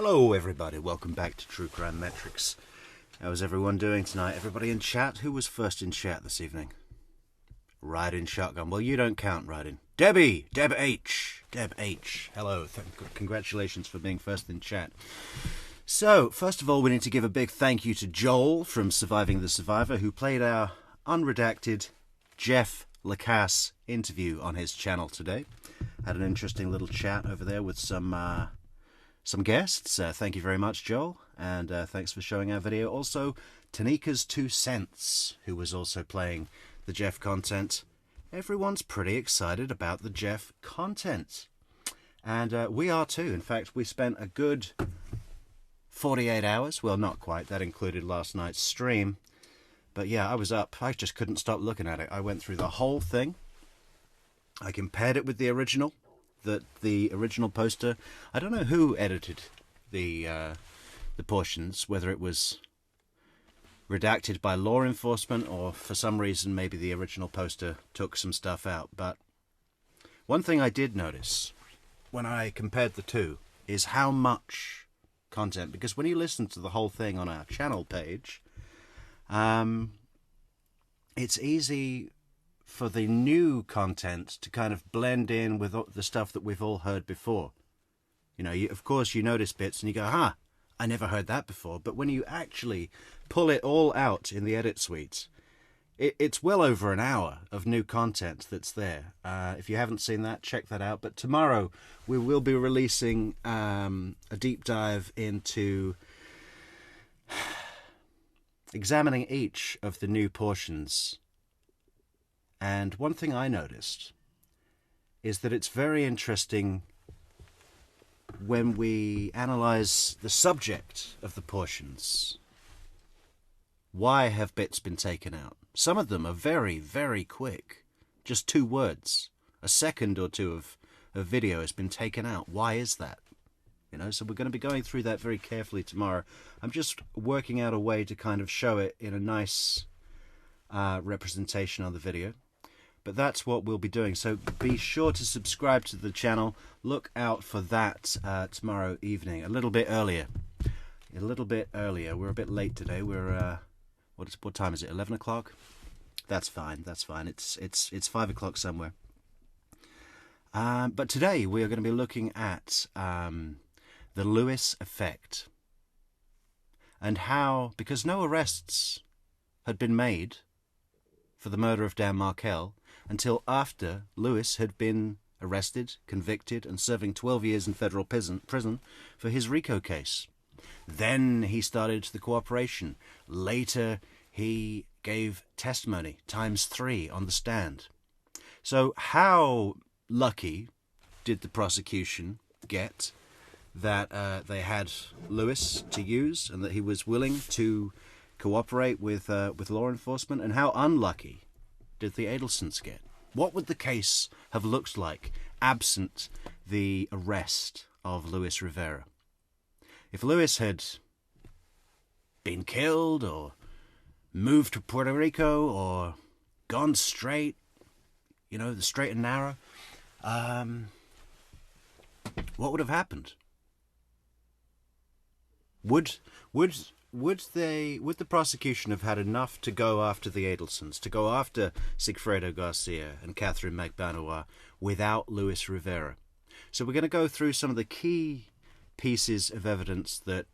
Hello everybody, welcome back to True Crime Metrix. How's everyone doing tonight? Everybody in chat? Who was first in chat this evening? Riding Shotgun. Well, you don't count, Riding. Debbie! Deb H. Hello, congratulations for being first in chat. So, first of all, we need to give a big thank you to Joel from Surviving the Survivor, who played our unredacted Jeff Lacasse interview on his channel today. Had an interesting little chat over there with some guests. Thank you very much, Joel, and thanks for showing our video. Also, Tanika's 2 Cents, who was also playing the Jeff content. Everyone's pretty excited about the Jeff content, and we are too. In fact, we spent a good 48 hours, well, not quite, that included last night's stream, but yeah, I was up. I just couldn't stop looking at it. I went through the whole thing. I compared it with the original. The original poster, I don't know who edited the portions, whether it was redacted by law enforcement or for some reason maybe the original poster took some stuff out. But one thing I did notice when I compared the two is how much content, because when you listen to the whole thing on our channel page, it's easy for the new content to kind of blend in with the stuff that we've all heard before. You know, of course you notice bits and you go, I never heard that before. But when you actually pull it all out in the edit suite, it's well over an hour of new content that's there. If you haven't seen that, check that out. But tomorrow we will be releasing a deep dive into examining each of the new portions. And one thing I noticed is that it's very interesting when we analyze the subject of the portions. Why have bits been taken out? Some of them are very, very quick. Just 2 words. A second or 2 of video has been taken out. Why is that? You know, so we're going to be going through that very carefully tomorrow. I'm just working out a way to kind of show it in a nice representation on the video. But that's what we'll be doing. So be sure to subscribe to the channel. Look out for that tomorrow evening, a little bit earlier. We're a bit late today. We're what time is it? 11 o'clock. That's fine. It's 5 o'clock somewhere. But today we are going to be looking at the Lewis effect and how, because no arrests had been made for the murder of Dan Markel until after Lewis had been arrested, convicted, and serving 12 years in federal prison for his RICO case. Then he started the cooperation. Later, he gave testimony, ×3 on the stand. So how lucky did the prosecution get that they had Lewis to use and that he was willing to cooperate with law enforcement, and how unlucky did the Adelsons get? What would the case have looked like absent the arrest of Luis Rivera? If Luis had been killed or moved to Puerto Rico or gone straight, you know, the straight and narrow, what would have happened? Would the prosecution have had enough to go after the Adelsons, to go after Sigfredo Garcia and Katherine Magbanua without Luis Rivera? So we're going to go through some of the key pieces of evidence that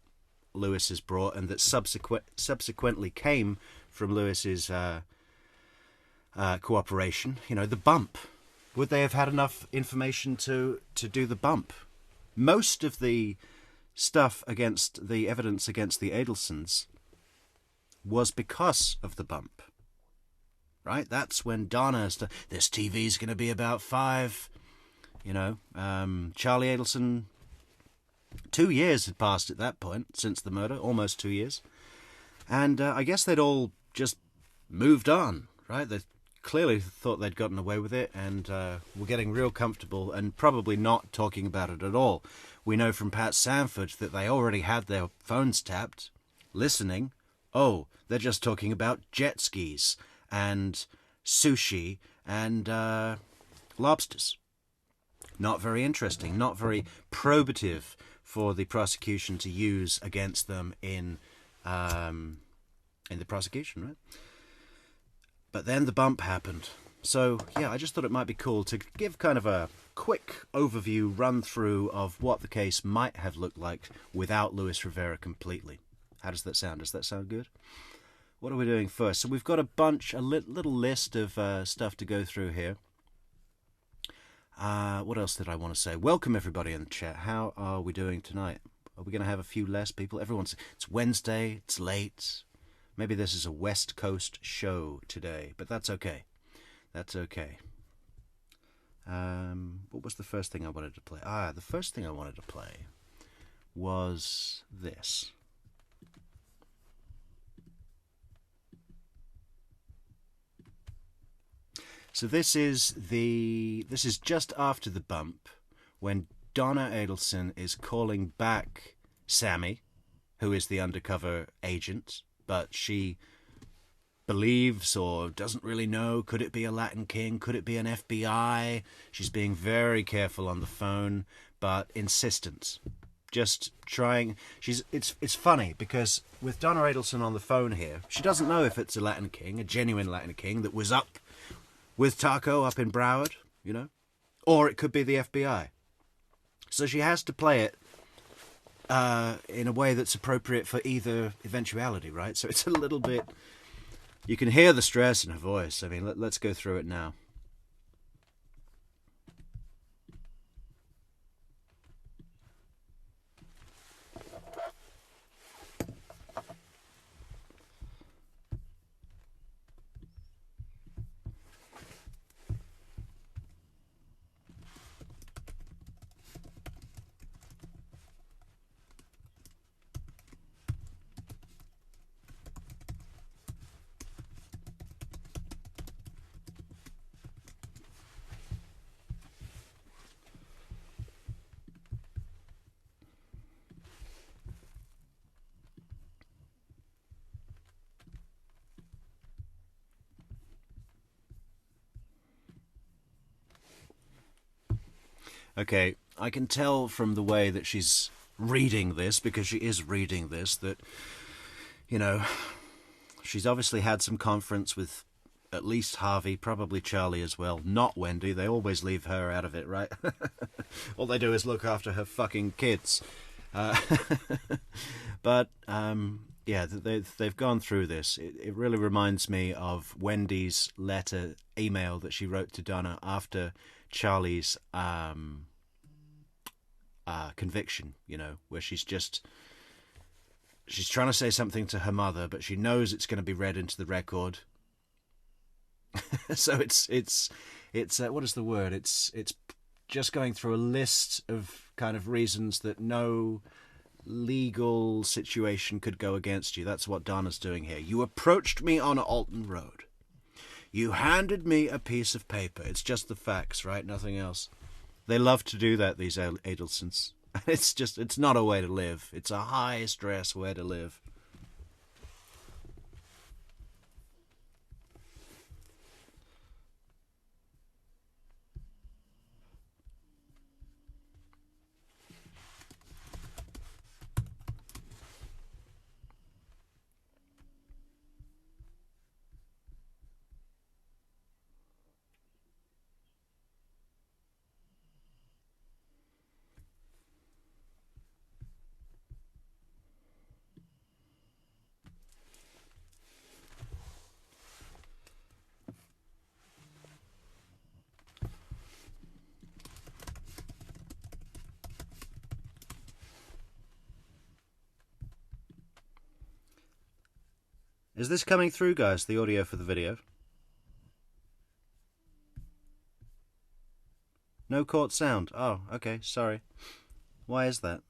Lewis has brought and that subsequently came from Lewis's cooperation. You know, the bump. Would they have had enough information to do the bump? Most of the stuff against the evidence against the Adelsons was because of the bump, right? That's when Donna this TV's going to be about 5, you know. Charlie Adelson, 2 years had passed at that point since the murder, almost 2 years, and I guess they'd all just moved on, right? They clearly thought they'd gotten away with it and were getting real comfortable and probably not talking about it at all. We know from Pat Sanford that they already had their phones tapped, listening. Oh, they're just talking about jet skis and sushi and lobsters. not very interesting, not very probative for the prosecution to use against them in the prosecution, right? But then the bump happened. So, yeah, I just thought it might be cool to give kind of a quick overview, run through of what the case might have looked like without Luis Rivera completely. How does that sound? Does that sound good? What are we doing first? So we've got a little list of stuff to go through here. What else did I want to say? Welcome everybody in the chat. How are we doing tonight? Are we going to have a few less people? It's Wednesday, it's late. Maybe this is a West Coast show today, but that's okay. That's okay. What was the first thing I wanted to play? The first thing I wanted to play was this. So this is just after the bump, when Donna Adelson is calling back Sammy, who is the undercover agent, but she believes or doesn't really know. Could it be a Latin king? Could it be an FBI? She's being very careful on the phone, but insistent. Just trying. It's funny because with Donna Adelson on the phone here, she doesn't know if it's a Latin king, a genuine Latin king that was up with Taco up in Broward, you know, or it could be the FBI. So she has to play it in a way that's appropriate for either eventuality, right? So it's a little bit. You can hear the stress in her voice. I mean, let's go through it now. Okay, I can tell from the way that she's reading this, because she is reading this, that, you know, she's obviously had some conference with at least Harvey, probably Charlie as well, not Wendy. They always leave her out of it, right? All they do is look after her fucking kids. But, yeah, they've gone through this. It really reminds me of Wendy's email that she wrote to Donna after Charlie's conviction, you know, where she's trying to say something to her mother, but she knows it's going to be read into the record. So it's what is the word? It's just going through a list of kind of reasons that no legal situation could go against you. That's what Donna's doing here. You approached me on Alton Road. You handed me a piece of paper. It's just the facts, right? Nothing else. They love to do that, these Adelsons. It's not a way to live. It's a high-stress way to live. Is this coming through, guys, the audio for the video? No court sound. Oh, okay, sorry. Why is that?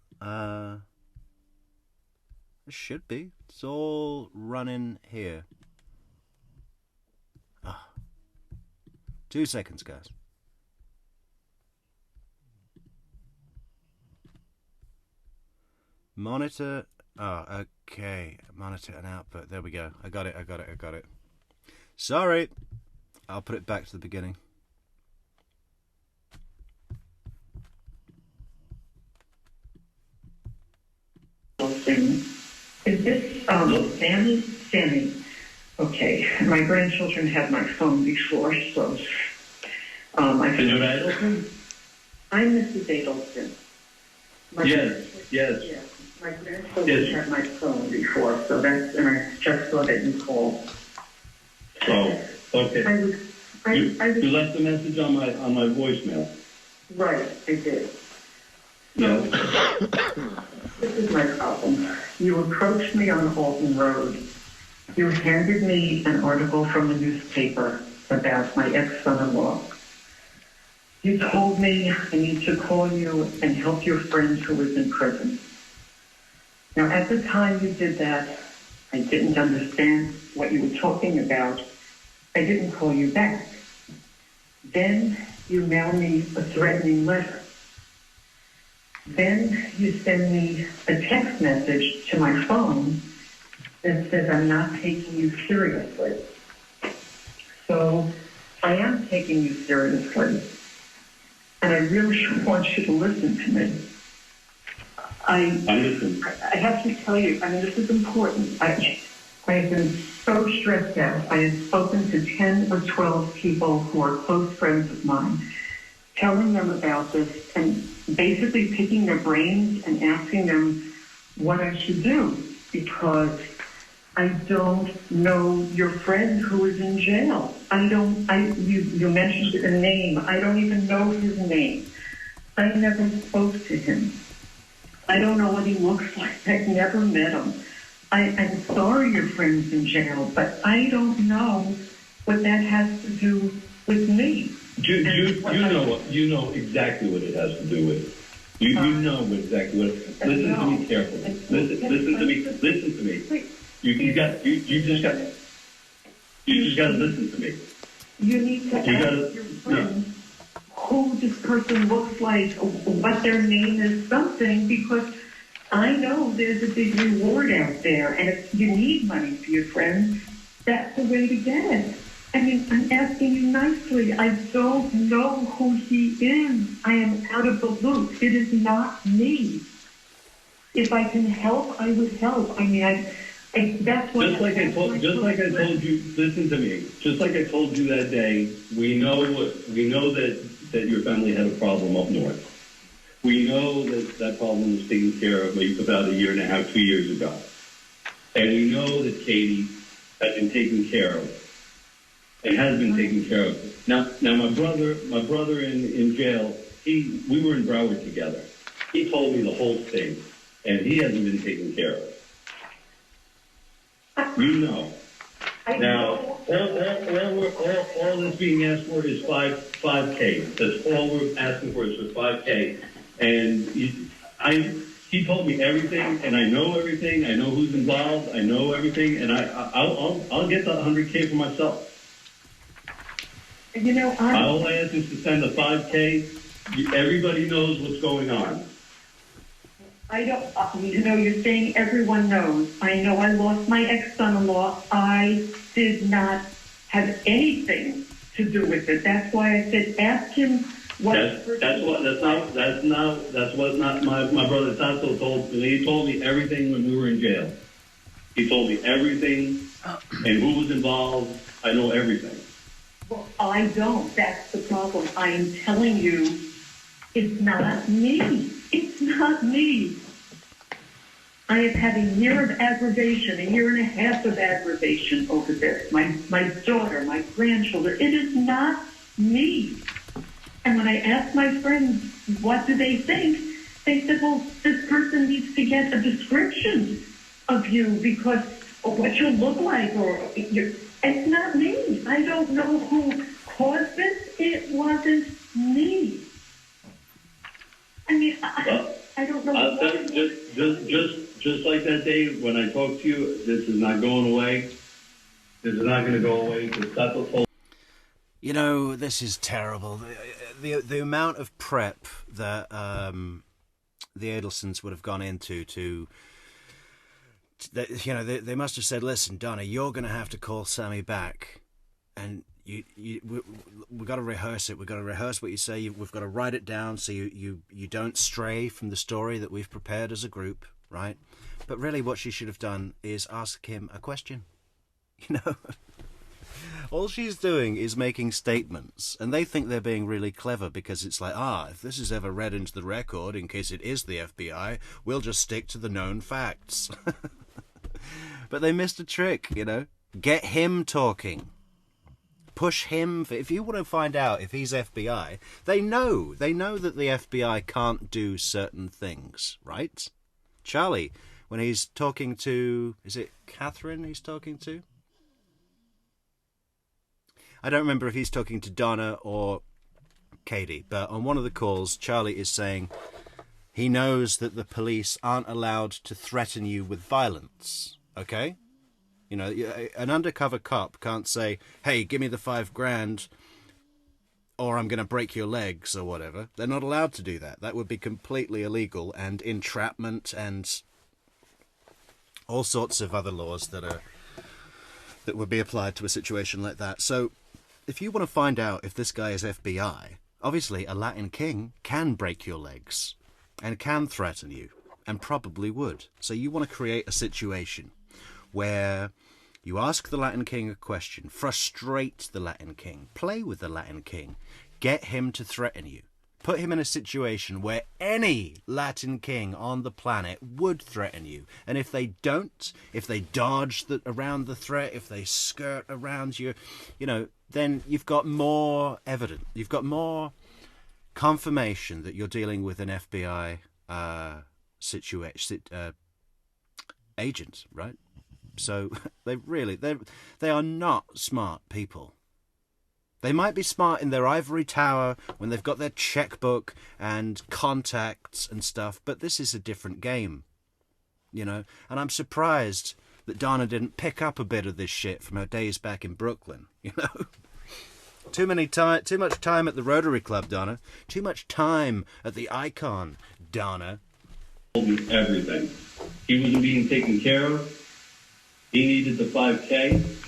It should be. It's all running here. Oh. 2 seconds, guys. Monitor. Oh, okay. Monitor and output. There we go. I got it. Sorry. I'll put it back to the beginning. soon. Is this Sammy? Okay, my grandchildren had my phone before, so I Is it Adelson? I'm Mrs. Adelson. Yes. My grandchildren had my phone before, so that's, and I just saw that you called. Oh, okay. You left a message on my voicemail. Right, I did. Yeah. This is my problem. You approached me on Alton Road. You handed me an article from the newspaper about my ex-son-in-law. You told me I need to call you and help your friend who was in prison. Now, at the time you did that, I didn't understand what you were talking about. I didn't call you back. Then you mailed me a threatening letter. Then you send me a text message to my phone that says I'm not taking you seriously. So I am taking you seriously. And I really want you to listen to me. I have to tell you, I mean, this is important. I have been so stressed out. I have spoken to 10 or 12 people who are close friends of mine, telling them about this and basically picking their brains and asking them what I should do, because I don't know your friend who is in jail. You mentioned a name. I don't even know his name. I never spoke to him. I don't know what he looks like. I've never met him. I'm sorry your friend's in jail, but I don't know what that has to do with me. You know exactly what it has to do with. You know exactly what. Listen to me carefully. Listen to me. You just got to listen to me. You need to ask your friend who this person looks like, what their name is, something, because I know there's a big reward out there, and if you need money for your friend, that's the way to get it. I mean, I'm asking you nicely. I don't know who he is. I am out of the loop. It is not me. If I can help, I would help. I mean, that's what. Just like I told you. Listen to me. Just like I told you that day. We know that your family had a problem up north. We know that problem was taken care of about 1.5 years, 2 years ago, and we know that Katie has been taken care of. It has been taken care of. Now my brother in jail. We were in Broward together. He told me the whole thing, and he hasn't been taken care of. You know. Now, all that's being asked for is $5K. That's all we're asking for is for $5K. And he told me everything, and I know everything. I know who's involved. I know everything, and I'll get the $100K for myself. You know, all I ask is to send the $5K. Everybody knows what's going on. I don't, you're saying everyone knows. I know I lost my ex-son-in-law. I did not have anything to do with it. That's why I said, ask him what. That's what my brother Tasso told me. He told me everything when we were in jail. He told me everything and who was involved. I know everything. Well, I don't. That's the problem. I am telling you, it's not me. It's not me. I have had 1 year of aggravation, 1.5 years of aggravation over this. My daughter, my grandchildren. It is not me. And when I asked my friends, what do they think? They said, well, this person needs to get a description of you because of what you look like. It's not me. I don't know who caused this. It wasn't me. I mean, I don't know. Just like that day when I talked to you, this is not going away. This is not going to go away. You know, this is terrible. The amount of prep that the Adelsons would have gone into they must have said, listen, Donna, you're going to have to call Sammy back, and we've got to rehearse it. We've got to rehearse what you say. We've got to write it down so you don't stray from the story that we've prepared as a group, right? But really what she should have done is ask him a question. You know, all she's doing is making statements, and they think they're being really clever because it's like, if this is ever read into the record, in case it is the FBI, we'll just stick to the known facts. But they missed a trick, you know. Get him talking. Push him. If you want to find out if he's FBI, they know that the FBI can't do certain things, right? Charlie, when he's talking to, is it Katherine he's talking to? I don't remember if he's talking to Donna or Katie, but on one of the calls, Charlie is saying he knows that the police aren't allowed to threaten you with violence, okay? You know, an undercover cop can't say, hey, give me the $5,000 or I'm going to break your legs or whatever. They're not allowed to do that. That would be completely illegal, and entrapment and all sorts of other laws that would be applied to a situation like that. So if you want to find out if this guy is FBI, obviously a Latin king can break your legs and can threaten you, and probably would. So you want to create a situation where you ask the Latin king a question, frustrate the Latin king, play with the Latin king, get him to threaten you. Put him in a situation where any Latin king on the planet would threaten you. And if they don't, if they dodge around the threat, if they skirt around you, you know, then you've got more evidence. You've got more confirmation that you're dealing with an FBI agent, right? So they are not smart people. They might be smart in their ivory tower when they've got their checkbook and contacts and stuff, but this is a different game, you know. And I'm surprised that Donna didn't pick up a bit of this shit from her days back in Brooklyn, you know. Too much time at the Rotary Club, Donna. Too much time at the Icon, Donna. Everything. He wasn't being taken care of. He needed the $5K.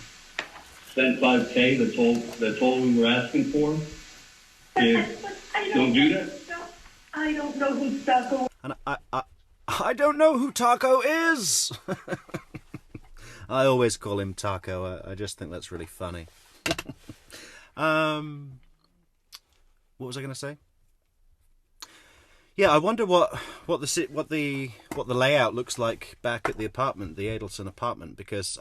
Spent $5K. That's all we were asking for. Don't do that. I don't know who Taco. And I don't know who Taco is. I always call him Taco. I just think that's really funny. What was I going to say? Yeah, I wonder what the layout looks like back at the apartment, the Adelson apartment, because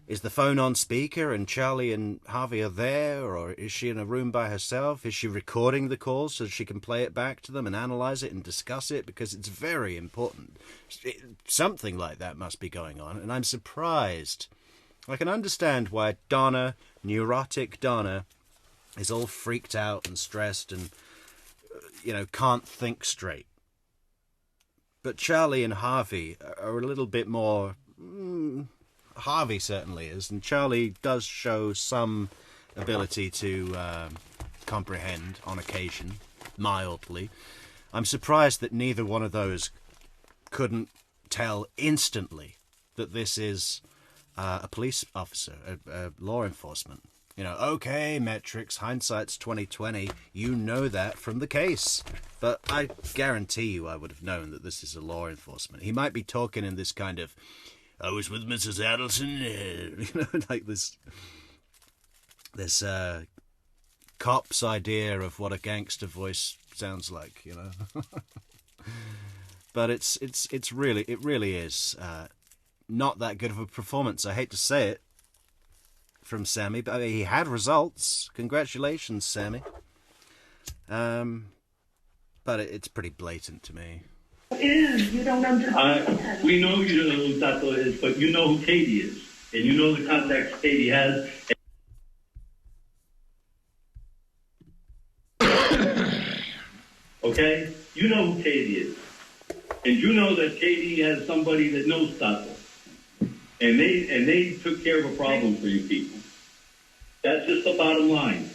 is the phone on speaker and Charlie and Harvey are there, or is she in a room by herself? Is she recording the call so she can play it back to them and analyze it and discuss it? Because it's very important. Something like that must be going on, and I'm surprised. I can understand why Donna, neurotic Donna, is all freaked out and stressed and, you know, can't think straight. But Charlie and Harvey are a little bit more... Harvey certainly is, and Charlie does show some ability to comprehend on occasion, mildly. I'm surprised that neither one of those couldn't tell instantly that this is a police officer, a law enforcement. You know, okay, Metrix, hindsight's 20/20. You know that from the case. But I guarantee you I would have known that this is a law enforcement. He might be talking in this kind of, I was with Mrs. Adelson, you know, like this cop's idea of what a gangster voice sounds like, you know. But it really is not that good of a performance. I hate to say it from Sammy, but he had results. Congratulations, Sammy. But it's pretty blatant to me. You don't understand. We know you don't know who Taco is, but you know who Katie is. And you know the contacts Katie has. Okay? You know who Katie is. And you know that Katie has somebody that knows Taco. And they took care of a problem for you people. That's just the bottom line.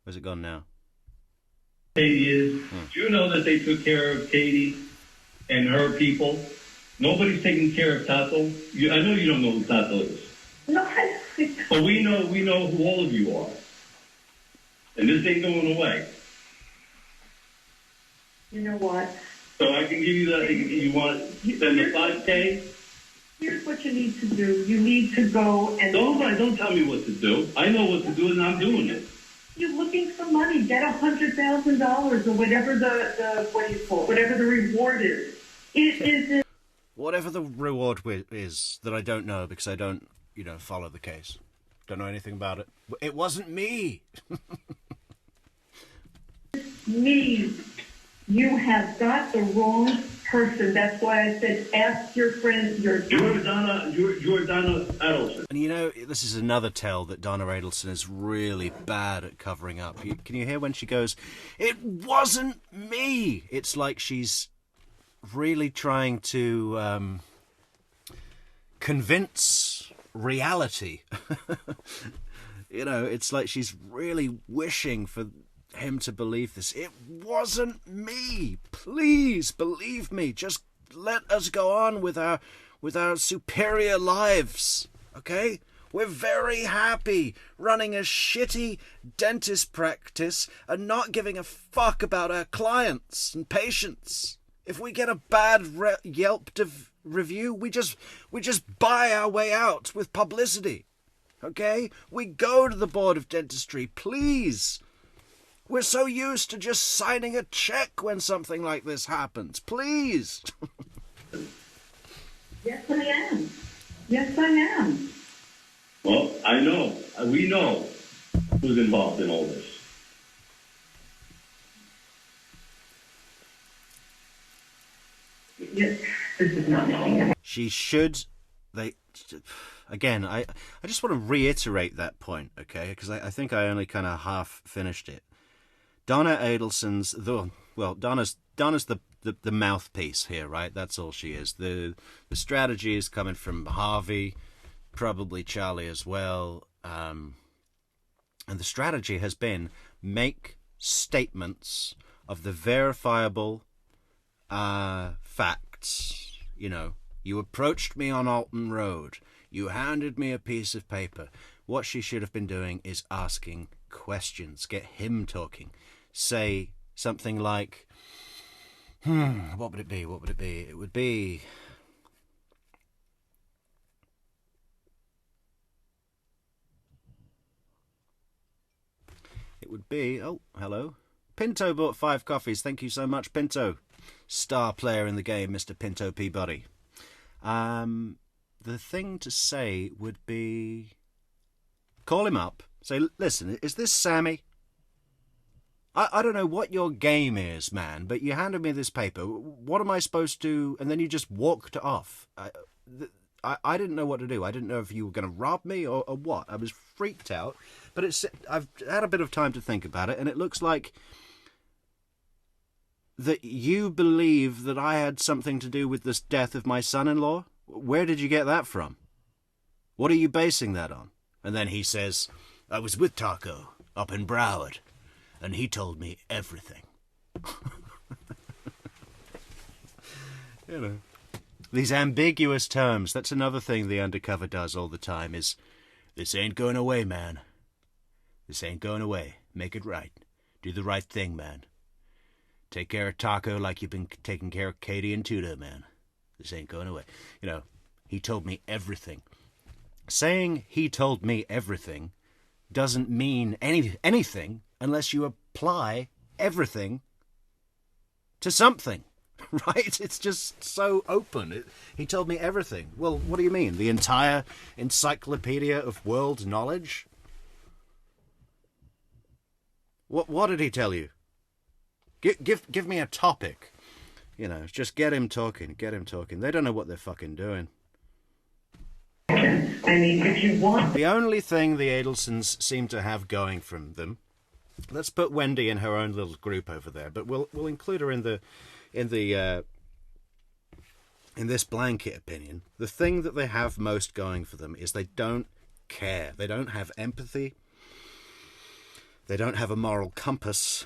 Where's it gone now? Katie is. Do you know that they took care of Katie and her people? Nobody's taking care of Taco. I know you don't know who Taco is. No, but we know who all of you are. And this ain't going away. You know what? So I can give you that. You want to spend the $5K? Here's what you need to do. You need to go and... Don't tell me what to do. I know what to do, and I'm doing it. You're looking for money. Get $100,000 or whatever whatever the reward is. It is... Whatever the reward is that I don't know because I don't, follow the case. Don't know anything about it. It wasn't me. Me. You have got the wrong person. That's why I said ask your friend, Jordana Adelson. And this is another tell that Donna Adelson is really bad at covering up. Can you hear when she goes, "It wasn't me"? It's like she's really trying to convince reality. It's like she's really wishing for him to believe this. It wasn't me. Please believe me. Just let us go on with our superior lives. Okay? We're very happy running a shitty dentist practice and not giving a fuck about our clients and patients. If we get a bad Yelp review, we just buy our way out with publicity. Okay? We go to the Board of Dentistry, please. We're so used to just signing a check when something like this happens. Please. Yes, I am. Yes, I am. Well, I know. We know who's involved in all this. Yes, this is not me. She should... Again, I just want to reiterate that point, okay? Because I think I only kind of half finished it. Donna Adelson's... Donna's the mouthpiece here, right? That's all she is. The strategy is coming from Harvey, probably Charlie as well. And the strategy has been make statements of the verifiable facts. You approached me on Alton Road. You handed me a piece of paper. What she should have been doing is asking questions. Get him talking. Say something like, what would it be? What would it be? It would be... oh, hello. Pinto bought 5 coffees. Thank you so much, Pinto. Star player in the game, Mr. Pinto Peabody. The thing to say would be... call him up. Say, listen, is this Sammy? I don't know what your game is, man, but you handed me this paper. What am I supposed to... And then you just walked off. I didn't know what to do. I didn't know if you were going to rob me or what. I was freaked out. But I've had a bit of time to think about it, and it looks like that you believe that I had something to do with this death of my son-in-law. Where did you get that from? What are you basing that on? And then he says, I was with Taco up in Broward, and he told me everything. These ambiguous terms, that's another thing the undercover does all the time, is, this ain't going away, man. This ain't going away. Make it right. Do the right thing, man. Take care of Taco like you've been taking care of Katie and Tudor, man. This ain't going away. He told me everything. Saying he told me everything doesn't mean anything unless you apply everything to something, right? It's just so open. He told me everything. Well, what do you mean? The entire encyclopedia of world knowledge? What did he tell you? Give me a topic. Just get him talking. They don't know what they're fucking doing. If you want... The only thing the Adelsons seem to have going from them... Let's put Wendy in her own little group over there, but we'll include her in this blanket opinion. The thing that they have most going for them is they don't care. They don't have empathy. They don't have a moral compass.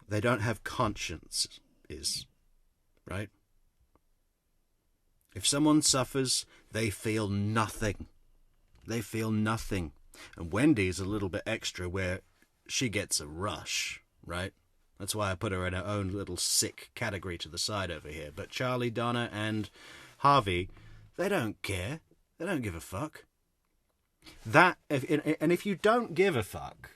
They don't have conscience, right? If someone suffers, they feel nothing. They feel nothing. And Wendy's a little bit extra where she gets a rush, right? That's why I put her in her own little sick category to the side over here. But Charlie, Donna, and Harvey, they don't care. They don't give a fuck. If you don't give a fuck,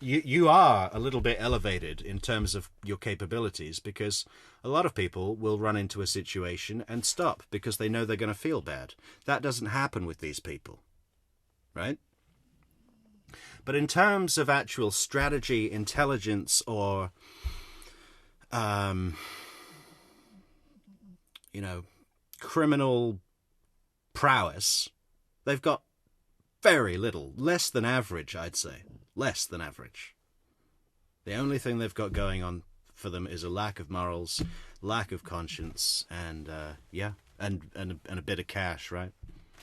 you are a little bit elevated in terms of your capabilities, because a lot of people will run into a situation and stop because they know they're going to feel bad. That doesn't happen with these people, right? But in terms of actual strategy, intelligence, or, criminal prowess, they've got very little. Less than average, I'd say. Less than average. The only thing they've got going on for them is a lack of morals, lack of conscience, and, and a bit of cash, right?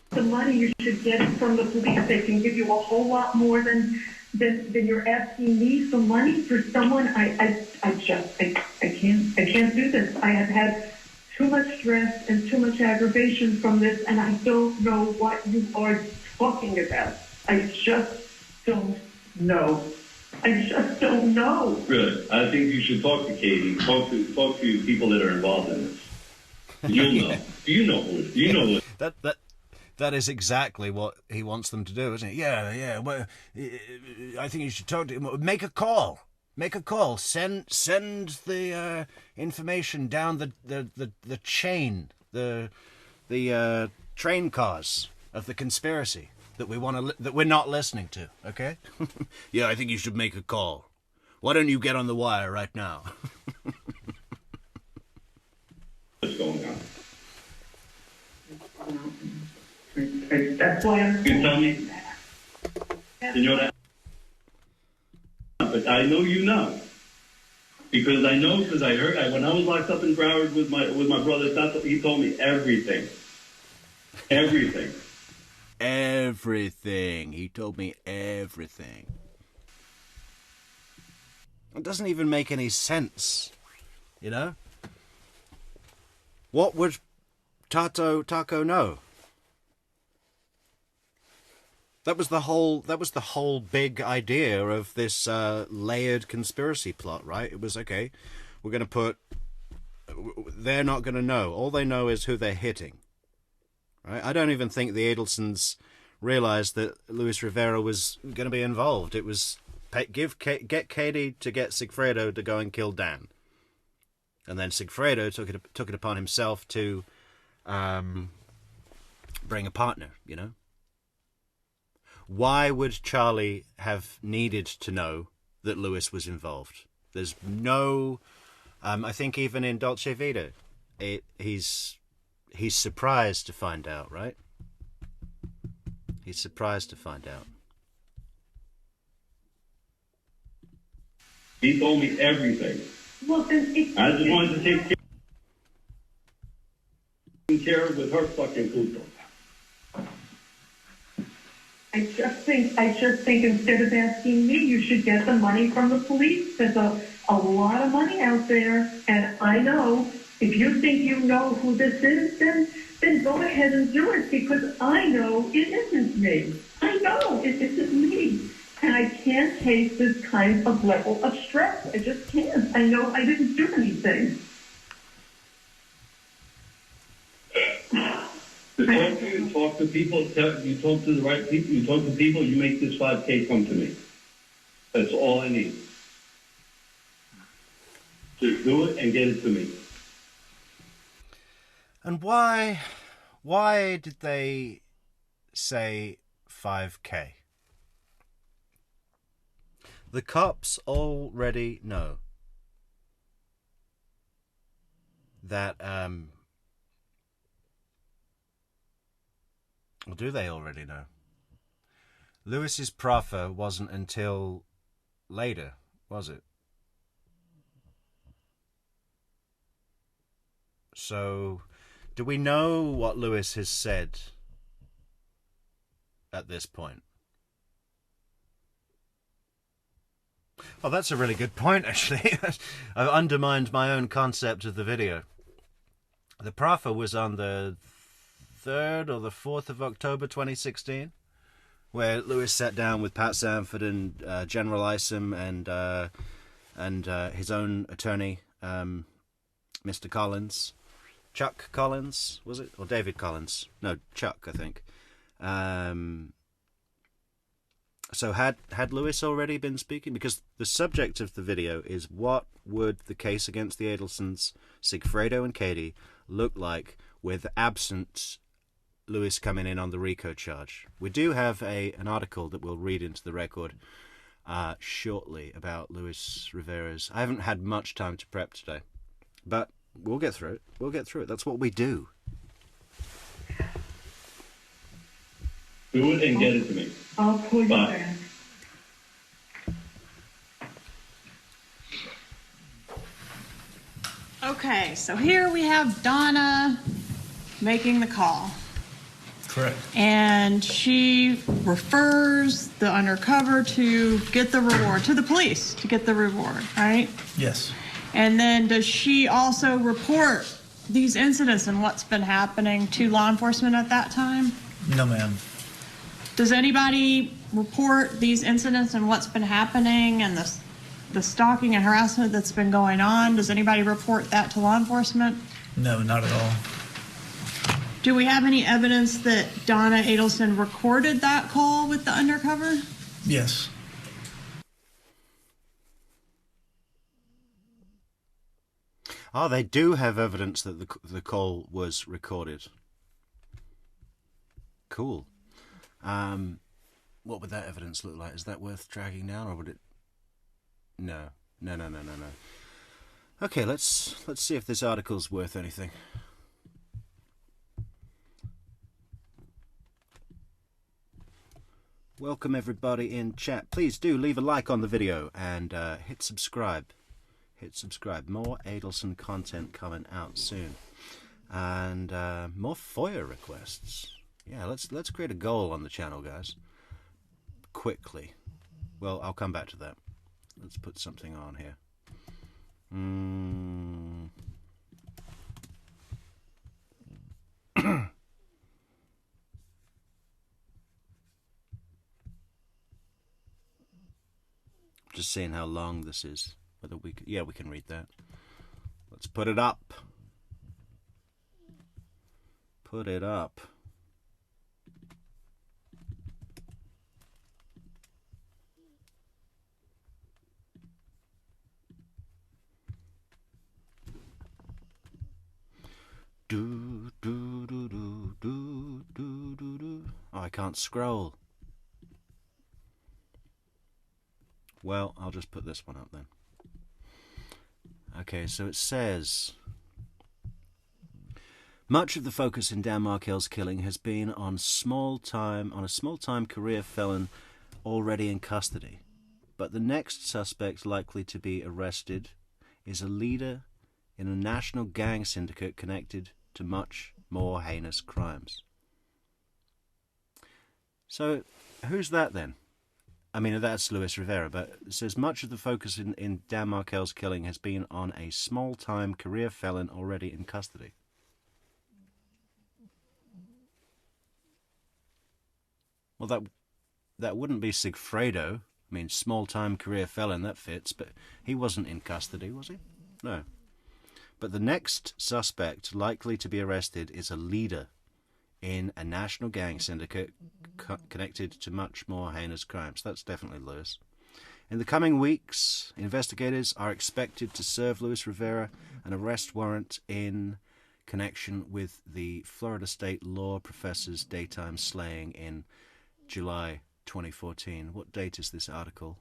The money you should get from the police. They can give you a whole lot more than you're asking me for money for someone. I can't do this. I have had too much stress and too much aggravation from this, and I don't know what you are talking about. I just don't know. I just don't know. Good. I think you should talk to Katie. Talk to people that are involved in this. You'll know. Do you know who? Do you know who? That is exactly what he wants them to do, isn't it? Yeah. Well, I think you should talk to him. Make a call. Send the information down the chain, the train cars of the conspiracy that we're not listening to. Okay? Yeah, I think you should make a call. Why don't you get on the wire right now? What's going on? That's why I'm... You tell me, Senora, but I know you know. Because I know, because I heard, when I was locked up in Broward with my brother, he told me everything. Everything. Everything. He told me everything. It doesn't even make any sense, you know? What would Taco know? That was the whole big idea of this layered conspiracy plot, right? It was, okay, we're going to put... They're not going to know. All they know is who they're hitting. Right? I don't even think the Adelsons realized that Luis Rivera was going to be involved. It was get Katie to get Sigfredo to go and kill Dan. And then Sigfredo took it upon himself to bring a partner, you know? Why would Charlie have needed to know that Luis was involved? There's no... I think even in Dolce Vita, he's surprised to find out, right? He's surprised to find out. He told me everything. Well, then I just wanted to take care of with her fucking puto. I just think instead of asking me, you should get the money from the police. There's a lot of money out there, and I know if you think you know who this is, then go ahead and do it, because I know it isn't me. I know it isn't me. And I can't take this kind of level of stress. I just can't. I know I didn't do anything. Talk to people, you talk to the right people, you talk to people, you make this 5K come to me. That's all I need. Just do it and get it to me. And why did they say 5K? The cops already know that, or do they already know? Lewis's proffer wasn't until later, was it? So, do we know what Lewis has said at this point? Oh, that's a really good point, actually. I've undermined my own concept of the video. The proffer was on the 3rd or the 4th of October 2016, where Lewis sat down with Pat Sanford and General Isom and his own attorney, Mr. Collins. Chuck Collins, was it? Or David Collins? No, Chuck, I think. So had Lewis already been speaking? Because the subject of the video is what would the case against the Adelsons, Sigfredo and Katie, look like with absent Lewis coming in on the RICO charge. We do have an article that we'll read into the record shortly about Luis Rivera's. I haven't had much time to prep today, but we'll get through it. We'll get through it. That's what we do. Do it and get it to me. I'll call you Bye. back. Okay, so here we have Donna making the call. Correct. And she refers the undercover to get the reward, to the police to get the reward, right? Yes. And then does she also report these incidents and what's been happening to law enforcement at that time? No, ma'am. Does anybody report these incidents and what's been happening and the stalking and harassment that's been going on? Does anybody report that to law enforcement? No, not at all. Do we have any evidence that Donna Adelson recorded that call with the undercover? Yes. Oh, they do have evidence that the call was recorded. Cool. What would that evidence look like? Is that worth dragging down, or would it? No. Okay, let's see if this article's worth anything. Welcome everybody in chat. Please do leave a like on the video and hit subscribe. Hit subscribe. More Adelson content coming out soon, and more FOIA requests. Yeah, let's create a goal on the channel, guys. Quickly. Well, I'll come back to that. Let's put something on here. Just seeing how long this is. Whether we can, yeah, we can read that. Let's put it up. Put it up. Do do do do do do do do. Oh, I can't scroll. Well, I'll just put this one up then. Okay, so it says, much of the focus in Dan Markel's killing has been on a small-time career felon already in custody. But the next suspect likely to be arrested is a leader in a national gang syndicate connected to much more heinous crimes. So, who's that then? I mean, that's Luis Rivera, but it says much of the focus in Dan Markel's killing has been on a small-time career felon already in custody. Well, that wouldn't be Sigfredo. I mean, small-time career felon, that fits, but he wasn't in custody, was he? No. But the next suspect likely to be arrested is a leader in a national gang syndicate connected to much more heinous crimes. That's definitely Luis. In the coming weeks, investigators are expected to serve Luis Rivera an arrest warrant in connection with the Florida State law professor's daytime slaying in July 2014. What date is this article?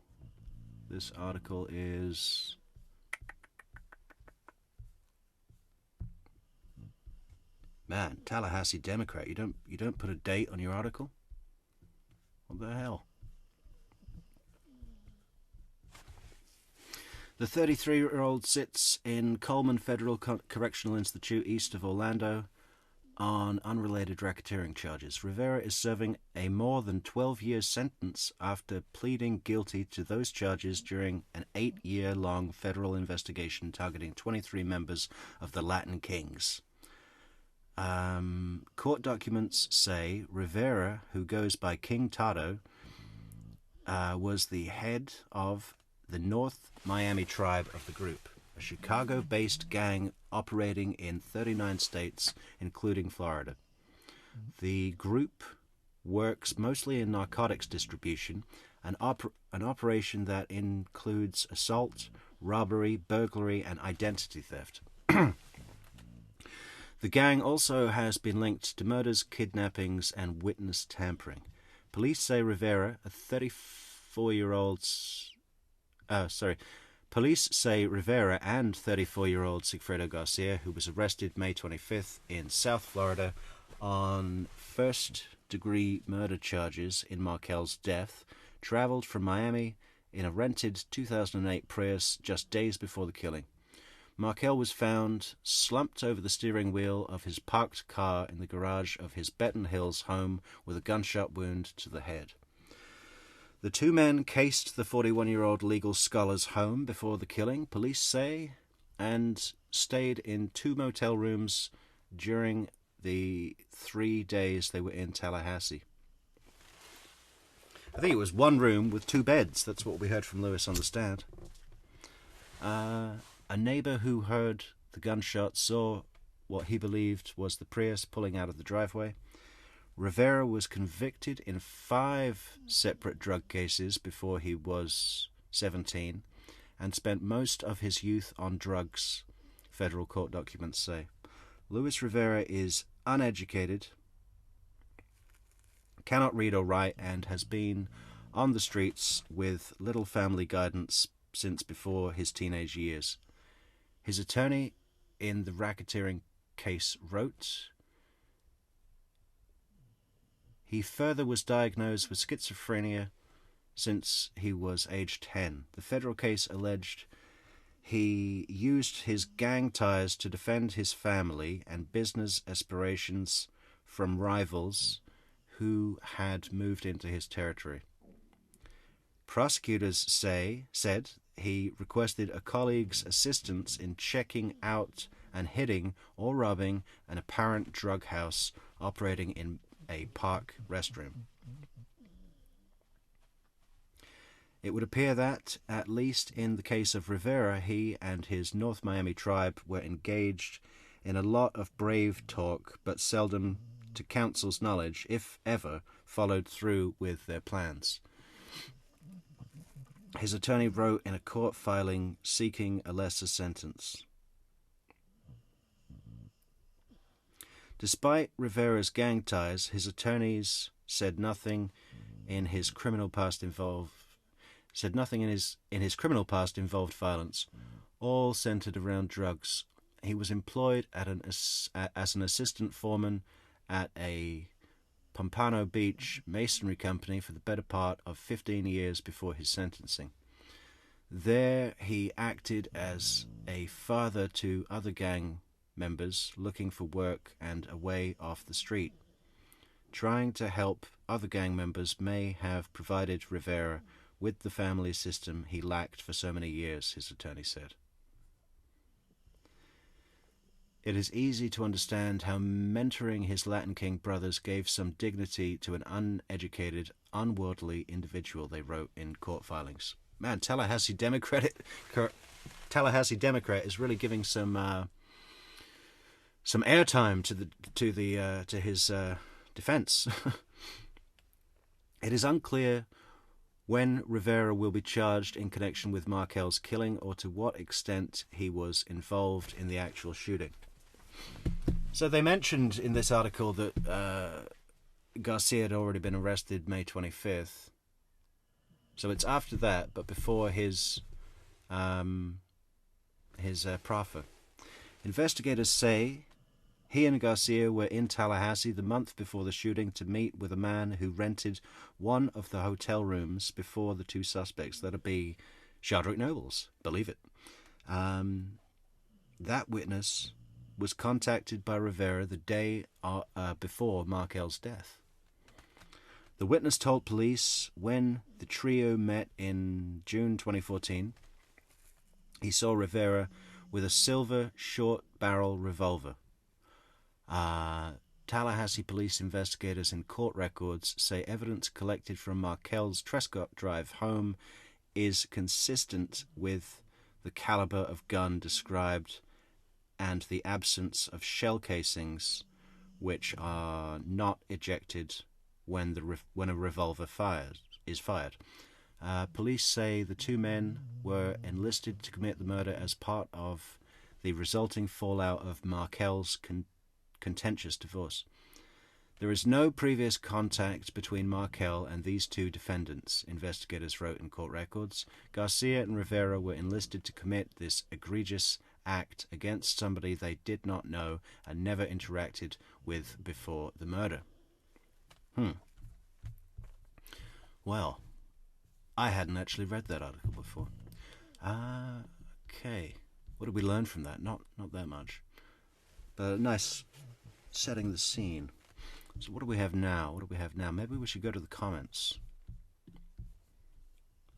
This article is... Man, Tallahassee Democrat, you don't put a date on your article? What the hell? The 33-year-old sits in Coleman Federal Correctional Institute east of Orlando on unrelated racketeering charges. Rivera is serving a more than 12-year sentence after pleading guilty to those charges during an 8-year-long federal investigation targeting 23 members of the Latin Kings. Court documents say Rivera, who goes by King Tado, was the head of the North Miami tribe of the group, a Chicago-based gang operating in 39 states, including Florida. The group works mostly in narcotics distribution, an operation that includes assault, robbery, burglary, and identity theft. The gang also has been linked to murders, kidnappings, and witness tampering. Police say Rivera, a 34-year-old... Police say Rivera and 34-year-old Sigfredo Garcia, who was arrested May 25th in South Florida on first-degree murder charges in Markel's death, traveled from Miami in a rented 2008 Prius just days before the killing. Markel was found slumped over the steering wheel of his parked car in the garage of his Benton Hills home with a gunshot wound to the head. The two men cased the 41-year-old legal scholar's home before the killing, police say, and stayed in 2 motel rooms during the 3 days they were in Tallahassee. I think it was 1 room with 2 beds. That's what we heard from Lewis on the stand. A neighbor who heard the gunshot saw what he believed was the Prius pulling out of the driveway. Rivera was convicted in 5 separate drug cases before he was 17 and spent most of his youth on drugs, federal court documents say. Luis Rivera is uneducated, cannot read or write, and has been on the streets with little family guidance since before his teenage years. His attorney in the racketeering case wrote, he further was diagnosed with schizophrenia since he was age 10. The federal case alleged he used his gang ties to defend his family and business aspirations from rivals who had moved into his territory. Prosecutors said he requested a colleague's assistance in checking out and hitting or robbing an apparent drug house operating in a park restroom. It would appear that, at least in the case of Rivera, he and his North Miami tribe were engaged in a lot of brave talk, but seldom, to counsel's knowledge, if ever, followed through with their plans. His attorney wrote in a court filing seeking a lesser sentence. Despite Rivera's gang ties, his attorneys said nothing in his criminal past involved violence, all centered around drugs. He was employed as an assistant foreman at a Pompano Beach masonry company for the better part of 15 years before his sentencing. There he acted as a father to other gang members looking for work and a way off the street. Trying to help other gang members may have provided Rivera with the family system he lacked for so many years, his attorney said. It is easy to understand how mentoring his Latin King brothers gave some dignity to an uneducated, unworldly individual, they wrote in court filings. Man, Tallahassee Democrat is really giving some airtime to his defense. It is unclear when Rivera will be charged in connection with Markel's killing or to what extent he was involved in the actual shooting. So they mentioned in this article that Garcia had already been arrested May 25th. So it's after that, but before his proffer. Investigators say he and Garcia were in Tallahassee the month before the shooting to meet with a man who rented one of the hotel rooms before the 2 suspects. That'd be Shardrick Nobles, believe it. That witness was contacted by Rivera the day before Markel's death. The witness told police when the trio met in June 2014, he saw Rivera with a silver short-barrel revolver. Tallahassee police investigators in court records say evidence collected from Markel's Trescott Drive home is consistent with the caliber of gun described and the absence of shell casings, which are not ejected when a revolver is fired. Police say the two men were enlisted to commit the murder as part of the resulting fallout of Markel's contentious divorce. There is no previous contact between Markel and these two defendants, investigators wrote in court records. Garcia and Rivera were enlisted to commit this egregious act against somebody they did not know and never interacted with before the murder. Well, I hadn't actually read that article before. Okay. What did we learn from that? Not that much. But nice setting the scene. So what do we have now? Maybe we should go to the comments.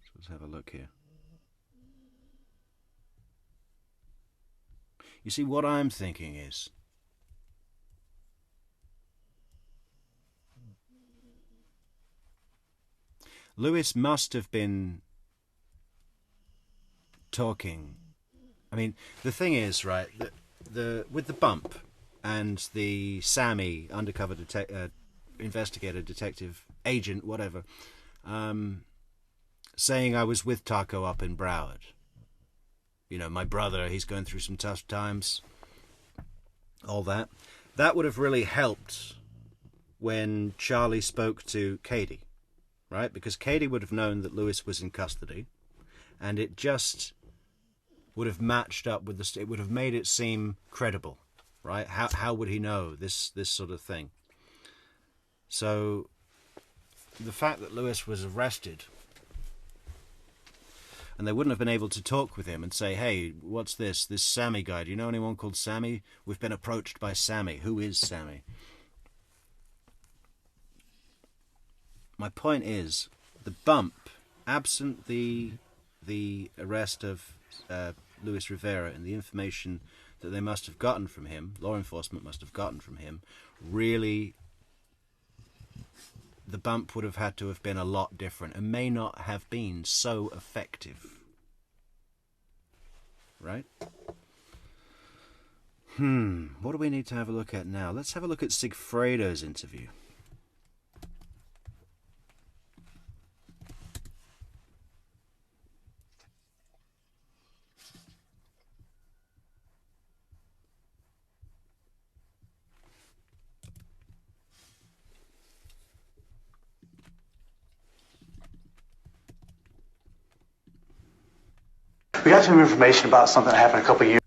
So let's have a look here. You see, what I'm thinking is, Lewis must have been talking. I mean, the thing is, right, with the bump and the Sammy undercover investigator, detective, agent, whatever, saying I was with Taco up in Broward. You know, my brother, he's going through some tough times. All that. That would have really helped when Charlie spoke to Katie, right? Because Katie would have known that Lewis was in custody, and it just would have matched up with it would have made it seem credible, right? How would he know this sort of thing? So the fact that Lewis was arrested and they wouldn't have been able to talk with him and say, hey, what's this Sammy guy? Do you know anyone called Sammy? We've been approached by Sammy. Who is Sammy? My point is, the bump, absent the arrest of Luis Rivera and the information that they must have gotten from him, law enforcement must have gotten from him, really, the bump would have had to have been a lot different and may not have been so effective. Right? What do we need to have a look at now? Let's have a look at Sigfredo's interview. We got some information about something that happened a couple of years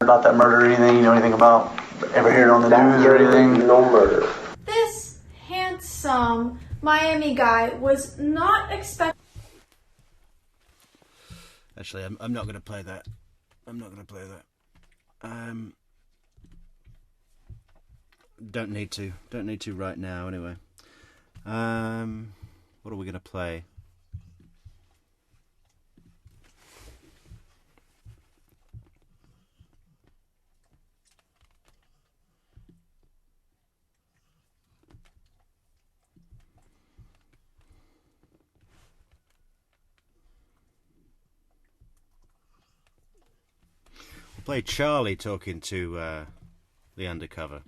about that murder or anything. You know anything about ever hearing on the news or anything? No murder. This handsome Miami guy was not expecting. Actually, I'm not going to play that. Don't need to right now, anyway. What are we going to play? We'll play Charlie talking to the undercover.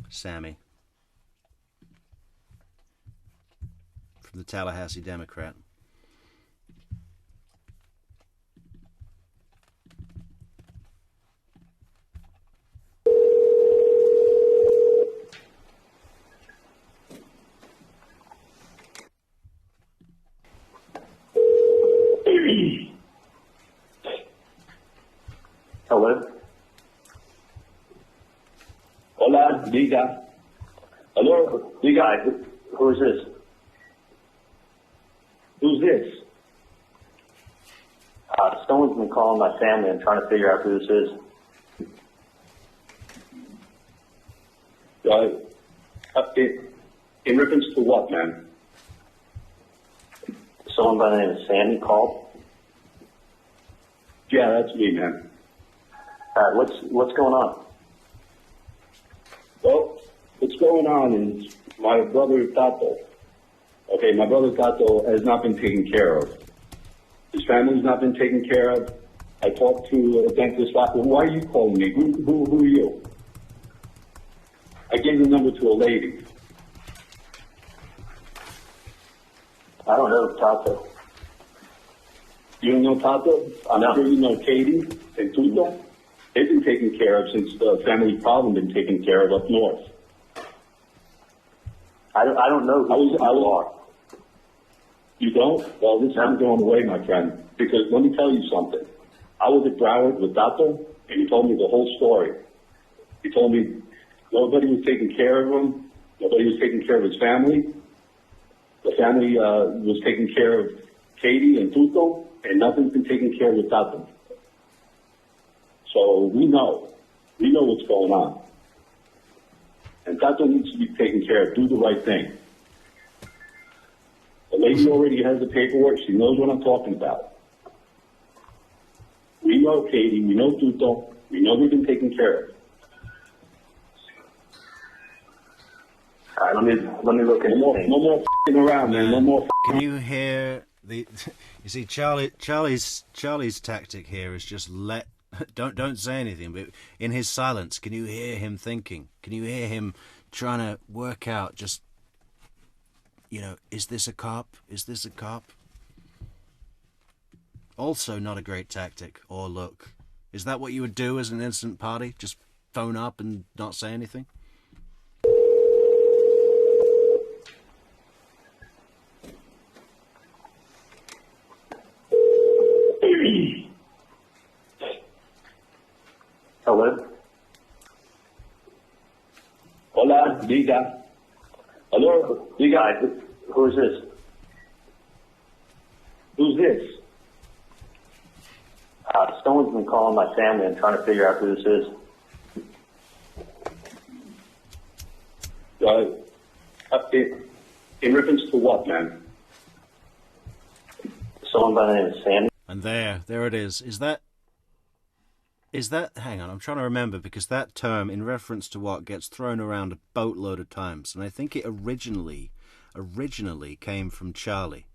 Sammy from the Tallahassee Democrat. Hello? Hola, diga. Hello, diga. Who is this? Who's this? Someone's been calling my family and trying to figure out who this is. In reference to what, man? Someone by the name of Sammy called? Yeah, that's me, man. What's going on? Well, what's going on is my brother Tato. Okay, my brother Tato has not been taken care of. His family's not been taken care of. I talked to a dentist. Why are you calling me? Who are you? I gave the number to a lady. I don't know Tato. You don't know Tato? I'm No. sure you know Katie and Tuto. They've been taken care of since the family problem been taken care of up north. I don't know who you are. You don't? Well, this isn't going away, my friend. Because let me tell you something. I was at Broward with Tato, and he told me the whole story. He told me nobody was taking care of him. Nobody was taking care of his family. The family was taking care of Katie and Tuto, and nothing's been taken care of with Tato. So we know what's going on. And Tato needs to be taken care of. Do the right thing. The lady already has the paperwork. She knows what I'm talking about. We know Katie. We know Tuto. We know they've been taken care of. All right, let me look at No more f***ing around, man. No more Can you hear the? You see, Charlie's tactic here is just don't say anything. But in his silence, can you hear him thinking? Can you hear him trying to work out? Just, is this a cop? Is this a cop? Also, not a great tactic or look. Is that what you would do as an innocent party? Just phone up and not say anything? Hello? Hola, diga. Hello, diga. Hi, who is this? Who's this? Someone's been calling my family and trying to figure out who this is. In reference to what, man? Someone by the name of Sammy. And there it is. Is that? Hang on, I'm trying to remember, because that term, in reference to what, gets thrown around a boatload of times, and I think it originally came from Charlie,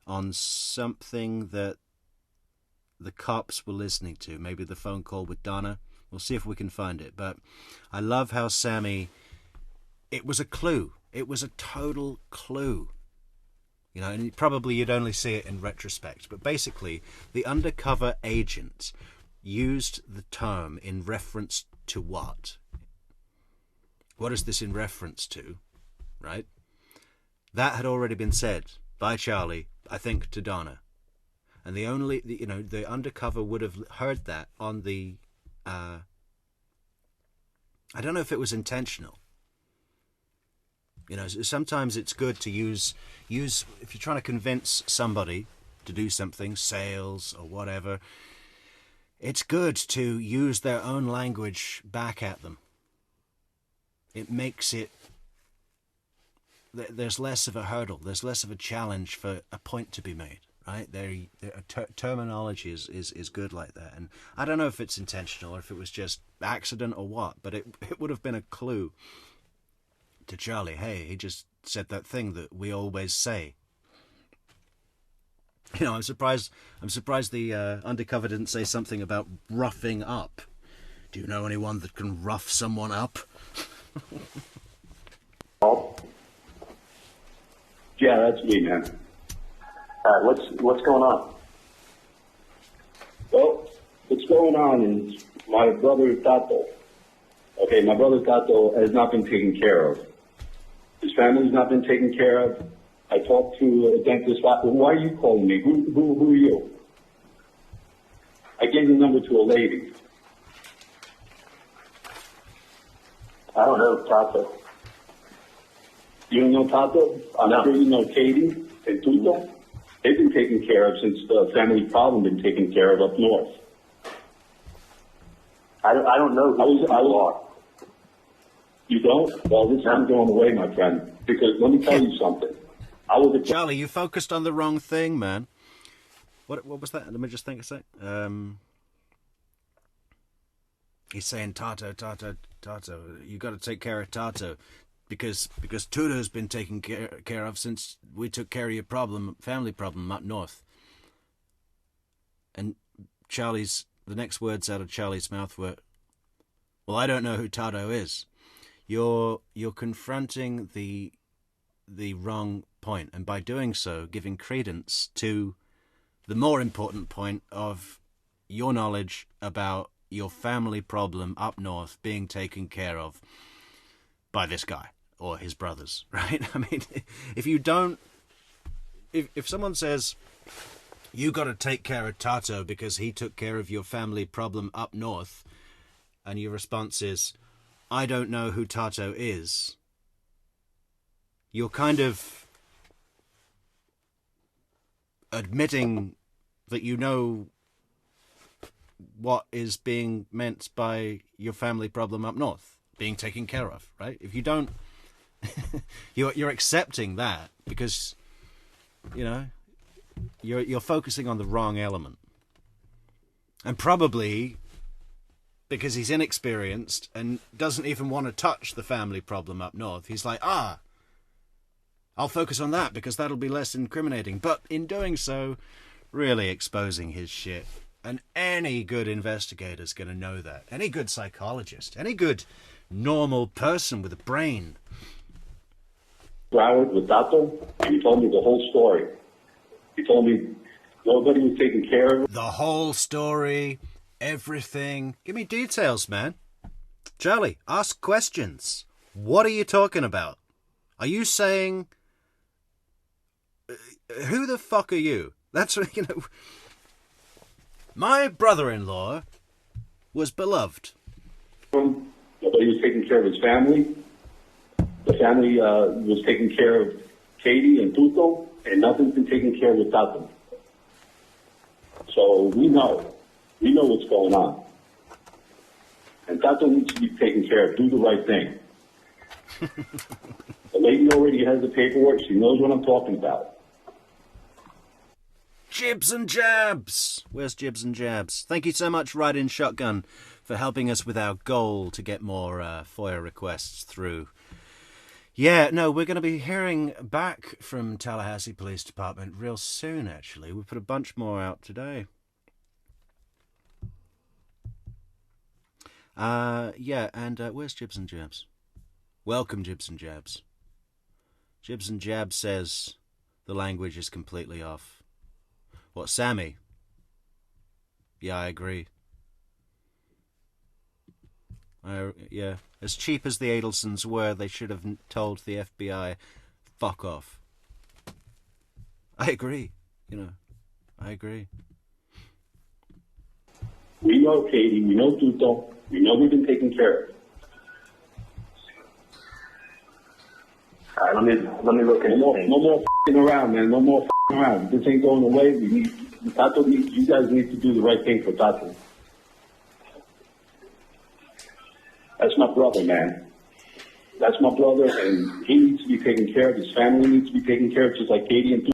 on something that the cops were listening to, maybe the phone call with Donna. We'll see if we can find it. But I love how Sammy, it was a clue. It was a total clue. And probably you'd only see it in retrospect. But basically, the undercover agent used the term in reference to what? What is this in reference to? Right? That had already been said by Charlie, I think, to Donna. And the undercover would have heard that on the, I don't know if it was intentional. Sometimes it's good to use if you're trying to convince somebody to do something, sales or whatever, it's good to use their own language back at them. It makes it, there's less of a hurdle, there's less of a challenge for a point to be made, right? Terminology is good like that. And I don't know if it's intentional or if it was just accident or what, but it would have been a clue to Charlie. Hey, he just said that thing that we always say. I'm surprised the undercover didn't say something about roughing up. Do you know anyone that can rough someone up? Yeah, that's me, man. What's going on? Well, what's going on is my brother Tato. Okay, my brother Tato has not been taken care of. His family's not been taken care of. I talked to a dentist. Why are you calling me? Who are you? I gave the number to a lady. I don't know Tato. You don't know Tato? I'm No. sure you know Katie and Tuto. They've been taken care of since the family problem been taken care of up north. I don't know who you are. You don't? Well, this isn't going away, my friend. Because let me tell you something. I was a Charlie, you focused on the wrong thing, man. What was that? Let me just think a sec. He's saying, Tato, you got to take care of Tato. Because Tuto's been taken care of since we took care of your family problem up north. And the next words out of Charlie's mouth were, well, I don't know who Tato is. You're confronting the wrong point, and by doing so, giving credence to the more important point of your knowledge about your family problem up north being taken care of by this guy. Or his brothers, right? I mean, if someone says, you got to take care of Tato because he took care of your family problem up north, and your response is, I don't know who Tato is, you're kind of admitting that you know what is being meant by your family problem up north being taken care of, right? If you don't, you're accepting that because, you know, you're focusing on the wrong element. And probably because he's inexperienced and doesn't even want to touch the family problem up north, he's like, I'll focus on that because that'll be less incriminating. But in doing so, really exposing his shit. And any good investigator's going to know that. Any good psychologist, any good normal person with a brain. Broward with Tato, and he told me the whole story. He told me nobody was taking care of the whole story, everything. Give me details, man. Charlie, ask questions. What are you talking about? Are you saying... who the fuck are you? That's, you know... My brother-in-law was beloved. Nobody was taking care of his family. The family was taking care of Katie and Tuto, and nothing's been taken care of with Tato. So we know what's going on. And Tato needs to be taken care of. Do the right thing. The lady already has the paperwork. She knows what I'm talking about. Jibs and Jabs. Where's Jibs and Jabs? Thank you so much, Ride-In Shotgun, for helping us with our goal to get more FOIA requests through. Yeah, no, we're going to be hearing back from Tallahassee Police Department real soon, actually. We put a bunch more out today. Yeah, and where's Jibs and Jabs? Welcome, Jibs and Jabs. Jibs and Jabs says the language is completely off. What, Sammy? Yeah, I agree. Yeah, as cheap as the Adelsons were, they should have told the FBI, fuck off. I agree, you know, I agree. We know Katie, we know Tuto, we know we've been taken care of. All right, let me look at No more f***ing around, man. No more f***ing around. This ain't going away. You guys need to do the right thing for Tato. That's my brother, man. That's my brother, and he needs to be taken care of. His family needs to be taken care of, just like Katie and Tuto.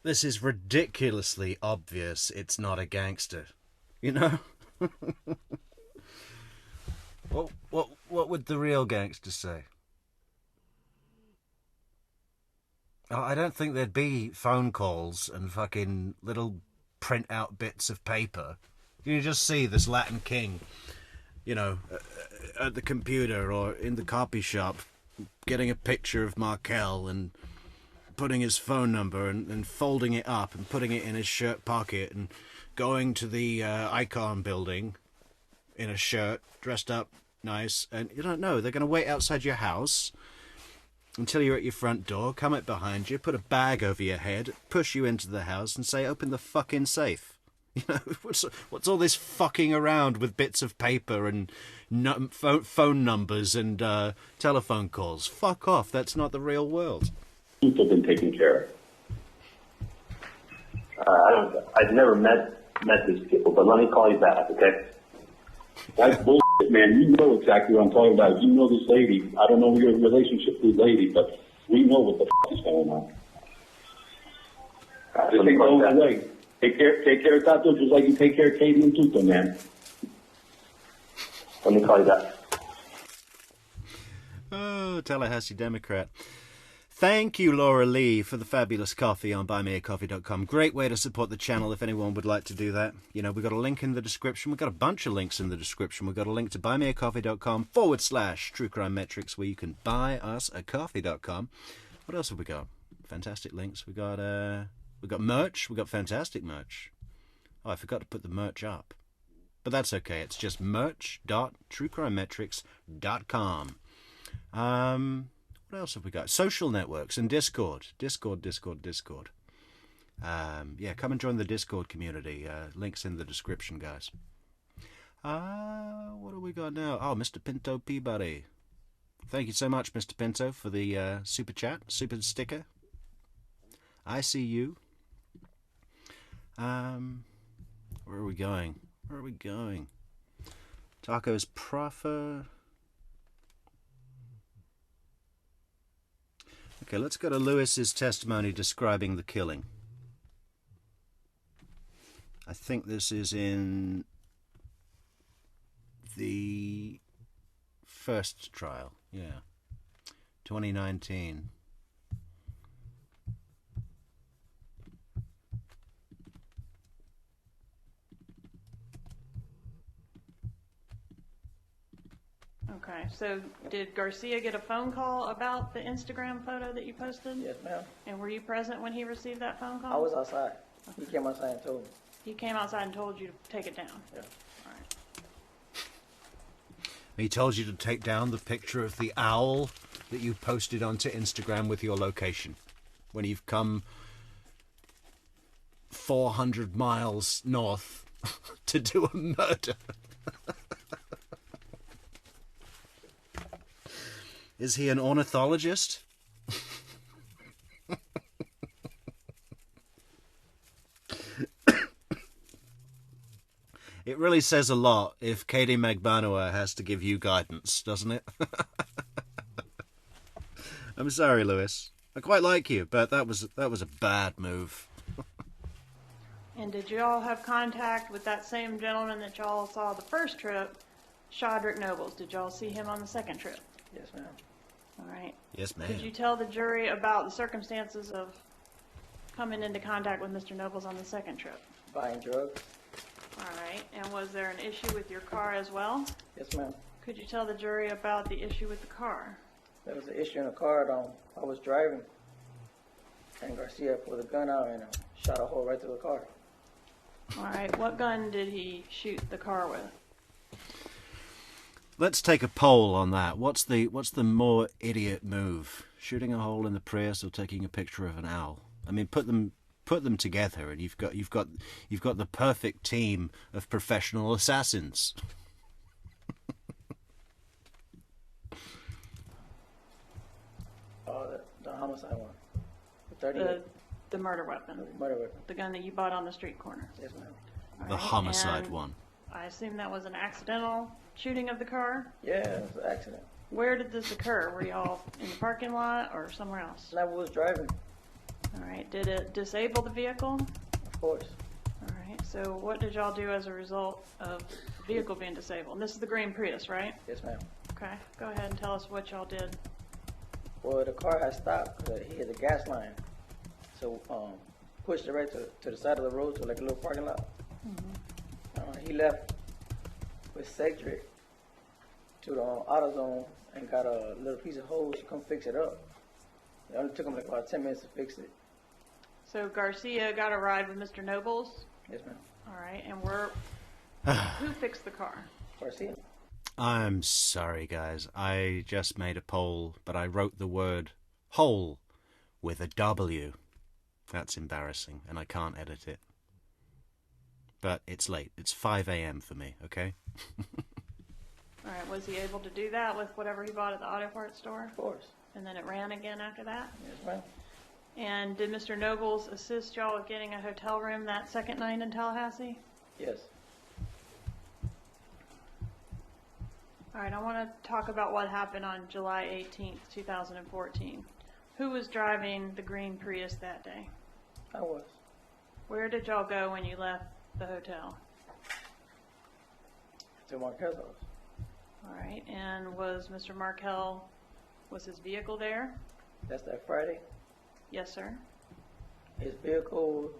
This is ridiculously obvious it's not a gangster. You know? What would the real gangster say? Oh, I don't think there'd be phone calls and fucking little print out bits of paper. You just see this Latin king, you know, at the computer or in the copy shop, getting a picture of Markel and putting his phone number and folding it up and putting it in his shirt pocket and going to the Icon building in a shirt, dressed up nice, and you don't know, they're going to wait outside your house until you're at your front door, come up behind you, put a bag over your head, push you into the house and say, open the fucking safe. You know, what's all this fucking around with bits of paper and phone numbers and telephone calls? Fuck off, that's not the real world. People have been taken care of. I've never met these people, but let me call you back, okay? That's bullshit, man. You know exactly what I'm talking about. You know this lady. I don't know your relationship with this lady, but we know what the fuck is going on. Just take away. Take care of Tato just like you take care of Katie and Tuto, man. Let me call you back. Oh, Tallahassee Democrat. Thank you, Laura Lee, for the fabulous coffee on buymeacoffee.com. Great way to support the channel if anyone would like to do that. You know, we've got a link in the description. We've got a bunch of links in the description. We've got a link to buymeacoffee.com/True Crime Metrics, where you can buy us a coffee.com. What else have we got? Fantastic links. We've got merch. We've got fantastic merch. Oh, I forgot to put the merch up. But that's okay. It's just merch.truecrimemetrics.com. What else have we got? Social networks and Discord. Discord. Yeah, come and join the Discord community. Links in the description, guys. What do we got now? Oh, Mr. Pinto Peabody. Thank you so much, Mr. Pinto, for the super chat, super sticker. I see you. Where are we going? Taco's Proffer. Okay, let's go to Lewis's testimony describing the killing. I think this is in the first trial. Yeah. 2019. Okay, so did Garcia get a phone call about the Instagram photo that you posted? Yes, ma'am. And were you present when he received that phone call? I was outside. He came outside and told me. He came outside and told you to take it down? Yeah. All right. He told you to take down the picture of the owl that you posted onto Instagram with your location when you've come 400 miles north to do a murder. Is he an ornithologist? It really says a lot if Katie Magbanua has to give you guidance, doesn't it? I'm sorry, Lewis. I quite like you, but that was a bad move. And did you all have contact with that same gentleman that y'all saw the first trip, Shodrick Nobles? Did y'all see him on the second trip? Yes, ma'am. All right. Yes, ma'am. Did you tell the jury about the circumstances of coming into contact with Mr. Nobles on the second trip? Buying drugs? All right. And was there an issue with your car as well? Yes, ma'am. Could you tell the jury about the issue with the car? There was an issue in the car. I was driving, and Garcia pulled a gun out and shot a hole right through the car. All right. What gun did he shoot the car with? Let's take a poll on that. What's the more idiot move? Shooting a hole in the Prius or taking a picture of an owl? I mean, put them together, and you've got the perfect team of professional assassins. The homicide one. The murder weapon. Murder weapon. The gun that you bought on the street corner. Yes, ma'am. The homicide And one. I assume that was an accidental shooting of the car? Yeah, it was an accident. Where did this occur? Were y'all in the parking lot or somewhere else? I was driving. All right. Did it disable the vehicle? Of course. All right. So what did y'all do as a result of the vehicle being disabled? And this is the green Prius, right? Yes, ma'am. Okay. Go ahead and tell us what y'all did. Well, the car had stopped because he hit the gas line. So, pushed it right to the side of the road to like a little parking lot. He left with Cedric to the Adelsons and got a little piece of hose to come fix it up. It only took him like about 10 minutes to fix it. So Garcia got a ride with Mr. Nobles? Yes, ma'am. All right. And who fixed the car? Garcia. I'm sorry, guys. I just made a poll, but I wrote the word hole with a W. That's embarrassing, and I can't edit it. But it's late. It's 5 a.m. for me, okay? All right. Was he able to do that with whatever he bought at the auto parts store? Of course. And then it ran again after that? Yes, ma'am. And did Mr. Nobles assist y'all with getting a hotel room that second night in Tallahassee? Yes. All right, I want to talk about what happened on July 18th, 2014. Who was driving the green Prius that day? I was. Where did y'all go when you left the hotel? To Markel's house. All right, and was Mr. Markel, was his vehicle there? That's that Friday. Yes, sir. His vehicle,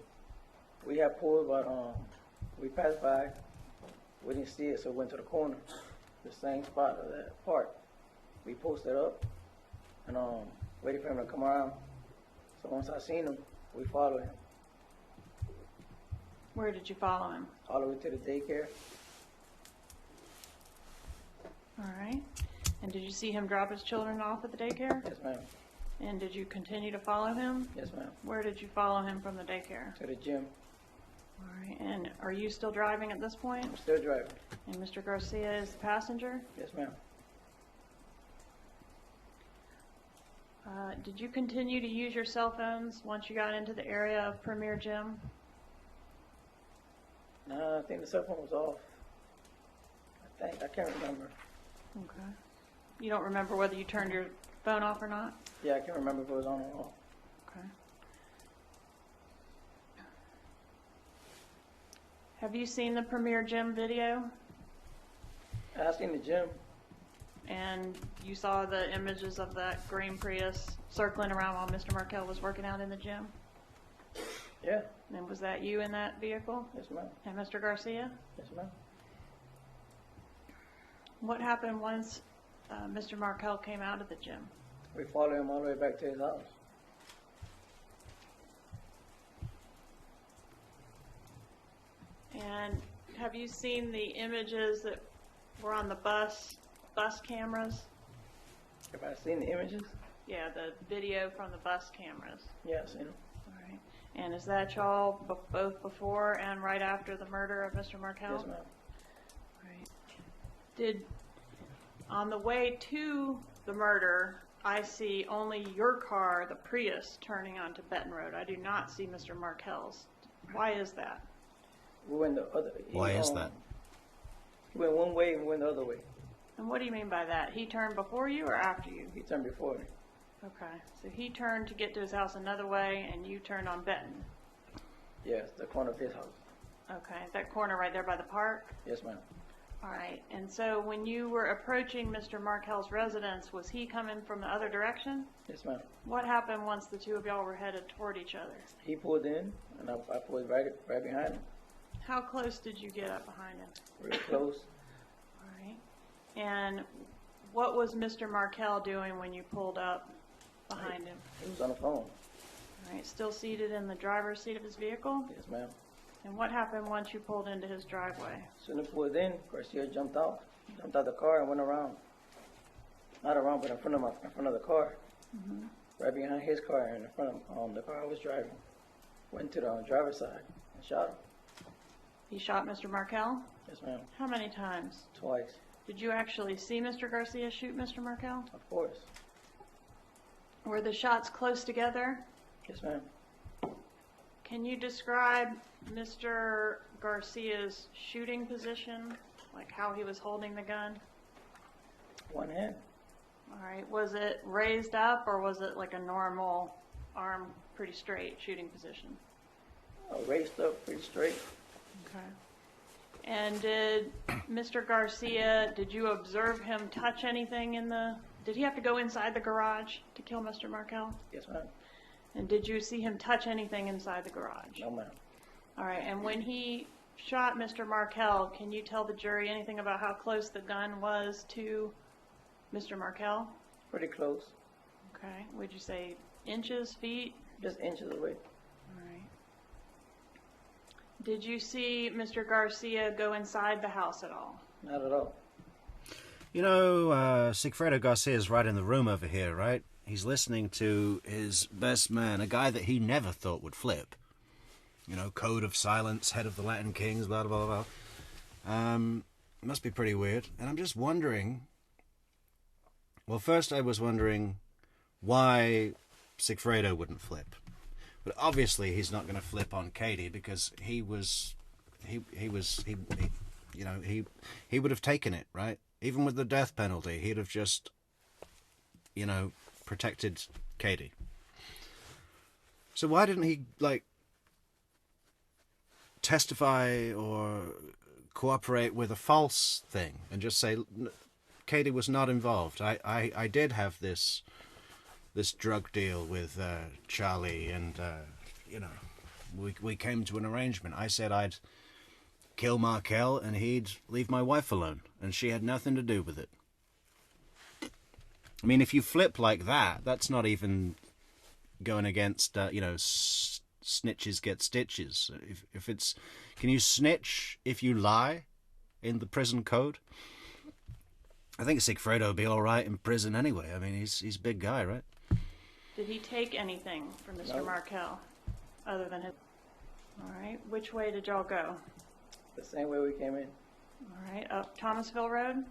we had pulled, but we passed by. We didn't see it, so we went to the corner, the same spot of that park. We posted up and waited for him to come around. So once I seen him, we followed him. Where did you follow him? All the way to the daycare. All right. And did you see him drop his children off at the daycare? Yes, ma'am. And did you continue to follow him? Yes, ma'am. Where did you follow him from the daycare? To the gym. All right. And are you still driving at this point? I'm still driving. And Mr. Garcia is the passenger? Yes, ma'am. Did you continue to use your cell phones once you got into the area of Premier Gym? No, I think the cell phone was off. I can't remember. Okay. You don't remember whether you turned your phone off or not? Yeah, I can't remember if it was on or off. Okay. Have you seen the Premier Gym video? I seen the gym. And you saw the images of that green Prius circling around while Mr. Markel was working out in the gym? Yeah. And was that you in that vehicle? Yes, ma'am. And Mr. Garcia? Yes, ma'am. What happened once Mr. Markel came out of the gym? We followed him all the way back to his house. And have you seen the images that were on the bus cameras? Have I seen the images? Yeah, the video from the bus cameras. Yeah, I've seen them. All right. And is that y'all both before and right after the murder of Mr. Markel? Yes, ma'am. Right. Did, on the way to the murder, I see only your car, the Prius, turning onto Benton Road. I do not see Mr. Markel's. Why is that? We went the other. Why is that? He went one way and we went the other way. And what do you mean by that? He turned before you or after you? He turned before me. Okay. So he turned to get to his house another way, and you turned on Benton. Yes, the corner of his house. Okay. That corner right there by the park? Yes, ma'am. All right. And so when you were approaching Mr. Markel's residence, was he coming from the other direction? Yes, ma'am. What happened once the two of y'all were headed toward each other? He pulled in, and I pulled right behind him. How close did you get up behind him? Real close. All right. And what was Mr. Markel doing when you pulled up behind him? He was on the phone. All right. Still seated in the driver's seat of his vehicle? Yes, ma'am. And what happened once you pulled into his driveway? As soon as I pulled in, Garcia jumped out the car and went around. Not around, but in front of the car. Mm-hmm. Right behind his car and in front of the car I was driving. Went to the driver's side and shot him. He shot Mr. Markel? Yes, ma'am. How many times? Twice. Did you actually see Mr. Garcia shoot Mr. Markel? Of course. Were the shots close together? Yes, ma'am. Can you describe Mr. Garcia's shooting position, like how he was holding the gun? One hand. All right. Was it raised up or was it like a normal arm, pretty straight shooting position? Raised up pretty straight. Okay. And did Mr. Garcia, did you observe him touch anything did he have to go inside the garage to kill Mr. Markel? Yes, ma'am. And did you see him touch anything inside the garage? No, ma'am. All right. And when he shot Mr. Markel, can you tell the jury anything about how close the gun was to Mr. Markel? Pretty close. Okay. Would you say inches, feet? Just inches away. All right. Did you see Mr. Garcia go inside the house at all? Not at all. You know, Sigfredo Garcia's right in the room over here, right? He's listening to his best man, a guy that he never thought would flip. You know, code of silence, head of the Latin kings, blah, blah, blah, blah. Must be pretty weird. And I'm just wondering... Well, first I was wondering why Sigfredo wouldn't flip. But obviously he's not going to flip on Katie because he would have taken it, right? Even with the death penalty, he'd have just, protected Katie. So why didn't he, testify or cooperate with a false thing and just say Katie was not involved. I did have this drug deal with Charlie, and you know, we came to an arrangement. I said I'd kill Markel and he'd leave my wife alone, and she had nothing to do with it. I mean, if you flip like that, that's not even going against, you know, snitches get stitches. If it's, can you snitch if you lie in the prison code? I think Sigfredo would be all right in prison anyway. I mean, he's a big guy, right? Did he take anything from Mr. Markel other than his? All right. Which way did y'all go? The same way we came in. All right. Up Thomasville Road?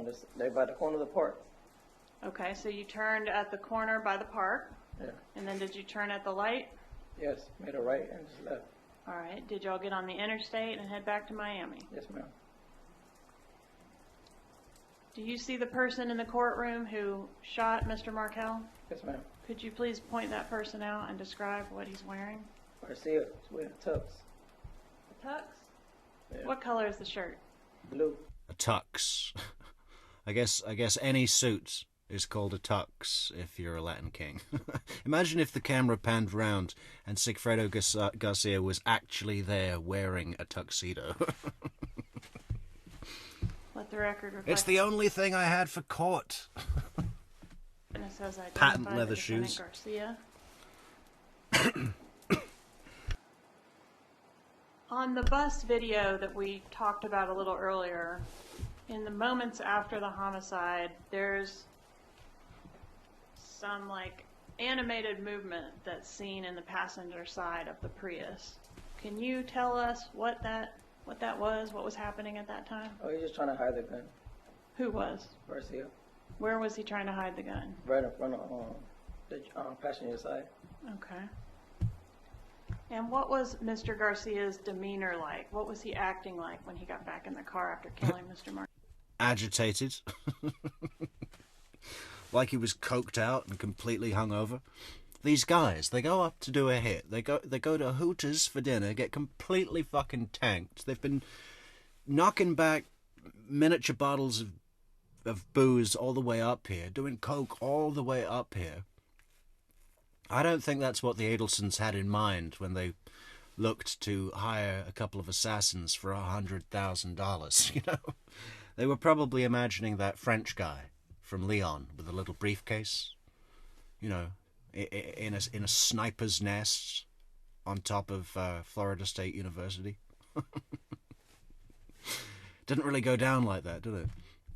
Just there by the corner of the park. Okay, so you turned at the corner by the park. Yeah. And then did you turn at the light? Yes, made a right and just left. All right. Did y'all get on the interstate and head back to Miami? Yes, ma'am. Do you see the person in the courtroom who shot Mr. Markel? Yes, ma'am. Could you please point that person out and describe what he's wearing? Garcia is wearing a tux. A tux? Yeah. What color is the shirt? Blue. A tux. I guess any suit is called a tux if you're a Latin king. Imagine if the camera panned round and Sigfredo Garcia was actually there wearing a tuxedo. Let the record reflect. It's the only thing I had for court. And it says patent leather shoes. Garcia. On the bus video that we talked about a little earlier, in the moments after the homicide, there's some like animated movement that's seen in the passenger side of the Prius. Can you tell us what that was? What was happening at that time? Oh, he's just trying to hide the gun. Who was? Garcia. Where was he trying to hide the gun? Right in front of the passenger side. Okay. And what was Mr. Garcia's demeanor like? What was he acting like when he got back in the car after killing Mr. Markel? Agitated. Like he was coked out and completely hungover. These guys, they go up to do a hit. They go to Hooters for dinner, get completely fucking tanked. They've been knocking back miniature bottles of booze all the way up here, doing coke all the way up here. I don't think that's what the Adelsons had in mind when they looked to hire a couple of assassins for $100,000. You know, they were probably imagining that French guy from Leon with a little briefcase, you know, in a sniper's nest on top of Florida State University. Didn't really go down like that, did it?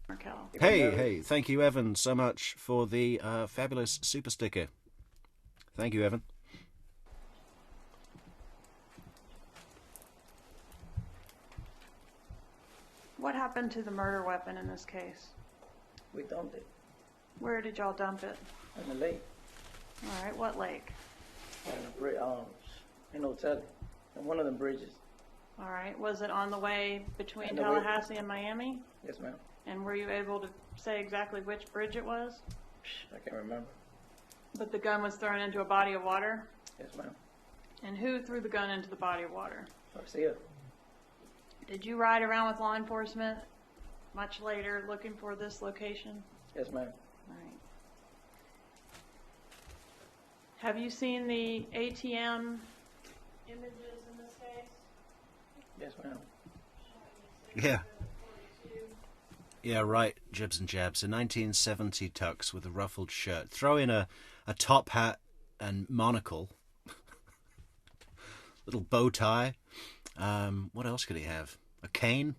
Markel. Hey, thank you, Evan, so much for the fabulous super sticker. Thank you, Evan. What happened to the murder weapon in this case? We dumped it. Where did y'all dump it? In the lake. All right, what lake? In Hotel. In one of the bridges. All right, was it on the way between On the way- Tallahassee and Miami? Yes, ma'am. And were you able to say exactly which bridge it was? I can't remember. But the gun was thrown into a body of water? Yes, ma'am. And who threw the gun into the body of water? Garcia. Did you ride around with law enforcement much later looking for this location? Yes, ma'am. All right. Have you seen the ATM images in this case? Yes, ma'am. Yeah. Yeah, right, Jibs and Jabs. A 1970 tux with a ruffled shirt. Throw in a top hat and monocle. Little bow tie. What else could he have? A cane?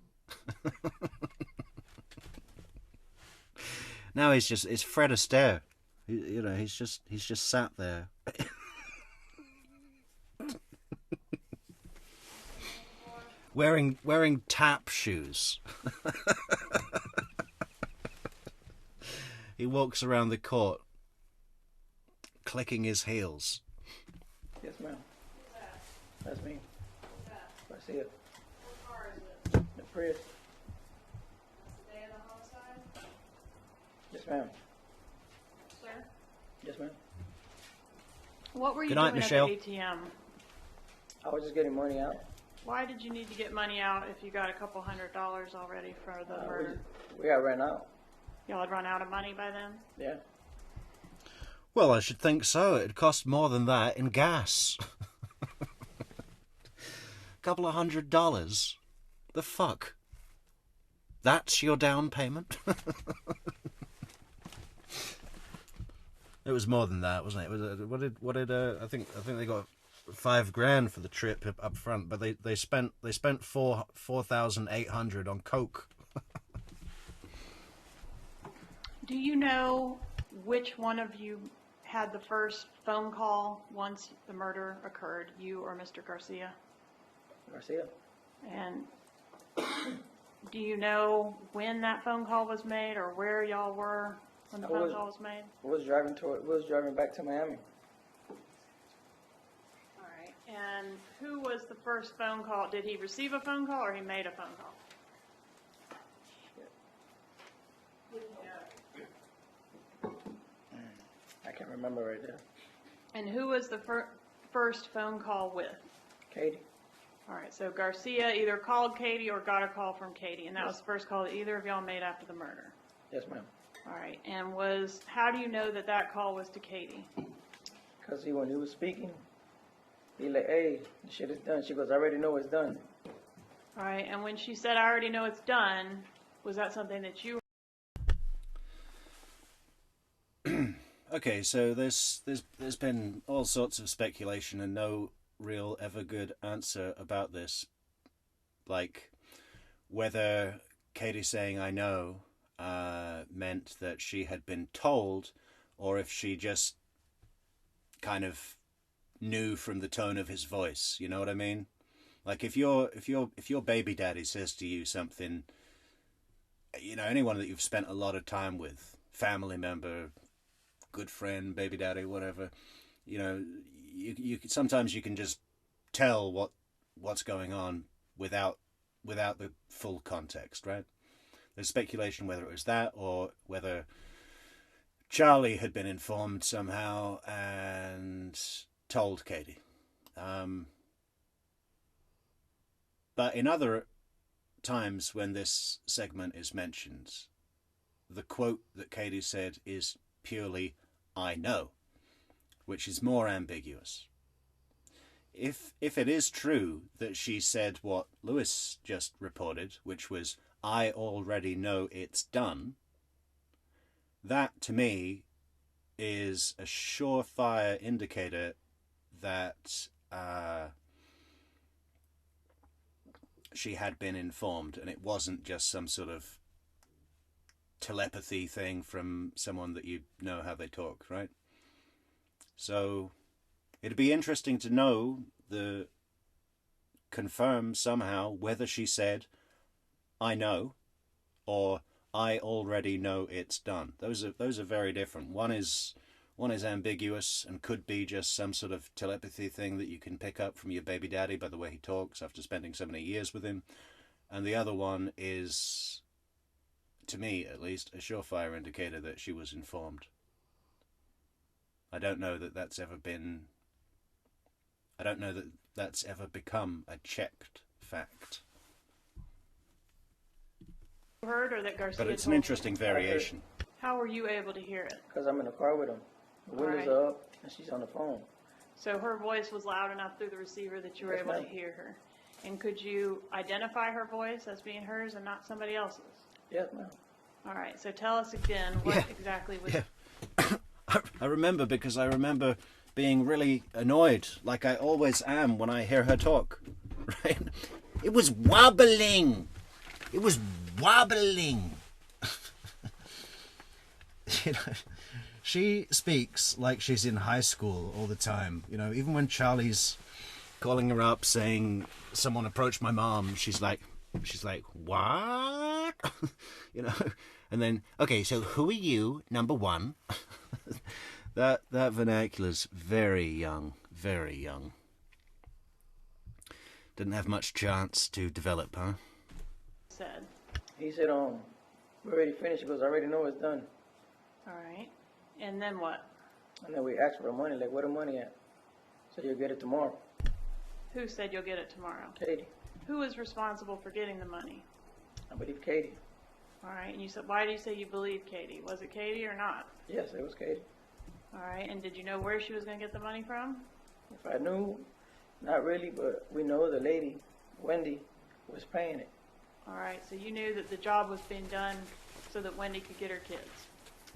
Now it's Fred Astaire. You know, he's just sat there. Wearing tap shoes. He walks around the court, clicking his heels. Yes, ma'am. That's me. Garcia. What car is it? The Prius. That's the day of the homicide? Yes, ma'am. Sir? Yes, ma'am. What were you Good night, doing Michelle. at the ATM? I was just getting money out. Why did you need to get money out if you got a couple $100 already for the murder? We got ran out. Y'all had run out of money by then? Yeah. Well, I should think so. It'd cost more than that in gas. Couple of $100. The fuck? That's your down payment? It was more than that, wasn't it? What did I think they got $5,000 for the trip up front, but they spent $4,800 on coke. Do you know which one of you had the first phone call once the murder occurred, you or Mr. Garcia? Garcia. And do you know when that phone call was made or where y'all were when the phone call was made? We was driving back to Miami. All right. And who was the first phone call? Did he receive a phone call or he made a phone call? I can't remember right there. And who was the first phone call with? Katie. All right, so Garcia either called Katie or got a call from Katie, and that was the first call that either of y'all made after the murder. Yes, ma'am. All right, and how do you know that call was to Katie? Because when he was speaking, he like, hey, the shit is done. She goes, I already know it's done. All right, and when she said, I already know it's done, was that something that you... Okay, so there's been all sorts of speculation and no real ever good answer about this, like whether Katie saying I know meant that she had been told, or if she just kind of knew from the tone of his voice. You know what I mean? Like if your baby daddy says to you something, you know, anyone that you've spent a lot of time with, family member, good friend, baby daddy, whatever, you know, you sometimes you can just tell what's going on without the full context, right? There's speculation whether it was that or whether Charlie had been informed somehow and told Katie. But in other times when this segment is mentioned, the quote that Katie said is purely, I know, which is more ambiguous. If it is true that she said what Luis just reported, which was, I already know it's done, that to me is a surefire indicator that she had been informed and it wasn't just some sort of telepathy thing from someone that you know how they talk, right? So it'd be interesting to know, confirm somehow whether she said, I know, or I already know it's done. Those are very different. One is ambiguous and could be just some sort of telepathy thing that you can pick up from your baby daddy by the way he talks after spending so many years with him. And the other one is, to me at least, a surefire indicator that she was informed. I don't know that that's ever become a checked fact. Heard or that Garcia but it's an interesting variation. How were you able to hear it? Because I'm in the car with him. The windows are up and she's on the phone. So her voice was loud enough through the receiver that you were able to hear her. And could you identify her voice as being hers and not somebody else's? Yes, ma'am. All right, so tell us again what exactly was... Yeah. I remember because I remember being really annoyed, like I always am when I hear her talk. Right? It was wobbling. It was wobbling. You know, she speaks like she's in high school all the time. You know, even when Charlie's calling her up saying someone approached my mom, she's like, what? You know, and then, okay, so who are you, number one? That vernacular's very young, very young. Didn't have much chance to develop, huh? He said, we're already finished. He goes, I already know it's done. All right. And then what? And then we asked for the money, like, where the money at? So you'll get it tomorrow. Who said you'll get it tomorrow? Katie. Who was responsible for getting the money? I believe Katie. All right, and you said, why do you say you believe Katie? Was it Katie or not? Yes, it was Katie. All right, and did you know where she was going to get the money from? If I knew, not really, but we know the lady, Wendy, was paying it. All right, so you knew that the job was being done so that Wendy could get her kids.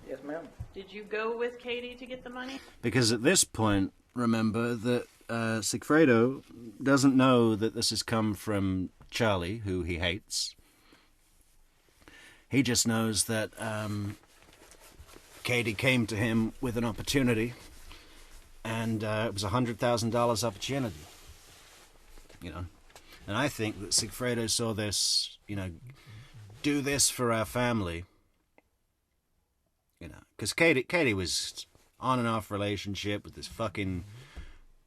Yes, ma'am. Did you go with Katie to get the money? Because at this point, remember that Sigfredo doesn't know that this has come from Charlie, who he hates. He just knows that Katie came to him with an opportunity, and it was a $100,000 opportunity. You know, and I think that Sigfredo saw this, you know, do this for our family. You know, because Katie was on and off relationship with this fucking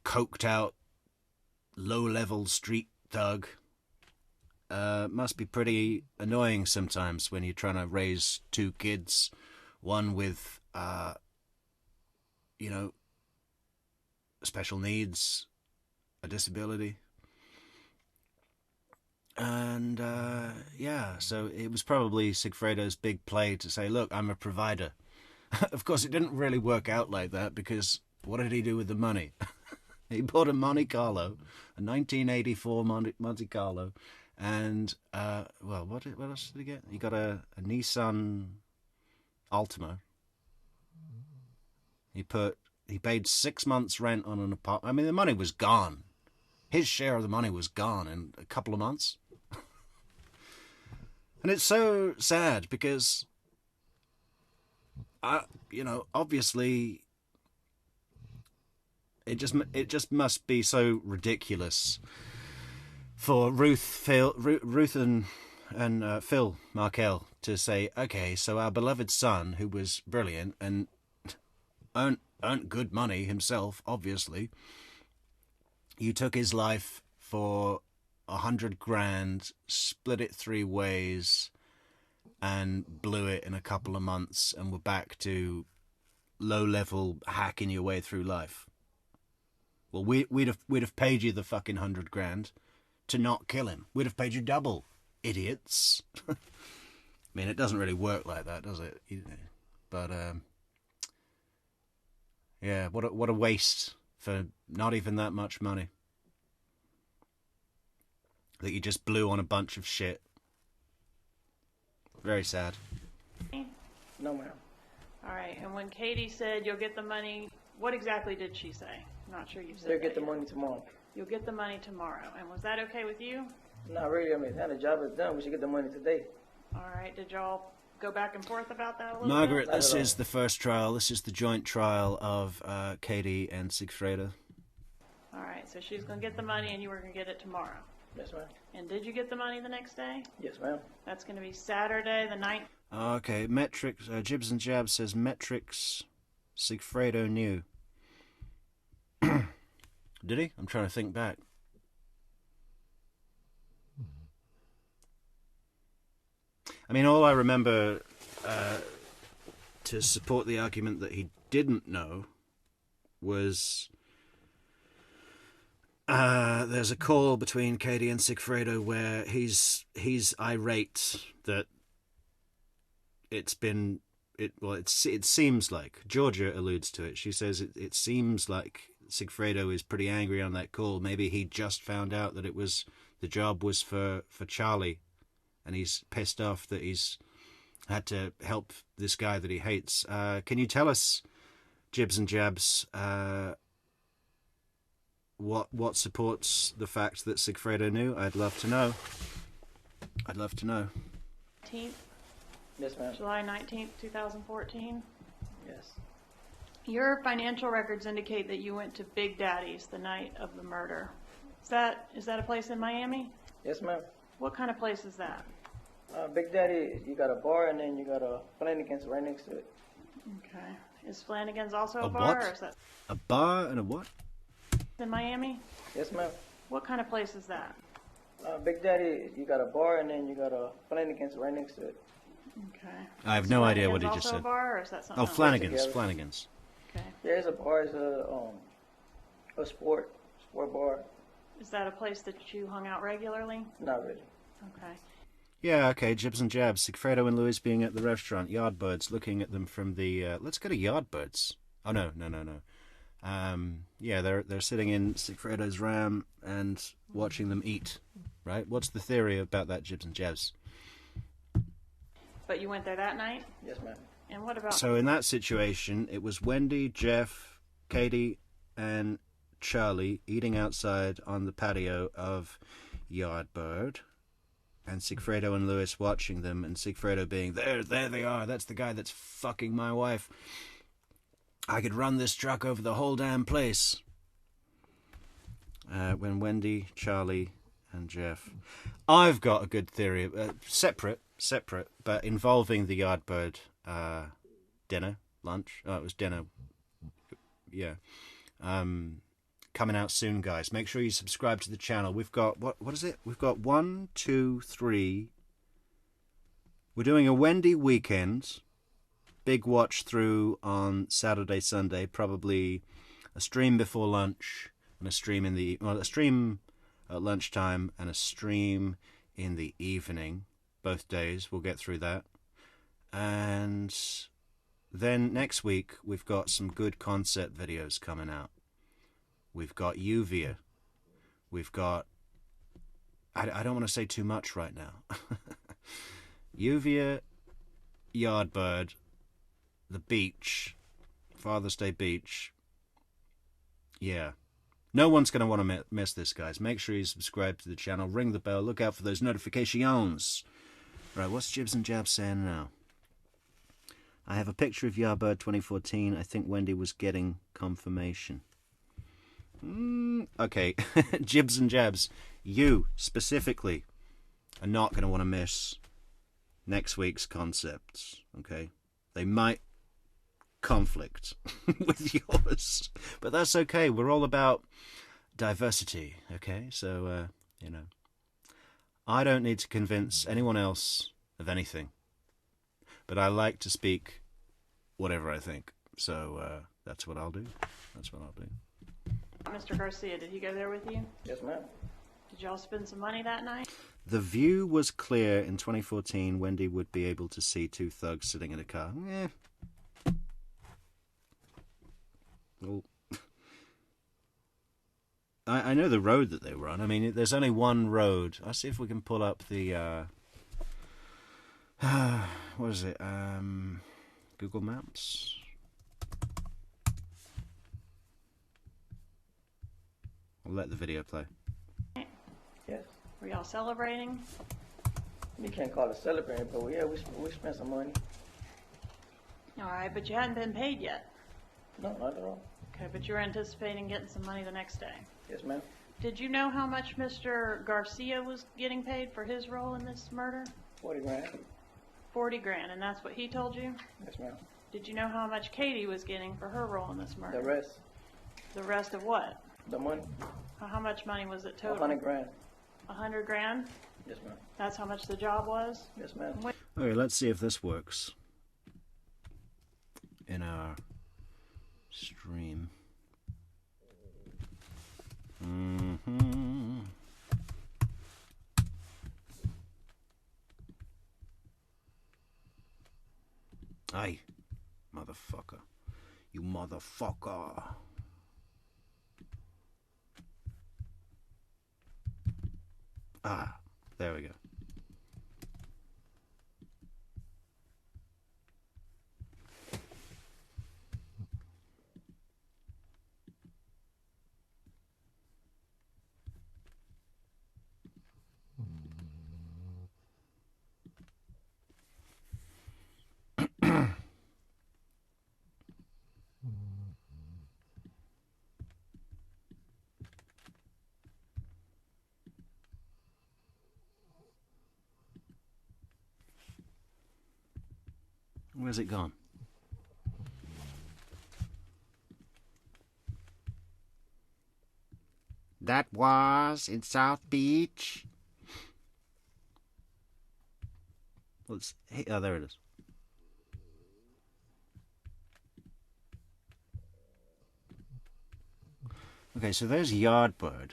coked out, low-level street thug. Must be pretty annoying sometimes when you're trying to raise two kids, one with, you know, special needs, a disability. And, yeah, so it was probably Sigfredo's big play to say, look, I'm a provider. Of course, it didn't really work out like that, because what did he do with the money? He bought a Monte Carlo, a 1984 Monte Carlo, and, well, what else did he get? He got a Nissan Altima. He paid 6 months rent on an apartment. I mean, the money was gone. His share of the money was gone in a couple of months. And it's so sad because, you know, obviously, it just must be so ridiculous for Ruth and Phil Markel to say, okay, so our beloved son, who was brilliant and earned good money himself, obviously, you took his life for $100,000, split it 3 ways, and blew it in a couple of months, and were back to low-level hacking your way through life. Well, we'd have paid you the fucking $100,000 to not kill him. We'd have paid you double, idiots. I mean, it doesn't really work like that, does it? But yeah, what a waste for not even that much money that you just blew on a bunch of shit. Very sad. No, ma'am. All right, and when Katie said you'll get the money, what exactly did she say? I'm not sure you said They'll that get the yet. money tomorrow. You'll get the money tomorrow. And was that okay with you? Not really. I mean, now the job is done. We should get the money today. All right, did y'all go back and forth about that a little Margaret, bit? this is the first trial. This is the joint trial of Katie and Sigfredo. All right, so she was going to get the money and you were going to get it tomorrow. Yes, ma'am. And did you get the money the next day? Yes, ma'am. That's going to be Saturday the 9th. Okay, Metrix, Jibs and Jabs says Metrix Sigfredo knew. Did he? I'm trying to think back. I mean, all I remember to support the argument that he didn't know was there's a call between Katie and Sigfredo where he's irate that it seems like, Georgia alludes to it. She says it seems like Sigfredo is pretty angry on that call. Maybe he just found out that the job was for Charlie, and he's pissed off that he's had to help this guy that he hates. Can you tell us, Jibs and Jabs, what supports the fact that Sigfredo knew? I'd love to know. 19th? Yes, ma'am. July 19th, 2014? Yes. Your financial records indicate that you went to Big Daddy's the night of the murder. Is that a place in Miami? Yes, ma'am. What kind of place is that? Big Daddy, you got a bar and then you got a Flanagan's right next to it. Okay. Is Flanagan's also a A bar, what? or is that A bar and a what? in Miami? Yes, ma'am. What kind of place is that? Big Daddy, you got a bar and then you got a Flanagan's right next to it. Okay. I have Is no idea what Flanagan's he just also said. a bar, or is that something Oh, else? Flanagan's. Together. Flanagan's. Okay. Yeah, it's a bar. It's a sport bar. Is that a place that you hung out regularly? Not really. Okay. Yeah, okay, jibs and jabs. Sigfredo and Luis being at the restaurant, Yardbirds, looking at them from the... let's go to Yardbirds. Oh, no. Yeah, they're sitting in Sigfredo's ram and watching them eat, right? What's the theory about that, jibs and jabs? But you went there that night? Yes, ma'am. And what about... So in that situation, it was Wendy, Jeff, Katie, and Charlie eating outside on the patio of Yardbird, and Sigfredo and Luis watching them, and Sigfredo being, there they are, that's the guy that's fucking my wife. I could run this truck over the whole damn place. When Wendy, Charlie, and Jeff... I've got a good theory, separate, but involving the Yardbird dinner, lunch. Oh, it was dinner. Yeah. Coming out soon, guys. Make sure you subscribe to the channel. We've got, what is it? We've got 1, 2, 3. We're doing a Wendy weekend. Big watch through on Saturday, Sunday. Probably a stream before lunch and a stream in the... Well, a stream at lunchtime and a stream in the evening. Both days. We'll get through that. And then next week, we've got some good concept videos coming out. We've got Uvia. We've got... I don't want to say too much right now. Uvia, Yardbird, the beach, Father's Day beach. Yeah. No one's going to want to miss this, guys. Make sure you subscribe to the channel. Ring the bell. Look out for those notifications. Right, what's Jibs and Jabs saying now? I have a picture of Yardbird 2014. I think Wendy was getting confirmation. Okay, Jibs and Jabs, you specifically are not going to want to miss next week's concepts, okay? They might conflict with yours, but that's okay. We're all about diversity, okay? So, you know, I don't need to convince anyone else of anything, but I like to speak whatever I think. So that's what I'll do. That's what I'll do. Mr. Garcia, did he go there with you? Yes, ma'am. Did y'all spend some money that night? The view was clear in 2014. Wendy would be able to see two thugs sitting in a car. Well, I know the road that they were on. I mean, there's only one road. I'll see if we can pull up the... what is it? Google Maps? I'll let the video play. Yes. Were y'all celebrating? You can't call it celebrating, but yeah, we spent some money. All right, but you hadn't been paid yet. No, not at all. Okay, but you were anticipating getting some money the next day. Yes, ma'am. Did you know how much Mr. Garcia was getting paid for his role in this murder? 40 grand. 40 grand, and that's what he told you? Yes, ma'am. Did you know how much Katie was getting for her role in this murder? The rest. The rest of what? The money. How much money was it total? 100 grand. 100 grand? Yes, ma'am. That's how much the job was? Yes, ma'am. Okay, let's see if this works in our stream. Aye, motherfucker. You motherfucker. Ah, there we go. Where's it gone? That was in South Beach. Let's. Hey, oh, there it is. Okay, so there's Yardbird.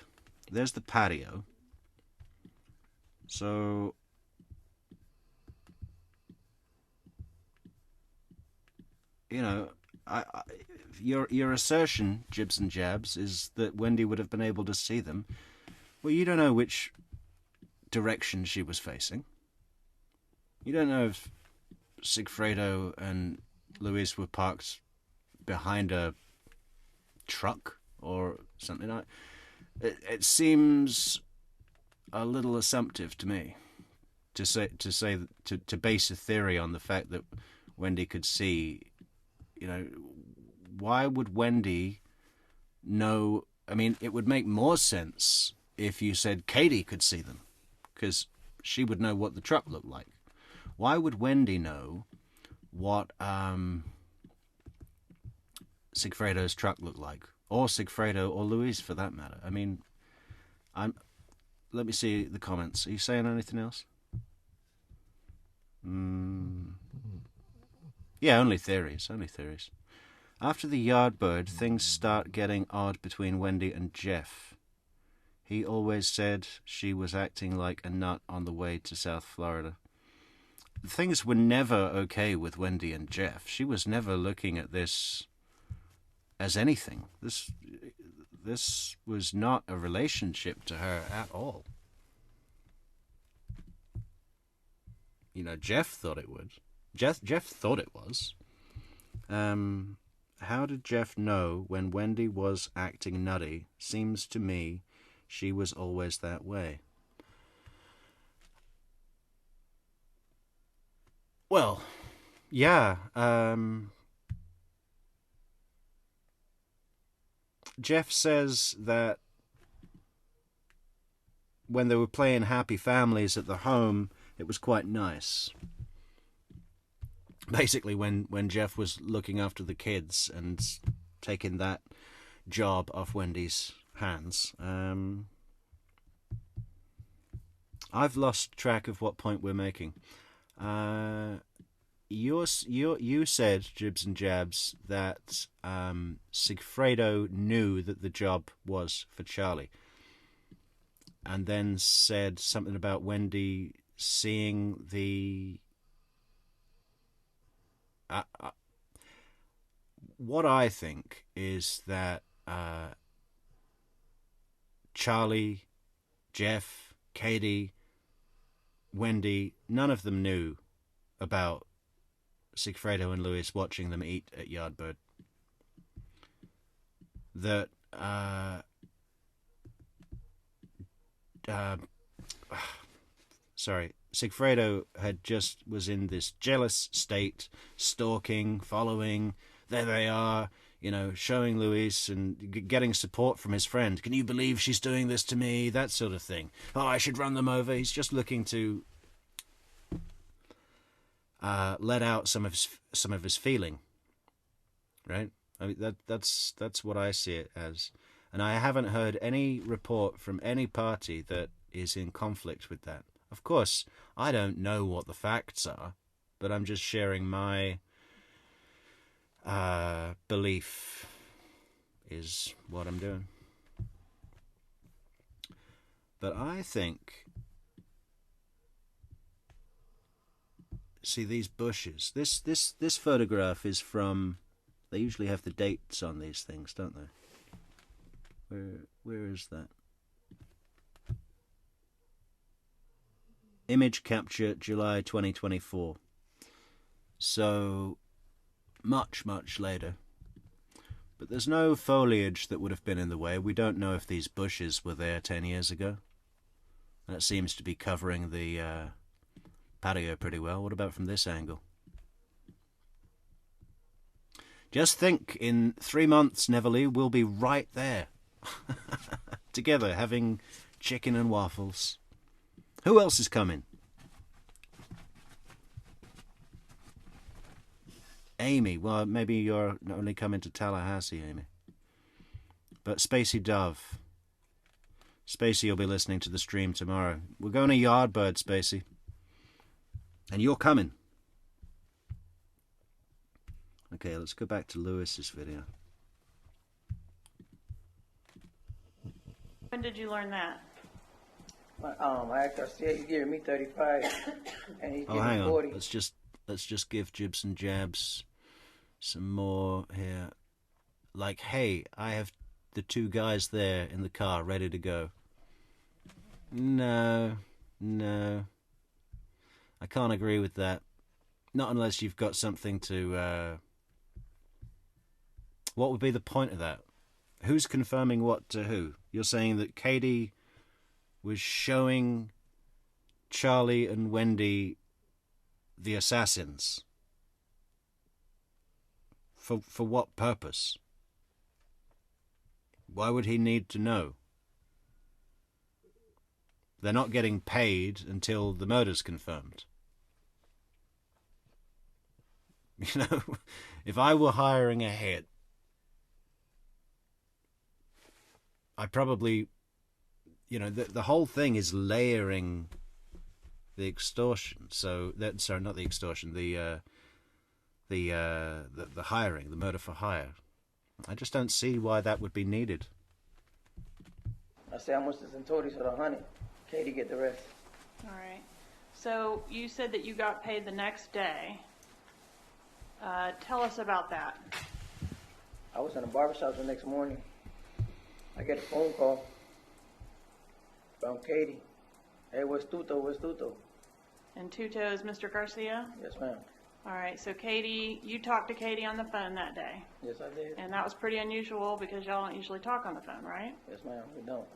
there's the patio. So you know, your assertion, Jibs and Jabs, is that Wendy would have been able to see them. Well, you don't know which direction she was facing. You don't know if Sigfredo and Luis were parked behind a truck or something like that. It seems a little assumptive to me to base a theory on the fact that Wendy could see. You know, why would Wendy know? I mean, it would make more sense if you said Katie could see them, because she would know what the truck looked like. Why would Wendy know what Sigfredo's truck looked like, or Sigfredo, or Luis for that matter? I mean, let me see the comments. Are you saying anything else? Yeah, only theories. After the Yardbird, things start getting odd between Wendy and Jeff. He always said she was acting like a nut on the way to South Florida. Things were never okay with Wendy and Jeff. She was never looking at this as anything. This was not a relationship to her at all. You know, Jeff thought it would. Jeff thought it was. How did Jeff know when Wendy was acting nutty? Seems to me she was always that way. Well, yeah. Jeff says that when they were playing Happy Families at the home, it was quite nice. Basically, when Jeff was looking after the kids and taking that job off Wendy's hands. I've lost track of what point we're making. You said, Jibs and Jabs, that Sigfredo knew that the job was for Charlie, and then said something about Wendy seeing the... what I think is that Charlie, Jeff, Katie, Wendy, none of them knew about Sigfredo and Luis watching them eat at Yardbird. That Sigfredo was in this jealous state, stalking, following. There they are, you know, showing Luis and getting support from his friend. Can you believe she's doing this to me? That sort of thing. Oh, I should run them over. He's just looking to let out some of his feeling, right? I mean, that's what I see it as, and I haven't heard any report from any party that is in conflict with that. Of course, I don't know what the facts are, but I'm just sharing my belief is what I'm doing. But I think, see these bushes. This photograph is from. They usually have the dates on these things, don't they? Where is that? Image capture July 2024. So much later. But there's no foliage that would have been in the way. We don't know if these bushes were there 10 years ago. That seems to be covering the patio pretty well. What about from this angle? Just think, in 3 months, Neverly, we'll be right there. Together, having chicken and waffles. Who else is coming? Amy. Well, maybe you're only coming to Tallahassee, Amy. But Spacey Dove. Spacey will be listening to the stream tomorrow. We're going to Yardbird, Spacey. And you're coming. Okay, let's go back to Lewis's video. When did you learn that? I asked Garcia, he's giving me 35, and he's giving hang me on. 40. Let's just give Jibs and Jabs some more here. Like, hey, I have the two guys there in the car ready to go. No. I can't agree with that. Not unless you've got something to... What would be the point of that? Who's confirming what to who? You're saying that Katie was showing Charlie and Wendy the assassins. For what purpose? Why would he need to know? They're not getting paid until the murder's confirmed. You know, if I were hiring a hit, I probably, you know, the whole thing is layering the extortion. So that, sorry, not the extortion, the hiring, the murder for hire. I just don't see why that would be needed. I say how much is in total, so the 100. Katie get the rest. All right. So you said that you got paid the next day. Tell us about that. I was in a barbershop the next morning. I get a phone call from Katie. Hey, where's Tuto? Where's Tuto? And Tuto is Mr. Garcia? Yes, ma'am. All right, so Katie, you talked to Katie on the phone that day. Yes, I did. And that was pretty unusual because y'all don't usually talk on the phone, right? Yes, ma'am, we don't.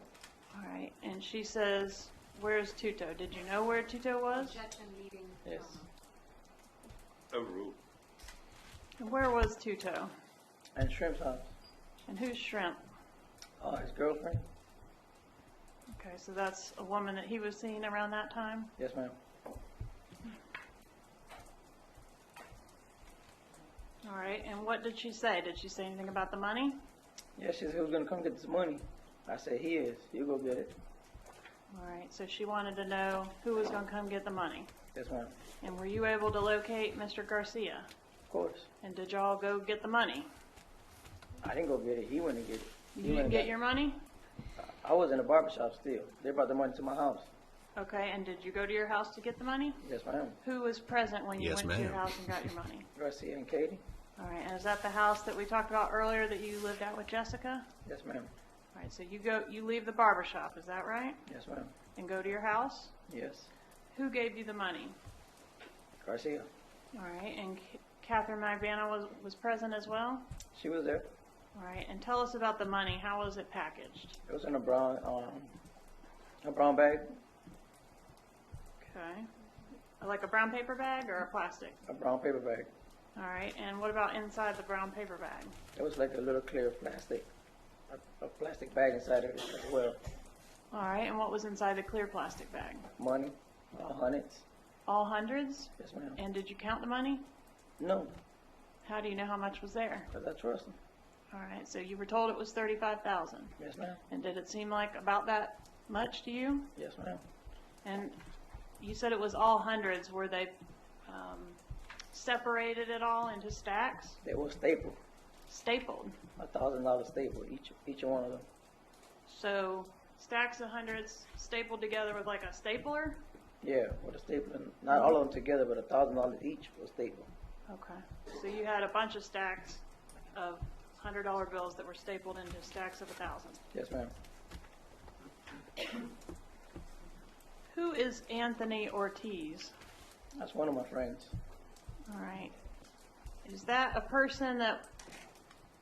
All right, and she says, where's Tuto? Did you know where Tuto was? Yes. Overruled. And where was Tuto? And Shrimp's house. And who's Shrimp? His girlfriend. Okay, so that's a woman that he was seeing around that time? Yes, ma'am. All right, and what did she say? Did she say anything about the money? Yeah, she said he was going to come get this money. I said, he is. You go get it. All right, so she wanted to know who was going to come get the money. Yes, ma'am. And were you able to locate Mr. Garcia? Of course. And did y'all go get the money? I didn't go get it. He went to get it. You didn't get your money? I was in the barbershop still. They brought the money to my house. Okay, and did you go to your house to get the money? Yes, ma'am. Who was present when you Yes, went to your ma'am. house and got your money? Garcia and Katie. All right, and is that the house that we talked about earlier that you lived at with Jessica? Yes, ma'am. All right, so you leave the barber shop, is that right? Yes, ma'am. And go to your house? Yes. Who gave you the money? Garcia. All right, and Katherine Magbanua was present as well? She was there. All right, and tell us about the money. How was it packaged? It was in a brown bag. Okay. Like a brown paper bag or a plastic? A brown paper bag. All right, and what about inside the brown paper bag? It was like a little clear plastic, a plastic bag inside of it as well. All right, and what was inside the clear plastic bag? Money, hundreds. All hundreds? Yes, ma'am. And did you count the money? No, How do you know how much was there? because I trust him. All right, so you were told it was 35,000. Yes, ma'am. And did it seem like about that much to you? Yes, ma'am. And you said it was all hundreds. Were they separated at all into stacks? They were stapled. Stapled. $1,000 staple each one of them. So stacks of hundreds stapled together with like a stapler? Yeah, with a staple. Not all of them together, but $1,000 each was stapled. Okay. So you had a bunch of stacks of $100 bills that were stapled into stacks of 1,000. Yes, ma'am. Who is Anthony Ortiz? That's one of my friends. All right. Is that a person that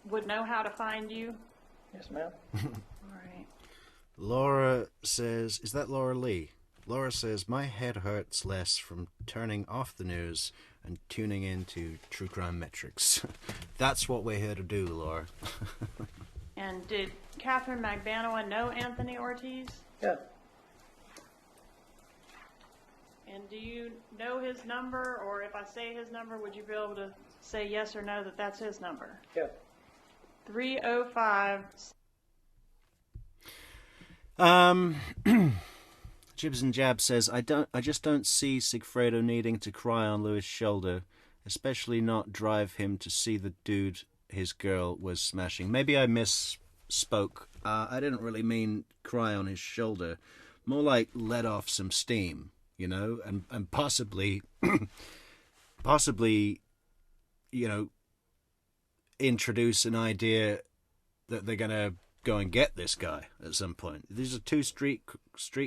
would know how to find you? Yes, ma'am. All right. Laura says, is that Laura Lee? Laura says, my head hurts less from turning off the news and tuning into True Crime Metrics. That's what we're here to do, Laura. And did Katherine Magbanua know Anthony Ortiz? Yeah. And do you know his number, or if I say his number, would you be able to say yes or no that that's his number? Yeah. 305. Jibs and Jab says, I just don't see Sigfredo needing to cry on Louis' shoulder, especially not drive him to see the dude his girl was smashing. Maybe I misspoke I didn't really mean cry on his shoulder. More like let off some steam, you know, and possibly, you know, introduce an idea that they're going to go and get this guy at some point. These are two street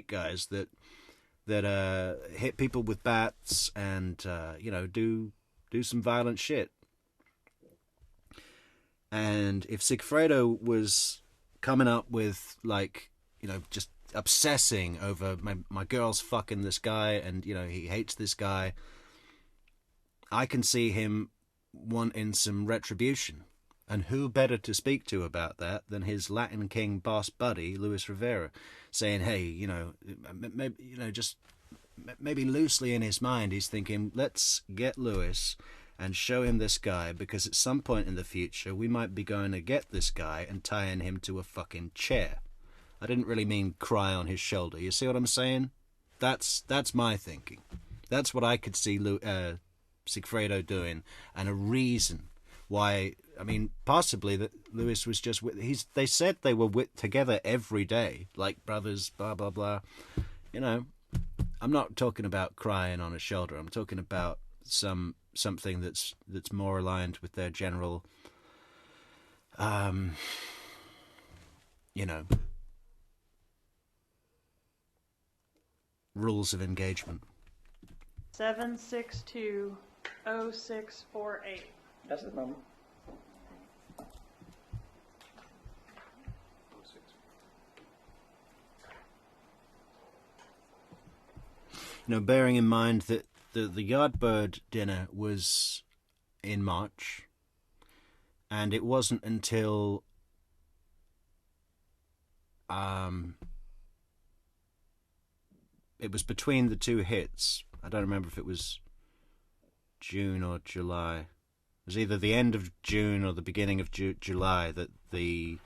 guys that hit people with bats and you know, do some violent shit. And if Sigfredo was coming up with, like, you know, just obsessing over my girl's fucking this guy and, you know, he hates this guy, I can see him wanting some retribution. And who better to speak to about that than his Latin King boss buddy, Luis Rivera, saying, hey, you know, maybe loosely in his mind, he's thinking, let's get Luis and show him this guy, because at some point in the future, we might be going to get this guy and tying him to a fucking chair. I didn't really mean cry on his shoulder. You see what I'm saying? That's my thinking. That's what I could see Sigfredo doing, and a reason why. I mean, possibly that Luis was just they said they were together every day, like brothers, blah blah blah. You know, I'm not talking about crying on a shoulder. I'm talking about something that's more aligned with their general, you know, rules of engagement. 762-0648. That's his number. You know, bearing in mind that the Yardbird dinner was in March, and it wasn't until it was between the two hits. I don't remember if it was June or July. It was either the end of June or the beginning of July that the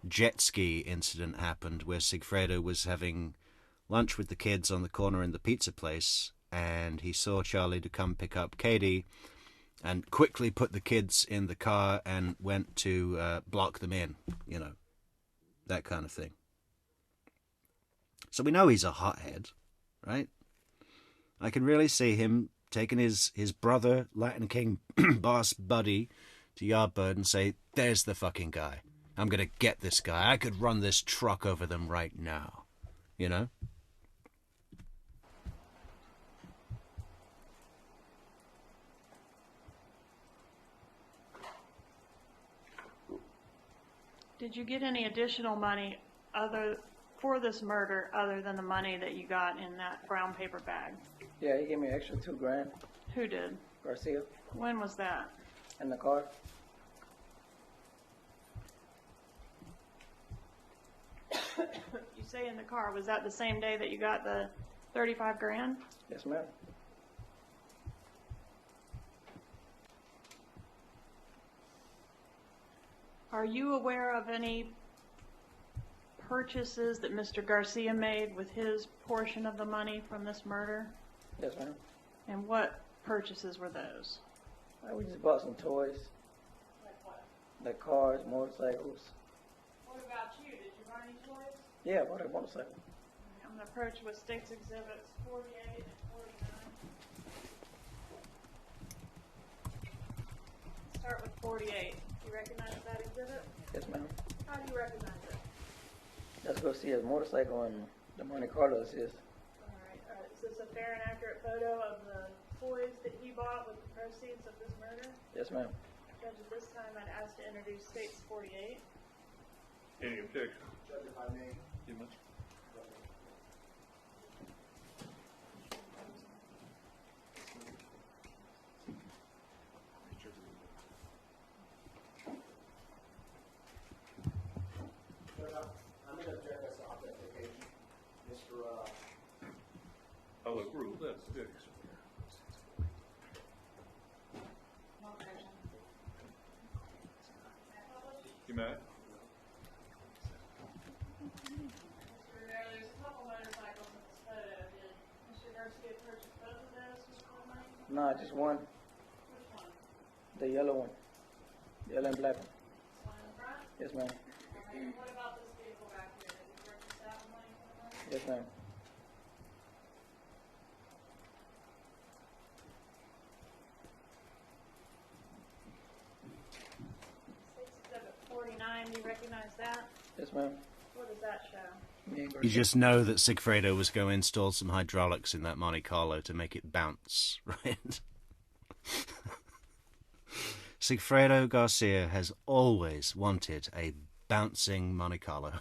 jet ski incident happened, where Sigfredo was having lunch with the kids on the corner in the pizza place, and he saw Charlie to come pick up Katie and quickly put the kids in the car and went to block them in, you know, that kind of thing. So we know he's a hothead, right? I can really see him taking his brother, Latin King boss buddy, to Yardbird and say, there's the fucking guy. I'm going to get this guy. I could run this truck over them right now, you know? Did you get any additional money for this murder other than the money that you got in that brown paper bag? Yeah, he gave me an extra $2,000. Who did? Garcia. When was that? In the car. You say in the car. Was that the same day that you got the $35,000? Yes, ma'am. Are you aware of any purchases that Mr. Garcia made with his portion of the money from this murder? Yes, ma'am. And what purchases were those? We just bought some toys. Like what? Like cars, motorcycles. What about you? Did you buy any toys? Yeah, I bought a motorcycle. I'm going to approach with States Exhibits 48 and 49. Start with 48. You recognize that exhibit? Yes, ma'am. How do you recognize it? Let's go see his motorcycle and the Monte Carlo is his. All right. Is this a fair and accurate photo of the toys that he bought with the proceeds of this murder? Yes, ma'am. Judge, at this time, I'd ask to introduce States 48. Any objection? Judge, if I may. You must. I'm going to object as to authentication. Mr. I'll agree with that. Yes. You may. Mr. Rivera, there's a couple motorcycles in this photo. Did Mr. Garcia purchase both of those with full money? Nah, just one. Which one? The yellow one. The yellow and black one. This one in the front? Yes, ma'am. All right. What about this vehicle Yes, ma'am. Exhibit 49, do you recognize that? Yes, ma'am. What does that show? You just know that Sigfredo was going to install some hydraulics in that Monte Carlo to make it bounce, right? Sigfredo Garcia has always wanted a bouncing Monte Carlo.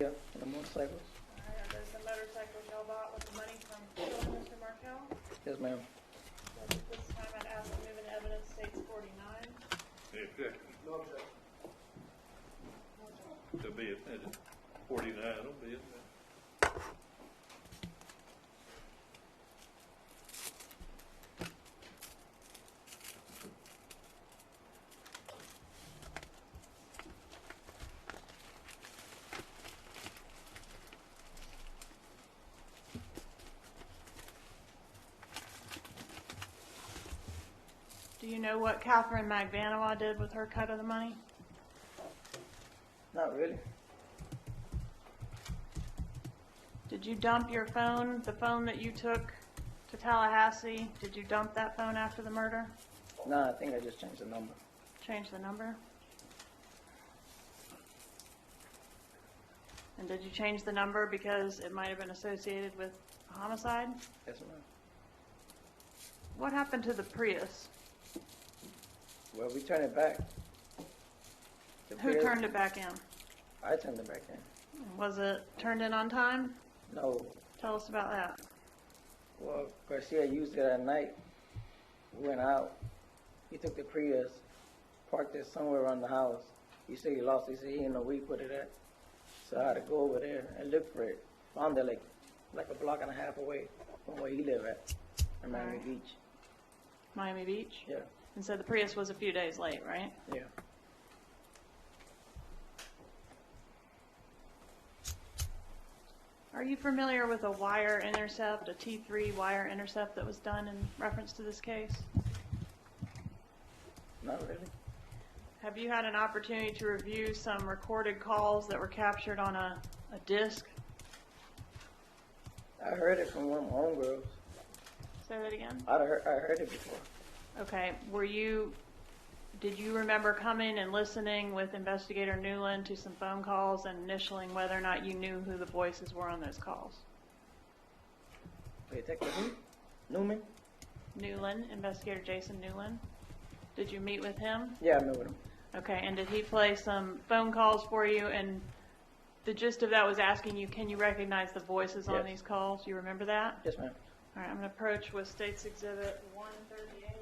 Yeah, and the motorcycles. Alright, are those the motorcycles y'all bought with the money from Mr. Markel? Yes, ma'am. So at this time, I'd ask to move into evidence states 49. Any objection? No objection. To be admitted. 49 will be admitted. Do you know what Katherine Magbanua did with her cut of the money? Not really. Did you dump your phone, the phone that you took to Tallahassee? Did you dump that phone after the murder? No, I think I just changed the number. Change the number? And did you change the number because it might have been associated with a homicide? Yes, ma'am. What happened to the Prius? Well, we turned it back. Who turned it back in? I turned it back in. Was it turned in on time? No. Tell us about that. Well, Garcia used it at night. We went out. He took the Prius, parked it somewhere around the house. He said he lost it. He said he didn't know where he put it at. So I had to go over there and look for it. Found it like a block and a half away from where he lived at, in Miami Beach. Miami Beach? Yeah. And so the Prius was a few days late, right? Yeah. Are you familiar with a wire intercept, a T3 wire intercept that was done in reference to this case? Not really. Have you had an opportunity to review some recorded calls that were captured on a disc? I heard it from one of my homegirls. Say that again? I heard it before. Okay. Did you remember coming and listening with Investigator Newland to some phone calls and initialing whether or not you knew who the voices were on those calls? Detective who? Newman? Newland, Investigator Jason Newland. Did you meet with him? Yeah, I met with him. Okay, and did he play some phone calls for you? And the gist of that was asking you, can you recognize the voices on these calls? You remember that? Yes, ma'am. All right, I'm going to approach with State's Exhibit 138.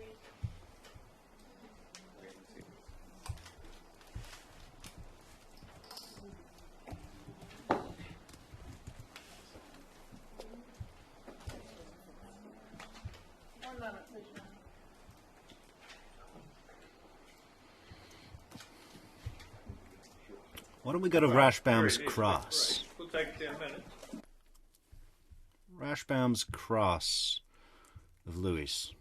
One moment, please. Why don't we go to Rashbaum's Cross? We'll take 10 minutes. Rashbaum's Cross of Luis.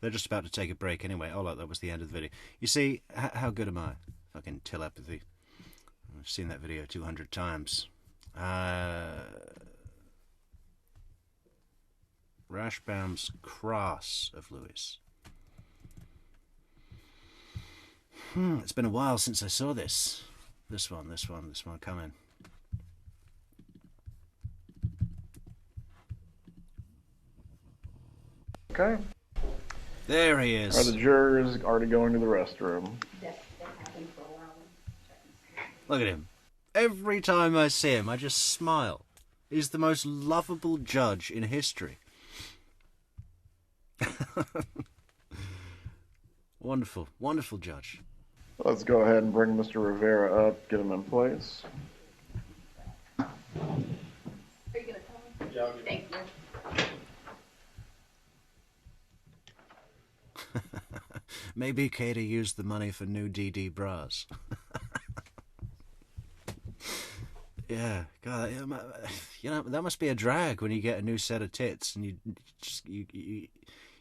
They're just about to take a break anyway. Oh, look, that was the end of the video. You see, how good am I? Fucking telepathy. I've seen that video 200 times. Rashbaum's Cross of Luis. It's been a while since I saw this. This one coming. Okay. There he is. Are the jurors already going to the restroom? Look at him. Every time I see him, I just smile. He's the most lovable judge in history. Wonderful, wonderful judge. Let's go ahead and bring Mr. Rivera up, get him in place. Are you going to tell me? Yeah. Thank you. Maybe Katie used the money for new DD bras. Yeah, God, you know, that must be a drag when you get a new set of tits and you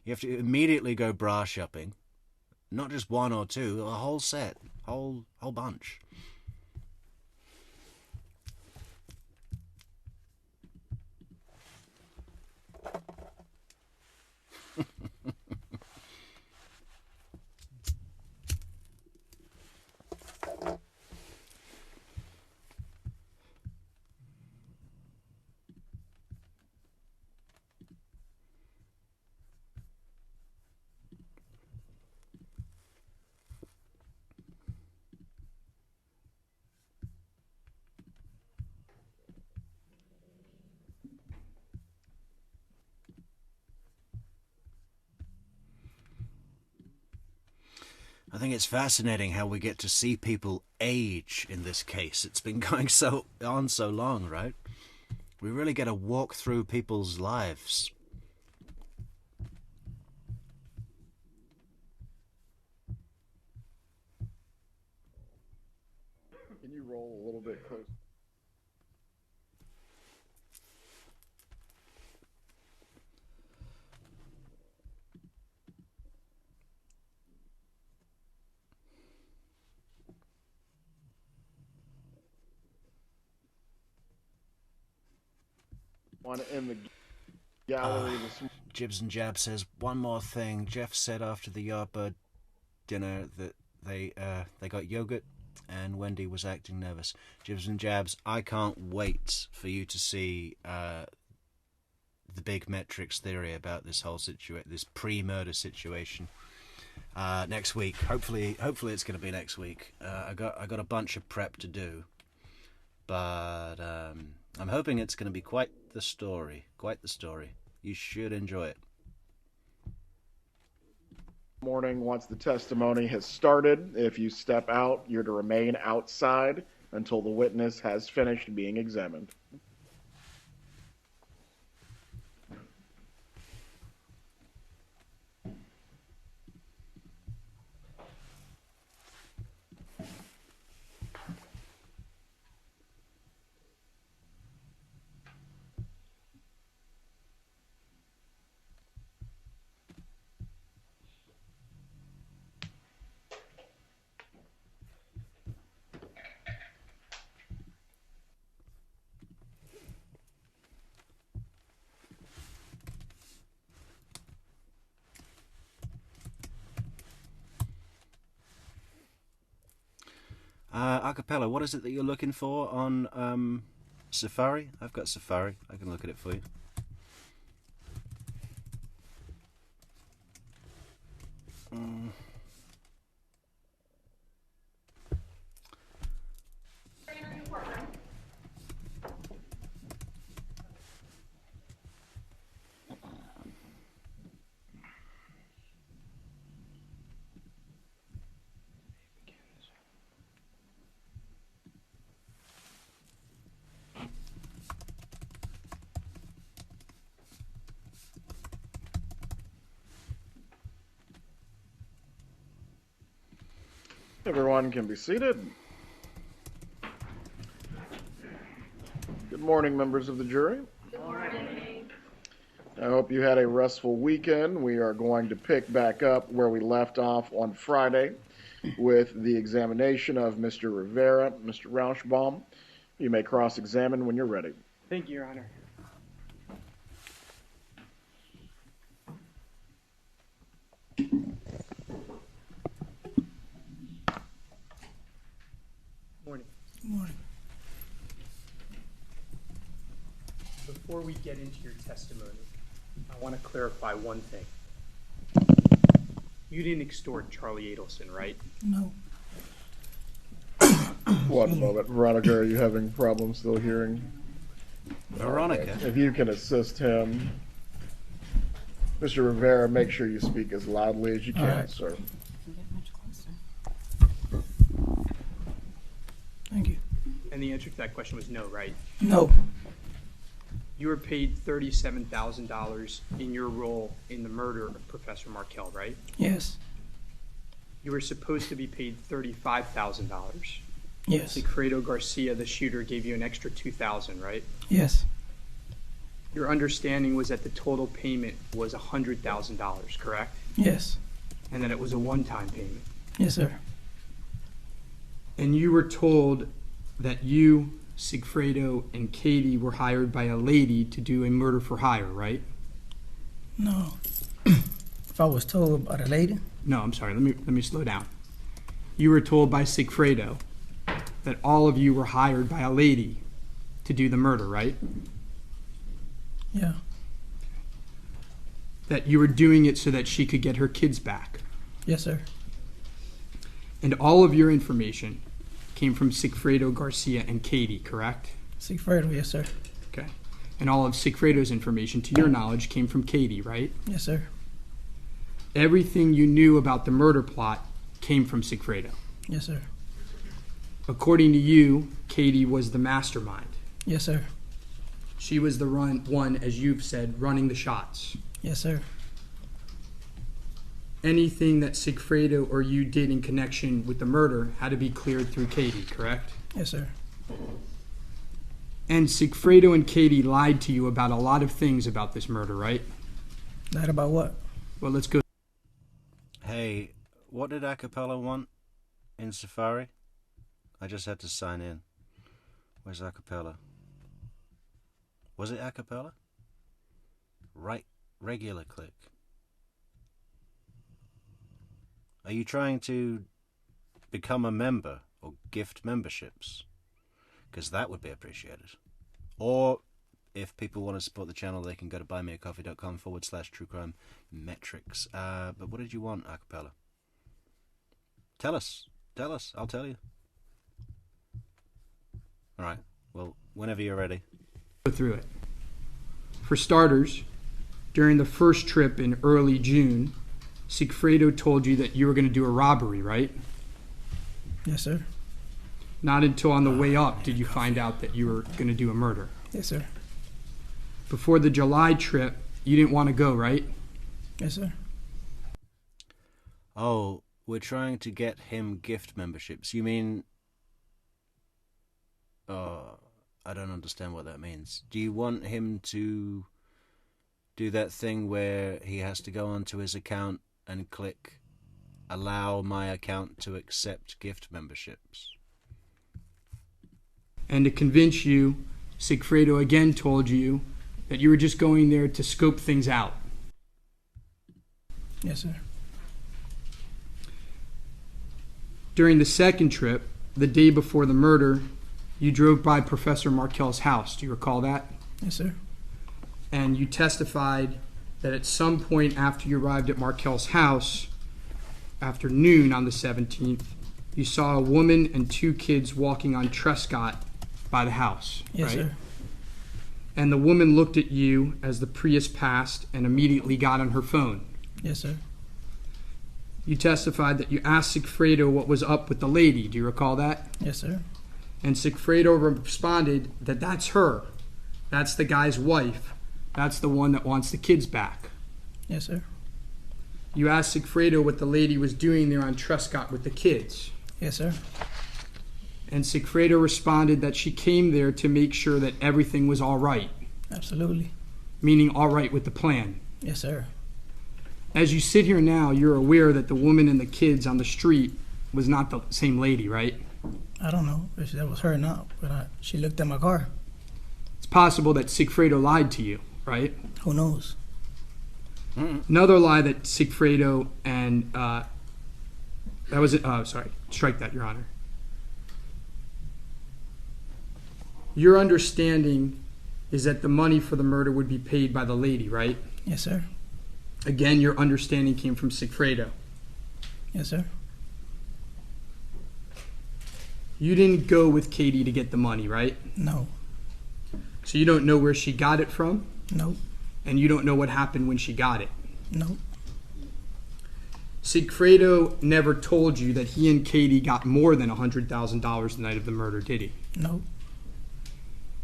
have to immediately go bra shopping. Not just one or two, a whole set, whole bunch. I think it's fascinating how we get to see people age in this case. It's been going so long, right? We really get to walk through people's lives. Can you roll a little bit closer? One in the gallery this morning. Jibs and Jab says, one more thing. Jeff said after the Yardbird dinner that they got yogurt and Wendy was acting nervous. Jibs and Jabs, I can't wait for you to see the big Metrix theory about this whole this pre-murder situation next week. Hopefully it's going to be next week. I got a bunch of prep to do, but I'm hoping it's going to be quite the story. You should enjoy it. Morning, once the testimony has started, if you step out, you're to remain outside until the witness has finished being examined. Acapella, what is it that you're looking for on Safari? I've got Safari. I can look at it for you. Everyone can be seated. Good morning, members of the jury. Good morning. I hope you had a restful weekend. We are going to pick back up where we left off on Friday with the examination of Mr. Rivera. Mr. Rauschbaum, you may cross-examine when you're ready. Thank you, Your Honor. Morning. Good morning. Before we get into your testimony, I want to clarify one thing. You didn't extort Charlie Adelson, right? No. One moment. Veronica, are you having problems still hearing? Veronica? If you can assist him. Mr. Rivera, make sure you speak as loudly as you can, right, sir. Thank you. And the answer to that question was no, right? No. You were paid $37,000 in your role in the murder of Professor Markel, right? Yes. You were supposed to be paid $35,000. Yes. Sigfredo Garcia, the shooter, gave you an extra $2,000, right? Yes. Your understanding was that the total payment was $100,000, correct? Yes. And that it was a one-time payment. Yes, sir. And you were told that you, Sigfredo, and Katie were hired by a lady to do a murder for hire, right? No. If I was told by the lady? No, I'm sorry. Let me slow down. You were told by Sigfredo that all of you were hired by a lady to do the murder, right? Yeah. That you were doing it so that she could get her kids back. Yes, sir. And all of your information came from Sigfredo, Garcia, and Katie, correct? Sigfredo, yes, sir. Okay. And all of Sigfredo's information, to your knowledge, came from Katie, right? Yes, sir. Everything you knew about the murder plot came from Sigfredo. Yes, sir. According to you, Katie was the mastermind. Yes, sir. She was the one, as you've said, running the shots. Yes, sir. Anything that Sigfredo or you did in connection with the murder had to be cleared through Katie, correct? Yes, sir. And Sigfredo and Katie lied to you about a lot of things about this murder, right? Lied about what? Well, let's go. Hey, what did Acapella want in Safari? I just had to sign in. Where's Acapella? Was it Acapella? Right, regular click. Are you trying to become a member or gift memberships? Because that would be appreciated. Or if people want to support the channel, they can go to buymeacoffee.com/truecrime metrics. But what did you want, Acapella? Tell us. Tell us. I'll tell you. All right. Well, whenever you're ready. Go through it. For starters, during the first trip in early June, Sigfredo told you that you were going to do a robbery, right? Yes, sir. Not until on the way up did you find out that you were going to do a murder. Yes, sir. Before the July trip, you didn't want to go, right? Yes, sir. Oh, we're trying to get him gift memberships. You mean... I don't understand what that means. Do you want him to do that thing where he has to go onto his account and click allow my account to accept gift memberships? And to convince you, Sigfredo again told you that you were just going there to scope things out. Yes, sir. During the second trip, the day before the murder, you drove by Professor Markel's house. Do you recall that? Yes, sir. And you testified that at some point after you arrived at Markel's house, after noon on the 17th, you saw a woman and 2 kids walking on Trescott by the house. Yes, right? sir. And the woman looked at you as the Prius passed and immediately got on her phone. Yes, sir. You testified that you asked Sigfredo what was up with the lady. Do you recall that? Yes, sir. And Sigfredo responded that that's her. That's the guy's wife. That's the one that wants the kids back. Yes, sir. You asked Sigfredo what the lady was doing there on Trescott with the kids. Yes, sir. And Sigfredo responded that she came there to make sure that everything was all right. Absolutely. Meaning all right with the plan. Yes, sir. As you sit here now, you're aware that the woman and the kids on the street was not the same lady, right? I don't know if that was her or not, but she looked at my car. It's possible that Sigfredo lied to you, right? Who knows? Another lie that Sigfredo and that was it. Sorry, strike that, Your Honor. Your understanding is that the money for the murder would be paid by the lady, right? Yes, sir. Again, your understanding came from Sigfredo. Yes, sir. You didn't go with Katie to get the money, right? No. So you don't know where she got it from? No. And you don't know what happened when she got it? No. Sigfredo never told you that he and Katie got more than $100,000 the night of the murder, did he? No.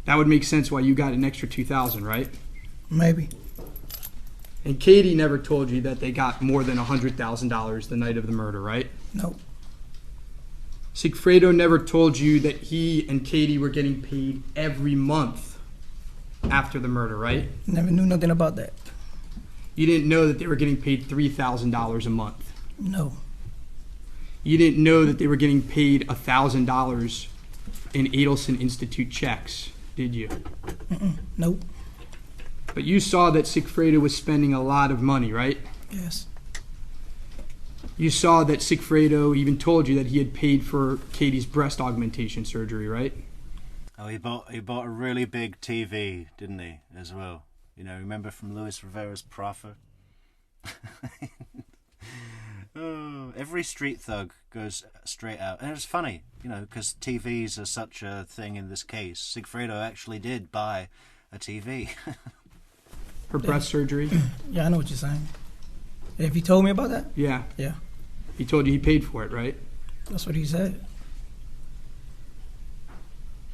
That would make sense why you got an extra $2,000, right? Maybe. And Katie never told you that they got more than $100,000 the night of the murder, right? No. Sigfredo never told you that he and Katie were getting paid every month after the murder, right? Never knew nothing about that. You didn't know that they were getting paid $3,000 a month? No. You didn't know that they were getting paid $1,000 in Adelson Institute checks, did you? Nope. But you saw that Sigfredo was spending a lot of money, right? Yes. You saw that Sigfredo even told you that he had paid for Katie's breast augmentation surgery, right? Oh, he bought a really big TV, didn't he, as well? You know, remember from Luis Rivera's Proffer? Oh, every street thug goes straight out. And it's funny, you know, because TVs are such a thing in this case. Sigfredo actually did buy a TV. Her breast surgery? Yeah, I know what you're saying. Have you told me about that? Yeah. Yeah. He told you he paid for it, right? That's what he said.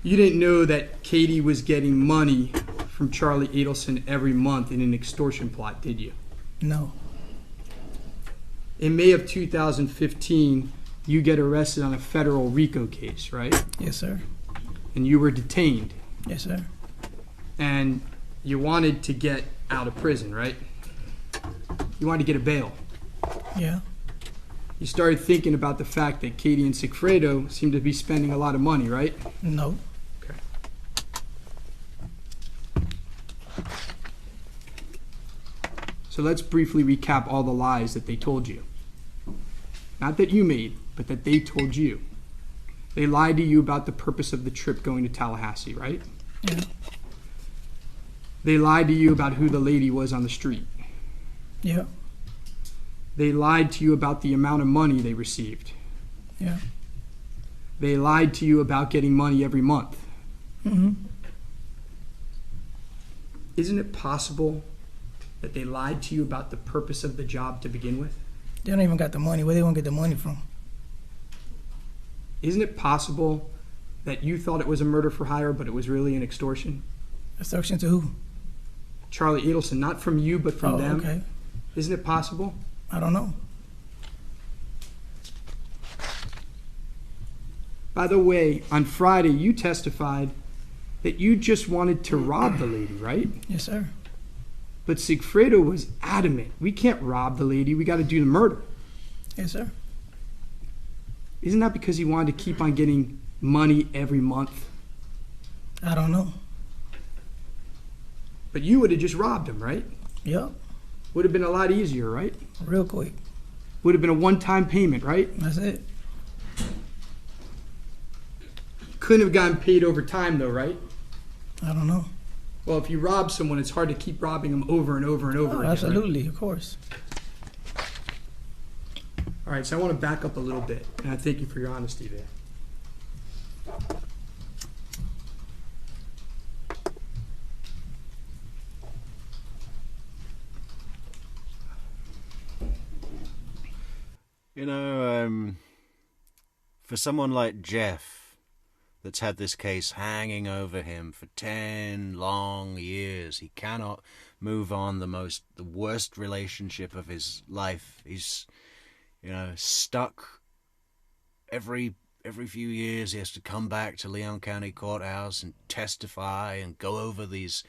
You didn't know that Katie was getting money from Charlie Adelson every month in an extortion plot, did you? No. In May of 2015, you get arrested on a federal RICO case, right? Yes, sir. And you were detained. Yes, sir. And you wanted to get out of prison, right? You wanted to get a bail. Yeah. You started thinking about the fact that Katie and Sigfredo seemed to be spending a lot of money, right? No. Okay. So let's briefly recap all the lies that they told you. Not that you made, but that they told you. They lied to you about the purpose of the trip going to Tallahassee, right? Yeah. They lied to you about who the lady was on the street. Yeah. They lied to you about the amount of money they received. Yeah. They lied to you about getting money every month. Mm-hmm. Isn't it possible that they lied to you about the purpose of the job to begin with? They don't even got the money. Where they gonna get the money from? Isn't it possible that you thought it was a murder for hire, but it was really an extortion? Extortion to who? Charlie Adelson, not from you, but from them. Okay. Isn't it possible? I don't know. By the way, on Friday, you testified that you just wanted to rob the lady, right? Yes, sir. But Sigfredo was adamant. We can't rob the lady. We got to do the murder. Yes, sir. Isn't that because he wanted to keep on getting money every month? I don't know. But you would have just robbed him, right? Yep. Would have been a lot easier, right? Real quick. Would have been a one-time payment, right? That's it. Couldn't have gotten paid over time, though, right? I don't know. Well, if you rob someone, it's hard to keep robbing them over and over and over again. Absolutely, right? Of course. All right, so I want to back up a little bit, and I thank you for your honesty there. You know, for someone like Jeff, that's had this case hanging over him for 10 long years, he cannot move on the worst relationship of his life. He's, you know, stuck. Every few years he has to come back to Leon County Courthouse and testify and go over these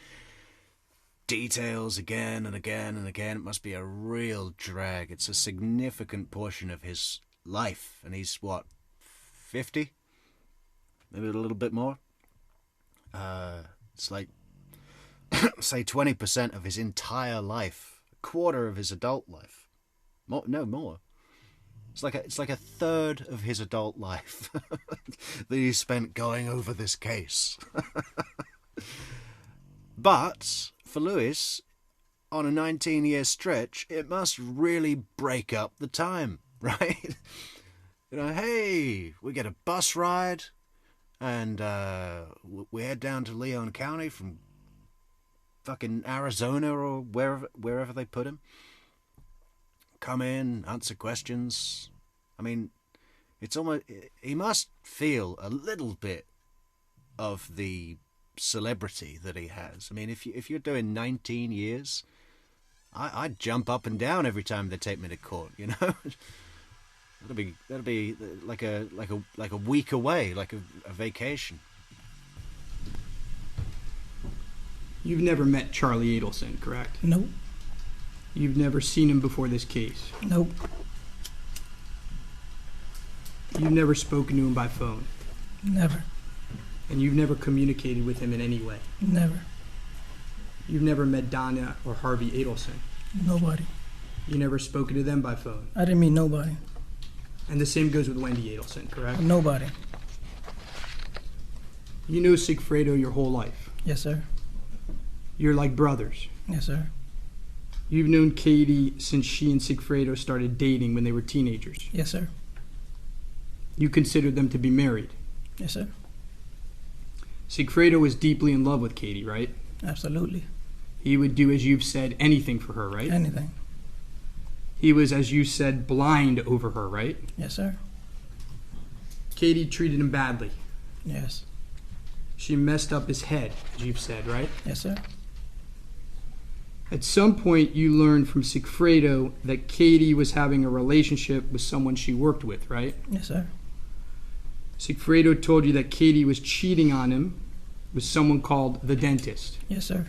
details again and again and again. It must be a real drag. It's a significant portion of his life, and he's what, 50? Maybe a little bit more. It's like say 20% of his entire life, a quarter of his adult life. More. It's like a third of his adult life that he spent going over this case. But for Luis, on a 19-year stretch, it must really break up the time, right? You know, hey, we get a bus ride, and we head down to Leon County from fucking Arizona or wherever they put him. Come in, answer questions. I mean, it's almost, he must feel a little bit of the celebrity that he has. I mean, if you're doing 19 years, I'd jump up and down every time they take me to court, you know. That'll be like a week away, like a vacation. You've never met Charlie Adelson, correct? Nope. You've never seen him before this case? Nope. You've never spoken to him by phone? Never. And you've never communicated with him in any way? Never. You've never met Donna or Harvey Adelson? Nobody. You never spoken to them by phone? I didn't meet nobody. And the same goes with Wendy Adelson, correct? Nobody. You knew Sigfredo your whole life? Yes, sir. You're like brothers? Yes, sir. You've known Katie since she and Sigfredo started dating when they were teenagers? Yes, sir. You considered them to be married? Yes, sir. Sigfredo was deeply in love with Katie, right? Absolutely. He would do, as you've said, anything for her, right? Anything. he was, as you said, blind over her, right? Yes, sir. Katie treated him badly. Yes. She messed up his head, as you've said, right? Yes, sir. At some point, you learned from Sigfredo that Katie was having a relationship with someone she worked with, right? Yes, sir. Sigfredo told you that Katie was cheating on him with someone called the dentist. Yes, sir.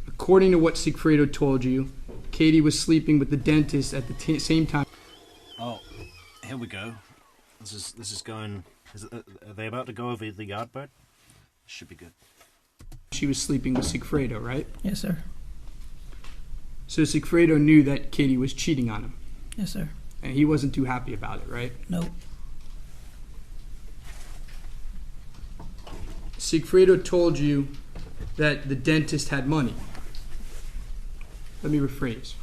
According to what Sigfredo told you, Katie was sleeping with the dentist at the same time. Oh, here we go. This is going. Are they about to go over the Yardbird? Should be good. She was sleeping with Sigfredo, right? Yes, sir. So Sigfredo knew that Katie was cheating on him. Yes, sir. And he wasn't too happy about it, right? No. Sigfredo told you that the dentist had money. Let me rephrase.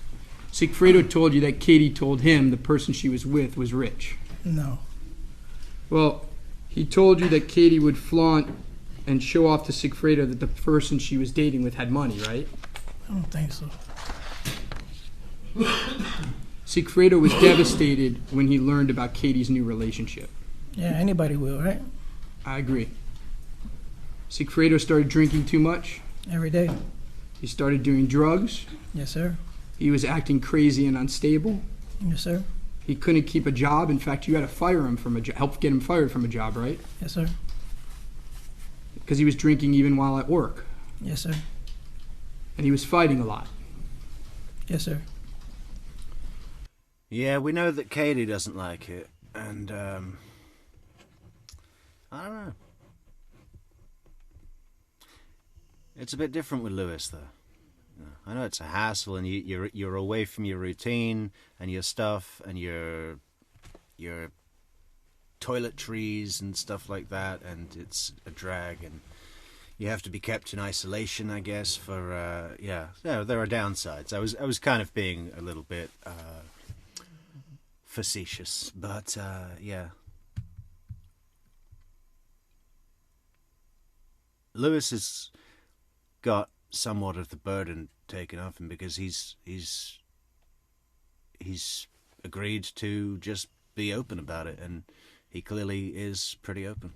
Sigfredo told you that Katie told him the person she was with was rich. No. Well, he told you that Katie would flaunt and show off to Sigfredo that the person she was dating with had money, right? I don't think so. Sigfredo was devastated when he learned about Katie's new relationship. Yeah, anybody will, right? I agree. Sigfredo started drinking too much. Every day. He started doing drugs. Yes, sir. He was acting crazy and unstable. Yes, sir. He couldn't keep a job. In fact, you had to fire him from a job, help get him fired from a job, right? Yes, sir. Because he was drinking even while at work. Yes, sir. And he was fighting a lot. Yes, sir. Yeah, we know that Katie doesn't like it, and I don't know. It's a bit different with Lewis, though. I know it's a hassle, and you're away from your routine and your stuff and your toiletries and stuff like that, and it's a drag, and you have to be kept in isolation, I guess. For yeah, there are downsides. I was kind of being a little bit facetious, but yeah. Lewis has got somewhat of the burden taken off him because he's agreed to just be open about it, and he clearly is pretty open.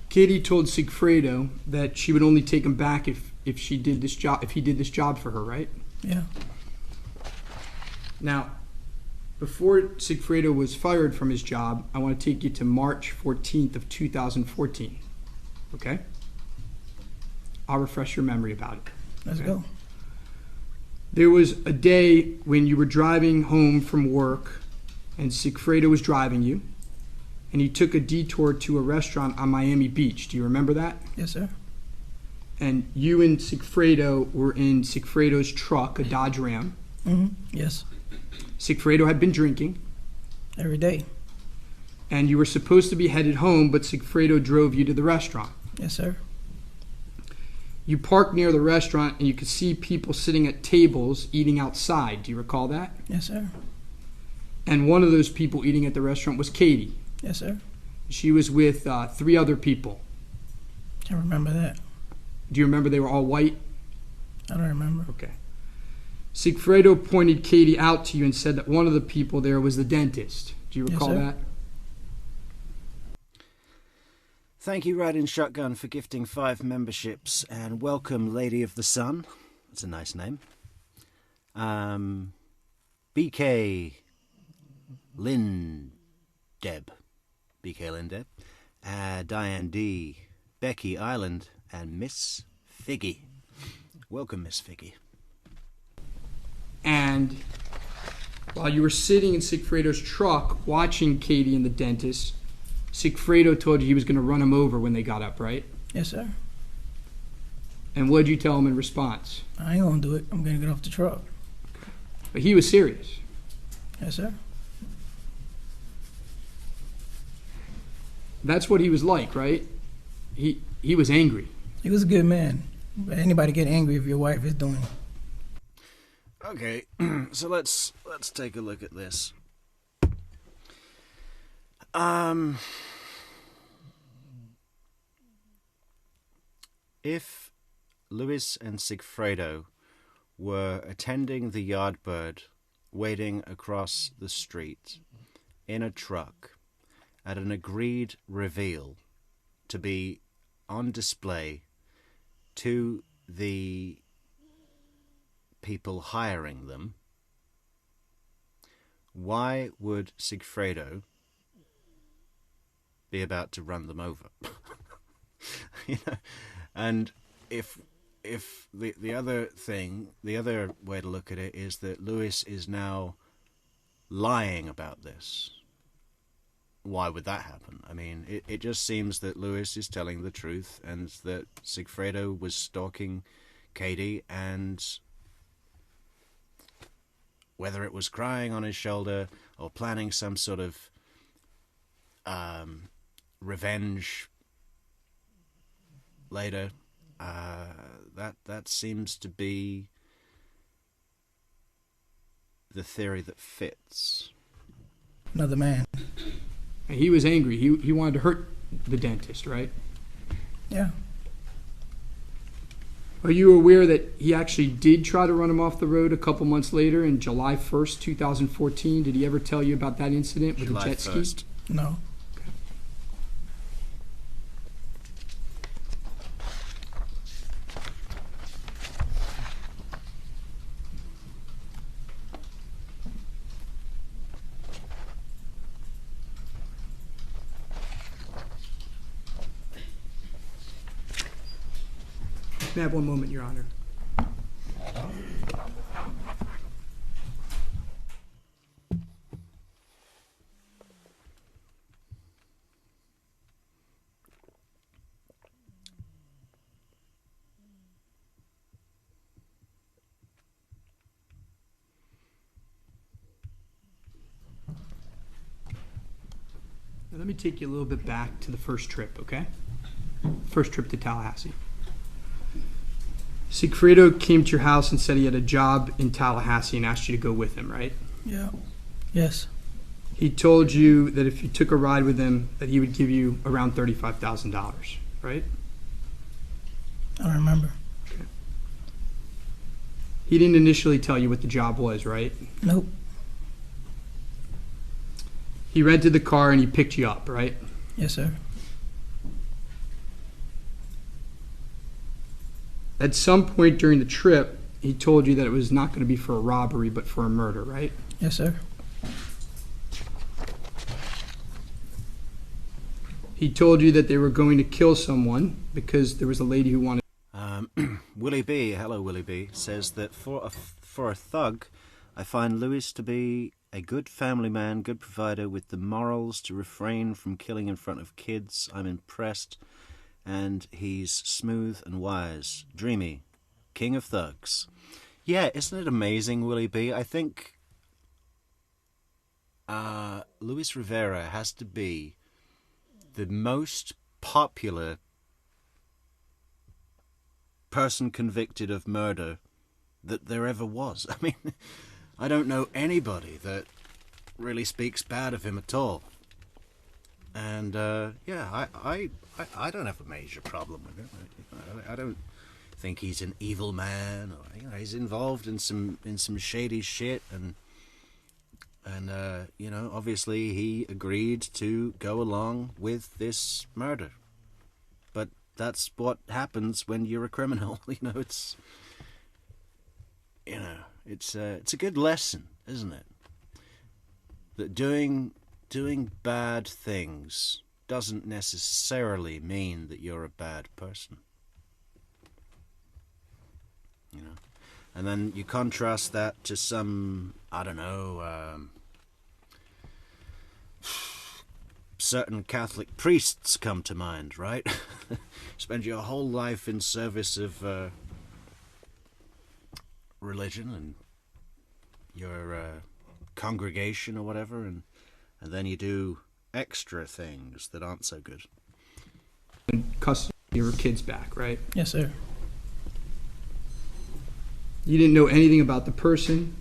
Katie told Sigfredo that she would only take him back if he did this job for her, right? Yeah. Now, before Sigfredo was fired from his job, I want to take you to March 14th of 2014. Okay? I'll refresh your memory about it. Let's go. There was a day when you were driving home from work and Sigfredo was driving you, and you took a detour to a restaurant on Miami Beach. Do you remember that? Yes, sir. And you and Sigfredo were in Sigfredo's truck, a Dodge Ram. Mm-hmm. Yes. Sigfredo had been drinking. Every day. And you were supposed to be headed home, but Sigfredo drove you to the restaurant. Yes, sir. You parked near the restaurant and you could see people sitting at tables eating outside. Do you recall that? Yes, sir. And one of those people eating at the restaurant was Katie. Yes, sir. She was with 3 other people. I remember that. Do you remember they were all white? I don't remember. Okay. Sigfredo pointed Katie out to you and said that one of the people there was the dentist. Do you recall that? Thank you, Riding Shotgun, for gifting 5 memberships, and welcome, Lady of the Sun. That's a nice name. BK Lindeb, Diane D, Becky Island, and Miss Figgy. Welcome, Miss Figgy. And while you were sitting in Sigfredo's truck watching Katie and the dentist, Sigfredo told you he was going to run him over when they got up, right? Yes, sir. And what did you tell him in response? I ain't going to do it. I'm going to get off the truck. But he was serious. Yes, sir. That's what he was like, right? He was angry. He was a good man. But anybody get angry if your wife is doing it. Okay, so let's take a look at this. If Luis and Sigfredo were attending the Yardbird, waiting across the street in a truck at an agreed reveal to be on display to the people hiring them, why would Sigfredo be about to run them over? You know, and if the other thing, the other way to look at it is that Luis is now lying about this. Why would that happen? I mean, it just seems that Luis is telling the truth and that Sigfredo was stalking Katie, and whether it was crying on his shoulder or planning some sort of revenge later, that seems to be the theory that fits. Another man. He was angry. He wanted to hurt the dentist, right? Yeah. Are you aware that he actually did try to run him off the road a couple months later, in July 1st, 2014? Did he ever tell you about that incident with the jet ski? No. May I have one moment, Your Honor? Now, let me take you a little bit back to the first trip, okay? First trip to Tallahassee. Sigfredo came to your house and said he had a job in Tallahassee and asked you to go with him, right? Yeah. Yes. He told you that if you took a ride with him, that he would give you around $35,000, right? I don't remember. Okay. He didn't initially tell you what the job was, right? Nope. He rented the car and he picked you up, right? Yes, sir. At some point during the trip, he told you that it was not going to be for a robbery, but for a murder, right? Yes, sir. He told you that they were going to kill someone because there was a lady who wanted... Willie B, hello Willie B, says that for a thug, I find Luis to be a good family man, good provider with the morals to refrain from killing in front of kids. I'm impressed. And he's smooth and wise, dreamy, king of thugs. Yeah, isn't it amazing, Willie B? I think Luis Rivera has to be the most popular person convicted of murder that there ever was. I mean, I don't know anybody that really speaks bad of him at all. And yeah, I don't have a major problem with him. I don't think he's an evil man, or he's involved in some shady shit, and obviously he agreed to go along with this murder. But that's what happens when you're a criminal. It's a good lesson, isn't it? That doing bad things doesn't necessarily mean that you're a bad person. And then you contrast that to some, I don't know, certain Catholic priests come to mind, right? Spend your whole life in service of religion and your congregation or whatever, and then you do extra things that aren't so good. Custody your kids back, right? Yes, sir. You didn't know anything about the person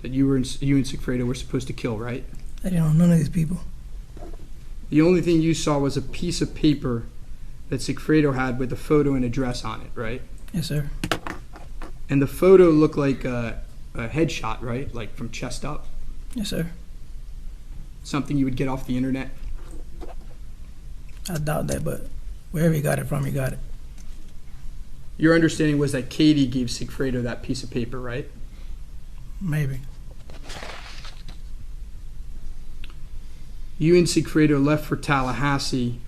that you and Sigfredo were supposed to kill, right? I didn't know none of these people. The only thing you saw was a piece of paper that Sigfredo had with a photo and address on it, right? Yes, sir. And the photo looked like a headshot, right? Like from chest up. Yes, sir. Something you would get off the internet. I doubt that, but wherever you got it from, you got it. Your understanding was that Katie gave Sigfredo that piece of paper, right? Maybe. You and Sigfredo left for Tallahassee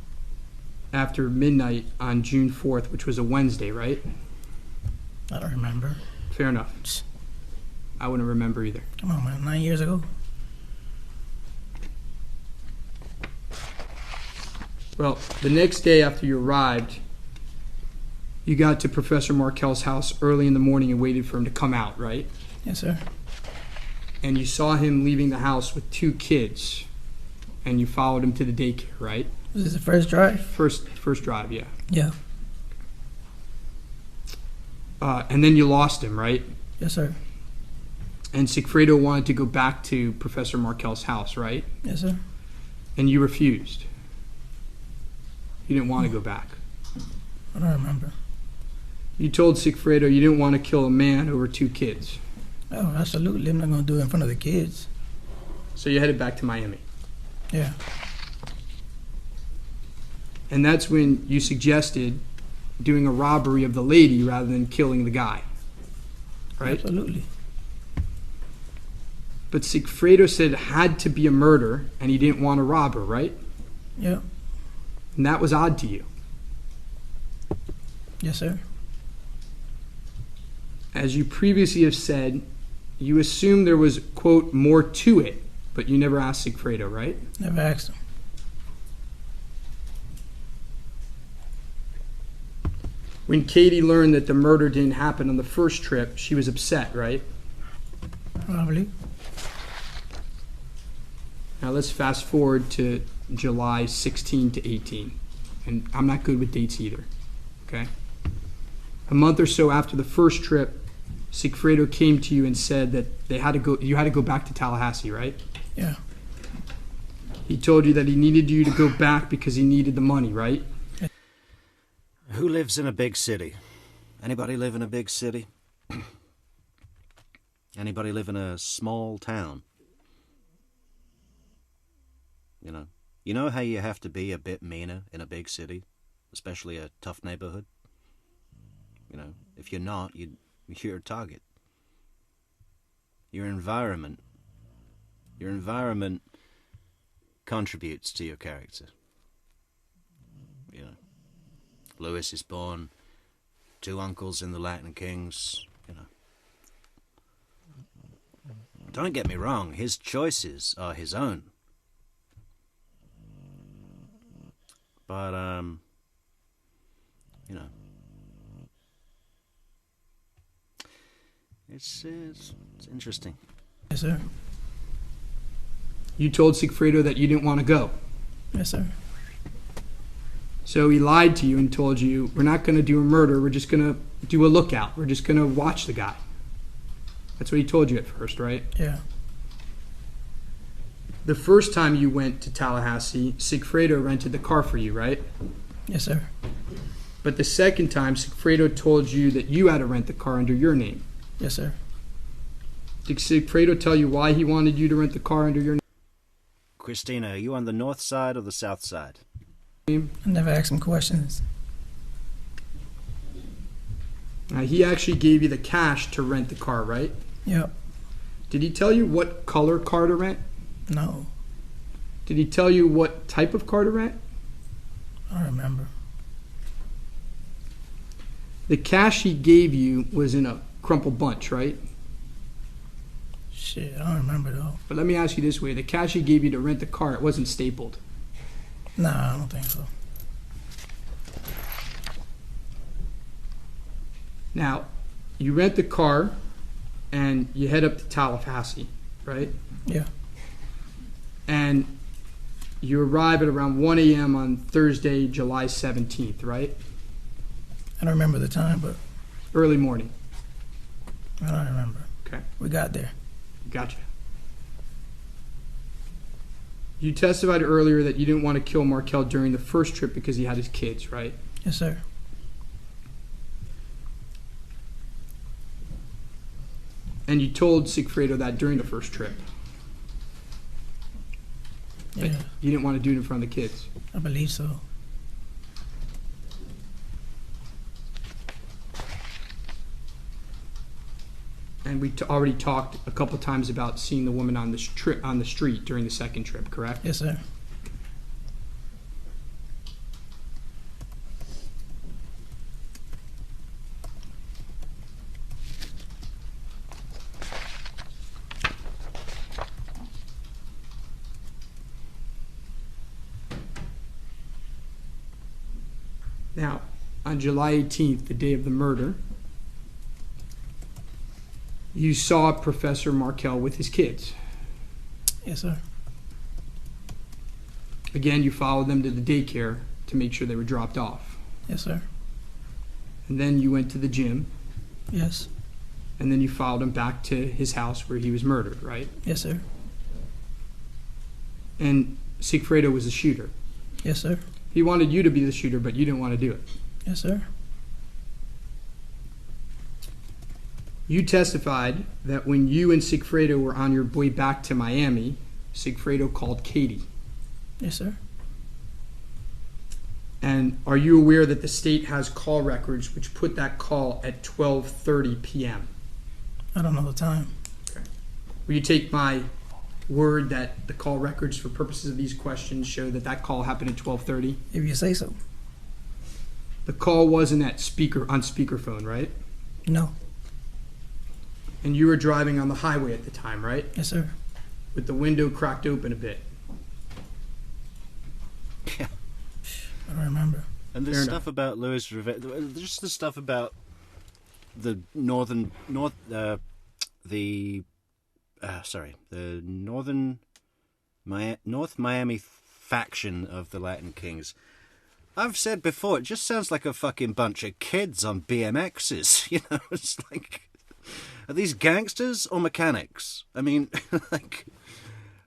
after midnight on June 4th, which was a Wednesday, right? I don't remember. Fair enough. I wouldn't remember either. Come on, man. 9 years ago? Well, the next day after you arrived, you got to Professor Markel's house early in the morning and waited for him to come out, right? Yes, sir. And you saw him leaving the house with 2 kids, and you followed him to the daycare, right? Was this the first drive? First drive, yeah. Yeah. And then you lost him, right? Yes, sir. And Sigfredo wanted to go back to Professor Markel's house, right? Yes, sir. And you refused. You didn't want to go back. I don't remember. You told Sigfredo you didn't want to kill a man over 2 kids. Oh, absolutely. I'm not going to do it in front of the kids. So you headed back to Miami. Yeah. And that's when you suggested doing a robbery of the lady rather than killing the guy. Right? Absolutely. But Sigfredo said it had to be a murder and he didn't want to rob her, right? Yeah. And that was odd to you. Yes, sir. As you previously have said, you assumed there was, quote, more to it, but you never asked Sigfredo, right? Never asked him. When Katie learned that the murder didn't happen on the first trip, she was upset, right? Probably. Now let's fast forward to July 16 to 18. And I'm not good with dates either, okay? A month or so after the first trip, Sigfredo came to you and said that you had to go back to Tallahassee, right? Yeah. He told you that he needed you to go back because he needed the money, right? Who lives in a big city? Anybody live in a big city? Anybody live in a small town? You know how you have to be a bit meaner in a big city, especially a tough neighborhood? If you're not, you're a target. Your environment contributes to your character. Louis is born, 2 uncles in the Latin Kings, Don't get me wrong, his choices are his own. But, it's interesting. Yes, sir. You told Sigfredo that you didn't want to go. Yes, sir. So he lied to you and told you, we're not going to do a murder, we're just going to do a lookout. We're just going to watch the guy. That's what he told you at first, right? Yeah. The first time you went to Tallahassee, Sigfredo rented the car for you, right? Yes, sir. But the second time, Sigfredo told you that you had to rent the car under your name. Yes, sir. Did Sigfredo tell you why he wanted you to rent the car under your name? Christina, are you on the north side or the south side? I never asked him questions. He actually gave you the cash to rent the car, right? Yep. Did he tell you what color car to rent? No. Did he tell you what type of car to rent? I don't remember. The cash he gave you was in a crumpled bunch, right? Shit, I don't remember though. But let me ask you this way. The cash he gave you to rent the car, it wasn't stapled. Nah, I don't think so. Now, you rent the car and you head up to Tallahassee, right? Yeah. And you arrive at around 1 a.m. on Thursday, July 17th, right? I don't remember the time, but... Early morning. I don't remember. Okay. We got there. Gotcha. You testified earlier that you didn't want to kill Markel during the first trip because he had his kids, right? Yes, sir. And you told Sigfredo that during the first trip. Yeah. You didn't want to do it in front of the kids. I believe so. And we already talked a couple times about seeing the woman on the street during the second trip, correct? Yes, sir. Now, on July 18th, the day of the murder, you saw Professor Markel with his kids. Yes, sir. Again, you followed them to the daycare to make sure they were dropped off. Yes, sir. And then you went to the gym. Yes. And then you followed him back to his house where he was murdered, right? Yes, sir. And Sigfredo was the shooter. Yes, sir. He wanted you to be the shooter, but you didn't want to do it. Yes, sir. You testified that when you and Sigfredo were on your way back to Miami, Sigfredo called Katie. Yes, sir. And are you aware that the state has call records which put that call at 12:30 p.m.? I don't know the time. Okay. Will you take my word that the call records for purposes of these questions show that that call happened at 12:30? If you say so. The call wasn't on speakerphone, right? No. And you were driving on the highway at the time, right? Yes, sir. With the window cracked open a bit. Yeah. I don't remember. And this stuff about Luis Rivera, just the stuff about the North Miami faction of the Latin Kings. I've said before, it just sounds like a fucking bunch of kids on BMXs. You know, it's like, are these gangsters or mechanics? I mean, like,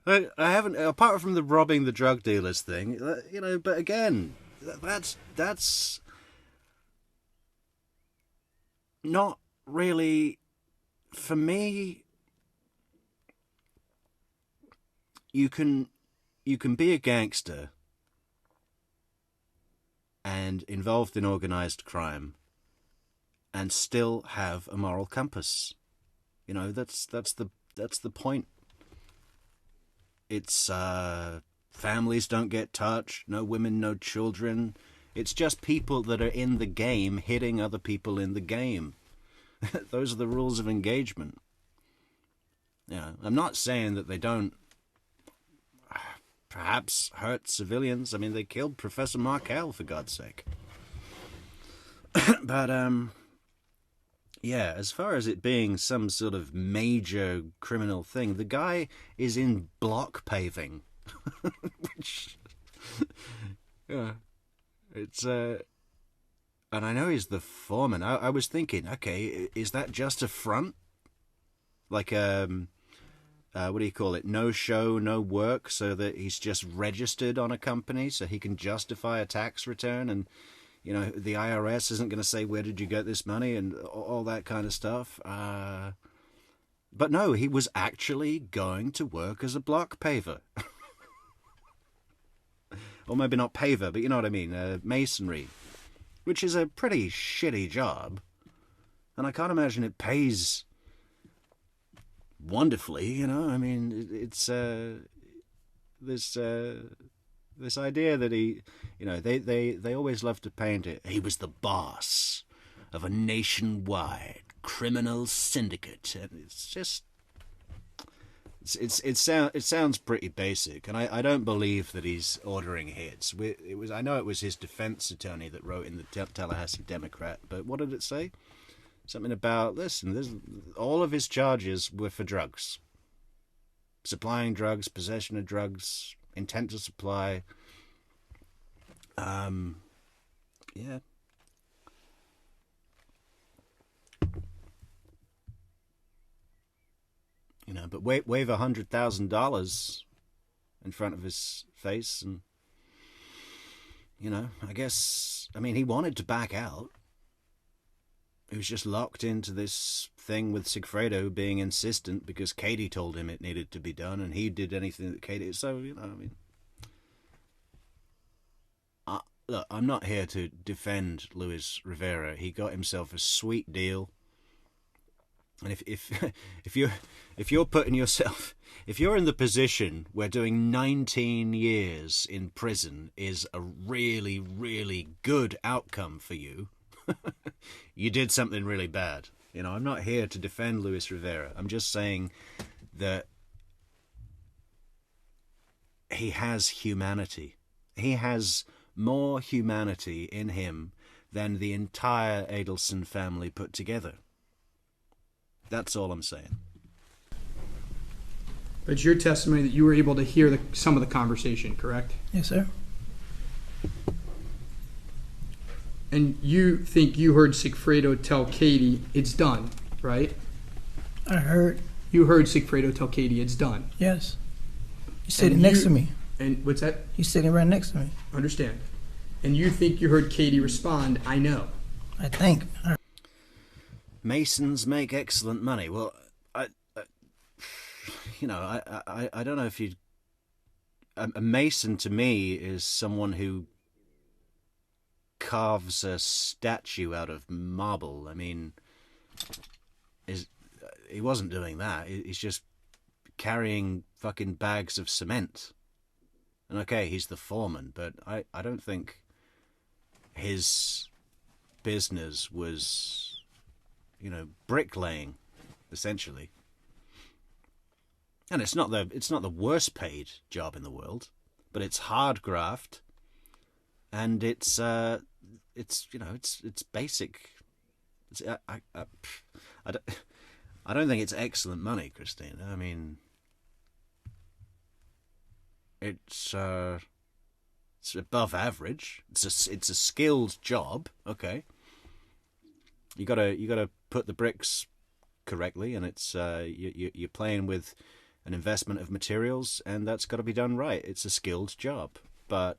I haven't, apart from the robbing the drug dealers thing, you know, but again, that's not really, for me. You can be a gangster and involved in organized crime and still have a moral compass. You know, that's the point. It's families don't get touched, no women, no children. It's just people that are in the game hitting other people in the game. Those are the rules of engagement. Yeah, I'm not saying that they don't perhaps hurt civilians. I mean, they killed Professor Markel, for God's sake. But, yeah, as far as it being some sort of major criminal thing, the guy is in block paving. Which, yeah, it's, and I know he's the foreman. I was thinking, okay, is that just a front? Like, what do you call it? No show, no work, so that he's just registered on a company so he can justify a tax return, and, you know, the IRS isn't going to say, where did you get this money, and all that kind of stuff. But no, he was actually going to work as a block paver. Or maybe not paver, but you know what I mean, masonry, which is a pretty shitty job. And I can't imagine it pays wonderfully, you know. I mean, it's this idea that he, you know, they always love to paint it. He was the boss of a nationwide criminal syndicate, and it's just it sounds pretty basic, and I don't believe that he's ordering hits. I know it was his defense attorney that wrote in the Tallahassee Democrat, but what did it say? Something about, listen, all of his charges were for drugs. Supplying drugs, possession of drugs, intent to supply. Yeah. You know, but wave $100,000 in front of his face, and, you know, I guess, I mean, he wanted to back out. who's just locked into this thing with Sigfredo being insistent because Katie told him it needed to be done, and he did anything that Katie. So I mean, look, I'm not here to defend Luis Rivera. He got himself a sweet deal, and if you're putting yourself, if you're in the position where doing 19 years in prison is a really, really good outcome for you, you did something really bad. I'm not here to defend Luis Rivera. I'm just saying that he has humanity. He has more humanity in him than the entire Adelson family put together. That's all I'm saying. But it's your testimony that you were able to hear some of the conversation, correct? Yes, sir. And you think you heard Sigfredo tell Katie, it's done, right? I heard. You heard Sigfredo tell Katie, it's done. Yes. He's sitting next to me. And what's that? He's sitting right next to me. Understand. And you think you heard Katie respond, I know. I think. Masons make excellent money. Well, I don't know if you. A mason to me is someone who carves a statue out of marble. I mean, he wasn't doing that. He's just carrying fucking bags of cement. And okay, he's the foreman, but I don't think his business was, bricklaying, essentially. And it's not the worst paid job in the world, but it's hard graft, and it's basic. I don't think it's excellent money, Christina. I mean, it's above average. It's a skilled job. Okay, you gotta put the bricks correctly, and it's you're playing with an investment of materials, and that's got to be done right. It's a skilled job, but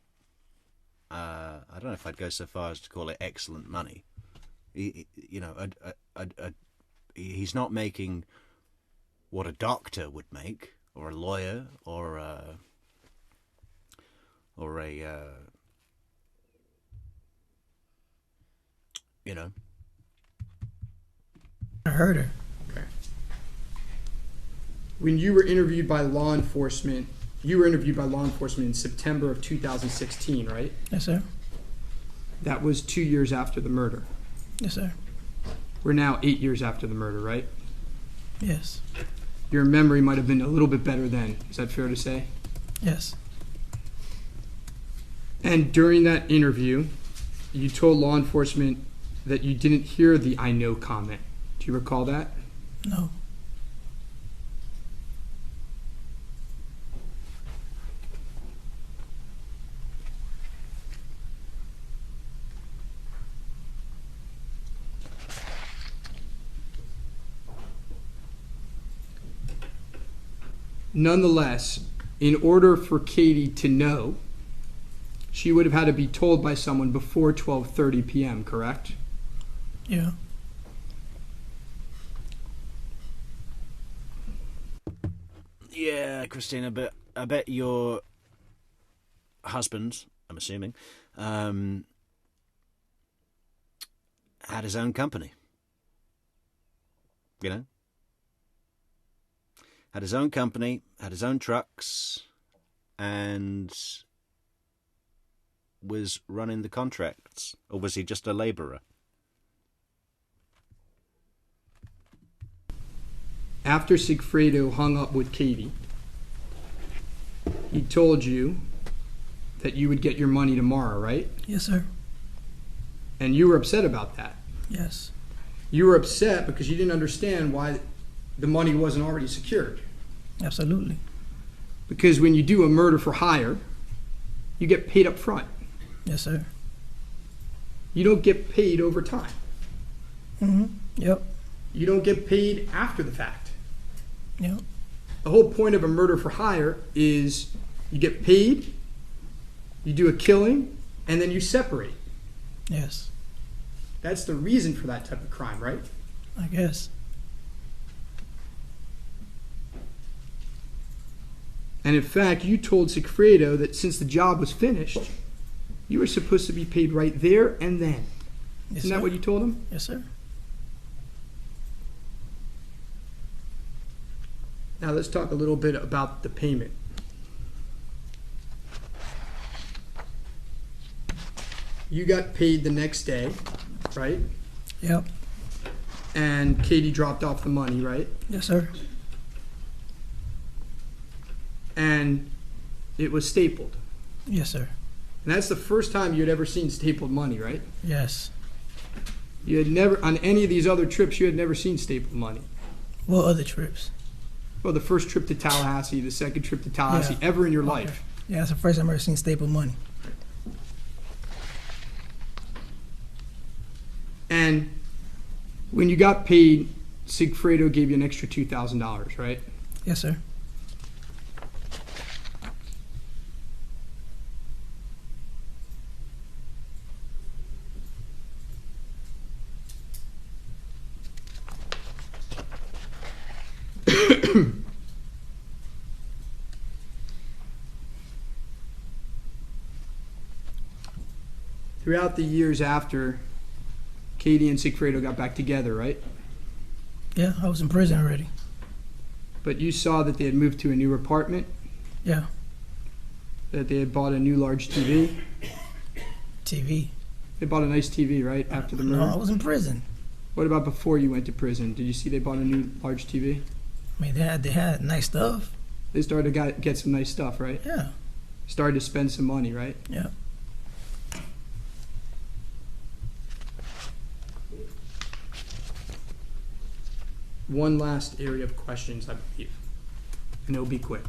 I don't know if I'd go so far as to call it excellent money. He's not making what a doctor would make, or a lawyer, or a I heard her. Okay. When you were interviewed by law enforcement, in September of 2016, right? Yes, sir. That was 2 years after the murder. Yes, sir. We're now 8 years after the murder, right? Yes. Your memory might have been a little bit better then. Is that fair to say? Yes. And during that interview, you told law enforcement that you didn't hear the "I know" comment. Do you recall that? No. Nonetheless, in order for Katie to know, she would have had to be told by someone before 12:30 p.m., correct? Yeah. Yeah, Christina, but I bet your husband, I'm assuming, had his own company. Had his own company, had his own trucks, and was running the contracts. Or was he just a labourer? After Sigfredo hung up with Katie, he told you that you would get your money tomorrow, right? Yes, sir. And you were upset about that. Yes. You were upset because you didn't understand why the money wasn't already secured. Absolutely. Because when you do a murder for hire, you get paid up front. Yes, sir. You don't get paid over time. Mm-hmm. Yep. You don't get paid after the fact. Yep. The whole point of a murder for hire is you get paid, you do a killing, and then you separate. Yes. That's the reason for that type of crime, right? I guess. And in fact, you told Sigfredo that since the job was finished, you were supposed to be paid right there and then. Yes, Isn't that sir. what you told him? Yes, sir. Now let's talk a little bit about the payment. You got paid the next day, right? Yep. And Katie dropped off the money, right? Yes, sir. And it was stapled. Yes, sir. And that's the first time you had ever seen stapled money, right? Yes. You had never, on any of these other trips, you had never seen stapled money. What other trips? Well, the first trip to Tallahassee, the second trip to Tallahassee, ever in your life. Yeah, that's the first time I've ever seen stapled money. And when you got paid, Sigfredo gave you an extra $2,000, right? Yes, sir. Throughout the years after, Katie and Sigfredo got back together, right? Yeah, I was in prison already. But you saw that they had moved to a new apartment, Yeah. that they had bought a new large TV. TV. They bought a nice TV, right, after the murder? No, I was in prison. What about before you went to prison? Did you see they bought a new large TV? I mean, they had nice stuff. They started to get some nice stuff, right? Yeah. Started to spend some money, right? Yeah. One last area of questions, I believe, and it'll be quick.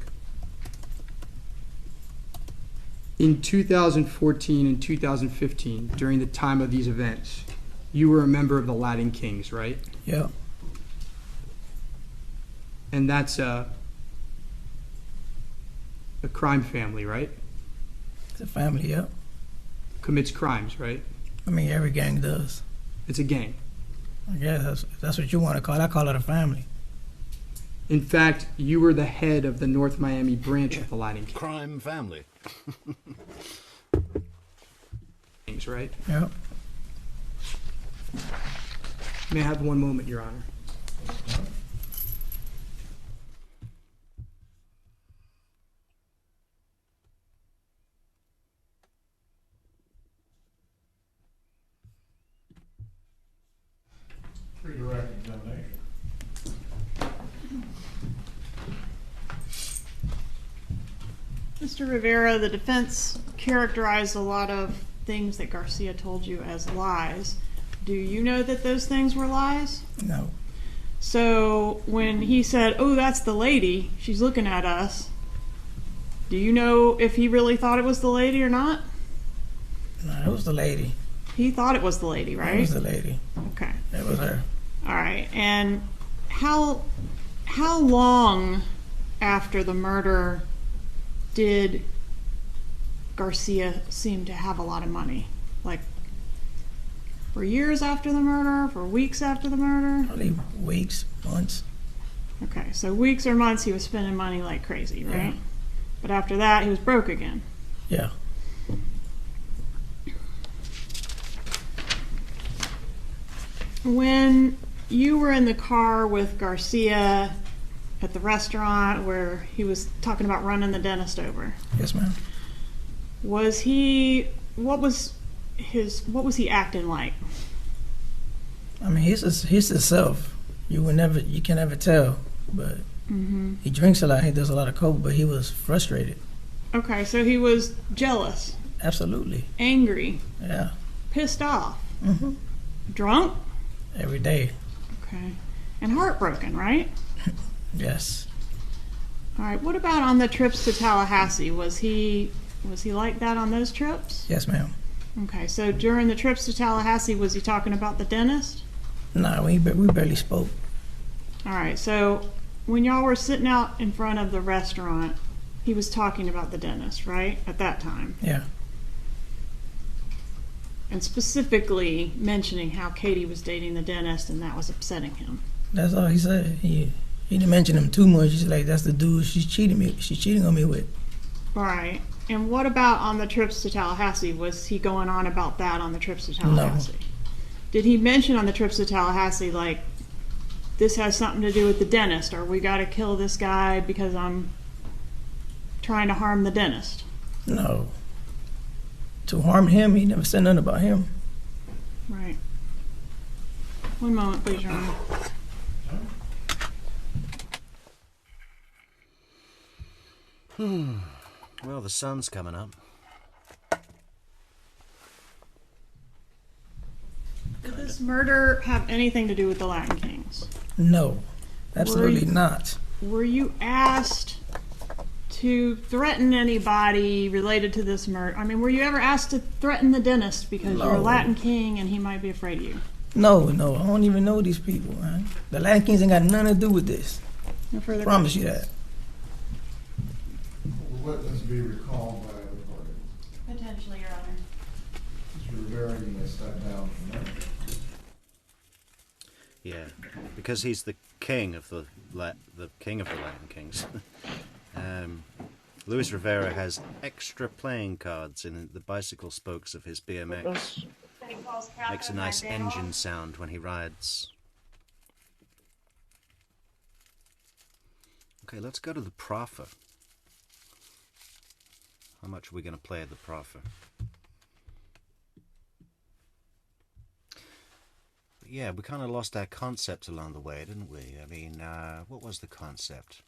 In 2014 and 2015, during the time of these events, you were a member of the Latin Kings, right? Yeah. And that's a crime family, right? It's a family, yeah. Commits crimes, right? I mean, every gang does. It's a gang. I guess that's what you want to call it. I call it a family. In fact, you were the head of the North Miami branch of the Latin Kings. Crime family. Right? Yeah. May I have one moment, Your Honor? Redirect examination. Mr. Rivera, the defense characterized a lot of things that Garcia told you as lies. Do you know that those things were lies? No. So when he said, "Oh, that's the lady, she's looking at us," do you know if he really thought it was the lady or not? No, it was the lady. He thought it was the lady, right? It was the lady. Okay. It was her. All right. And how long after the murder did Garcia seem to have a lot of money? Like, for years after the murder? For weeks after the murder? Probably weeks, months. Okay, so weeks or months he was spending money like crazy, right? Yeah. But after that, he was broke again. Yeah. When you were in the car with Garcia at the restaurant where he was talking about running the dentist over, Yes, ma'am. what was he acting like? I mean, he's himself. You can never tell. But he drinks a lot. He does a lot of coke. But he was frustrated. Okay, so he was jealous, Absolutely. angry, Yeah. pissed off, Mm-hmm. drunk, Every day. okay, and heartbroken, right? Yes. All right. What about on the trips to Tallahassee? Was he like that on those trips? Yes, ma'am. Okay. So during the trips to Tallahassee, was he talking about the dentist? No, we barely spoke. All right. So when y'all were sitting out in front of the restaurant, he was talking about the dentist, right? At that time. Yeah. and specifically mentioning how Katie was dating the dentist and that was upsetting him. That's all he said. He didn't mention him too much. He's like, that's the dude she's cheating on me with. Right. And what about on the trips to Tallahassee? Was he going on about that on the trips to Tallahassee? No. Did he mention on the trips to Tallahassee, like, this has something to do with the dentist, or we got to kill this guy because I'm trying to harm the dentist? No. To harm him, he never said nothing about him. Right. One moment, please, Your Honor. Well, the sun's coming up. Did this murder have anything to do with the Latin Kings? No, absolutely not. Were you asked to threaten anybody related to this murder? I mean, were you ever asked to threaten the dentist because you're a Latin King and he might be afraid of you? No, I don't even know these people, man. The Latin Kings ain't got nothing to do with this. No further promise you that. Will witness be recalled by other parties? Potentially, Your Honor. Mr. Rivera, you may step down from that. Yeah, because he's the king of the king of the Latin Kings. Luis Rivera has extra playing cards in the bicycle spokes of his BMX. Makes a nice engine sound when he rides. Okay, let's go to the proffer. How much are we going to play of the proffer? Yeah, we kind of lost our concept along the way, didn't we? I mean, what was the concept?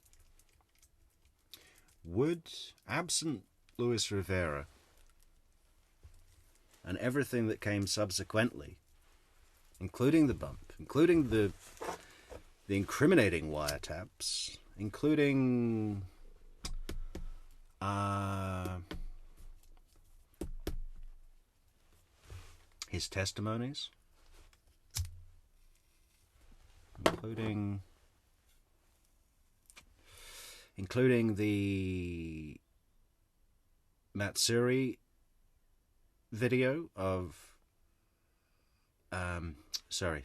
Would, absent Luis Rivera and everything that came subsequently, including the bump, including the incriminating wiretaps, including his testimonies, including the Matsuri video of sorry,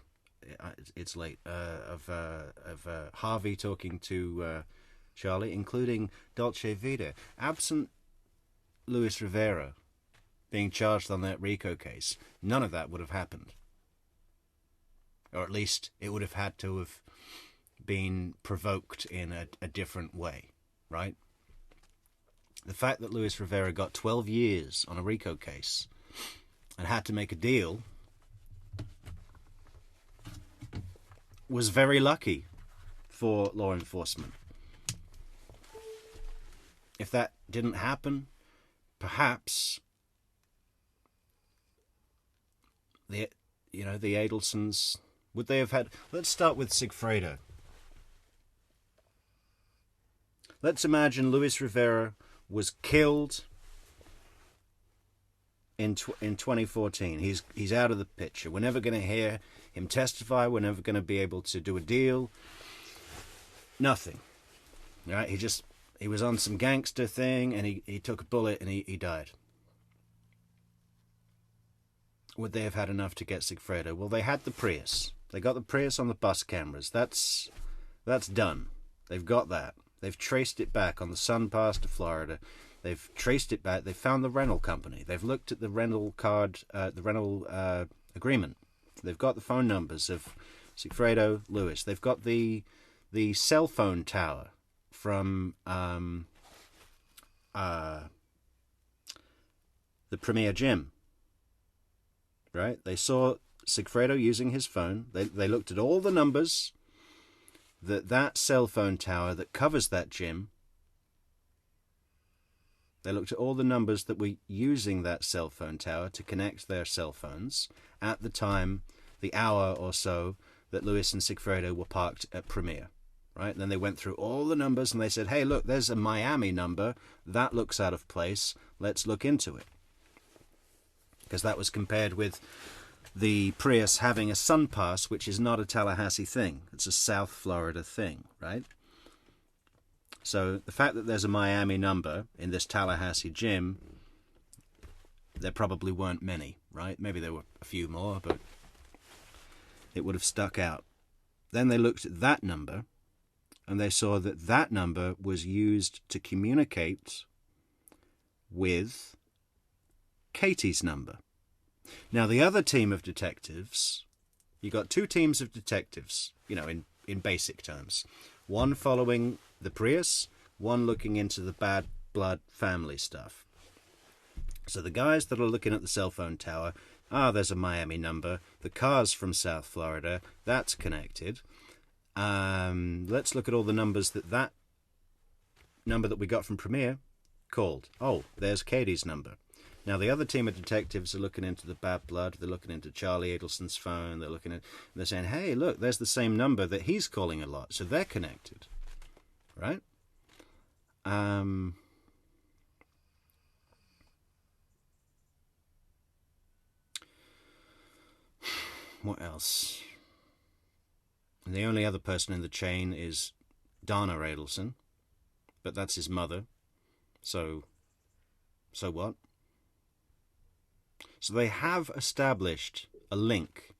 it's late, of Harvey talking to Charlie, including Dolce Vita. Absent Luis Rivera being charged on that RICO case, none of that would have happened. Or at least it would have had to have been provoked in a different way, right? The fact that Luis Rivera got 12 years on a RICO case and had to make a deal was very lucky for law enforcement. If that didn't happen, perhaps the Adelsons, would they have had... Let's start with Sigfredo. Let's imagine Luis Rivera was killed in 2014. He's out of the picture. We're never going to hear him testify. We're never going to be able to do a deal. Nothing. Right? He was on some gangster thing and he took a bullet and he died. Would they have had enough to get Sigfredo? Well, they had the Prius. They got the Prius on the bus cameras. That's done. They've got that. They've traced it back on the Sun Pass to Florida. They've traced it back. They've found the rental company. They've looked at the rental card, the rental agreement. They've got the phone numbers of Sigfredo, Luis. They've got the cell phone tower from the Premier Gym. Right? They saw Sigfredo using his phone. They looked at all the numbers that cell phone tower that covers that gym. They looked at all the numbers that were using that cell phone tower to connect their cell phones at the time, the hour or so that Luis and Sigfredo were parked at Premier. Right? And then they went through all the numbers and they said, hey, look, there's a Miami number. That looks out of place. Let's look into it. Because that was compared with the Prius having a Sun Pass, which is not a Tallahassee thing. It's a South Florida thing, right? So the fact that there's a Miami number in this Tallahassee gym, there probably weren't many, right? Maybe there were a few more, but it would have stuck out. Then they looked at that number, and they saw that that number was used to communicate with Katie's number. Now, the other team of detectives, you got two teams of detectives, you know, in basic terms. One following the Prius, one looking into the bad blood family stuff. So the guys that are looking at the cell phone tower, there's a Miami number. The car's from South Florida. That's connected. Let's look at all the numbers that number that we got from Premier called. Oh, there's Katie's number. Now, the other team of detectives are looking into the bad blood. They're looking into Charlie Adelson's phone. They're saying, hey, look, there's the same number that he's calling a lot. So they're connected, right? What else? And the only other person in the chain is Donna Adelson, but that's his mother. So what? So they have established a link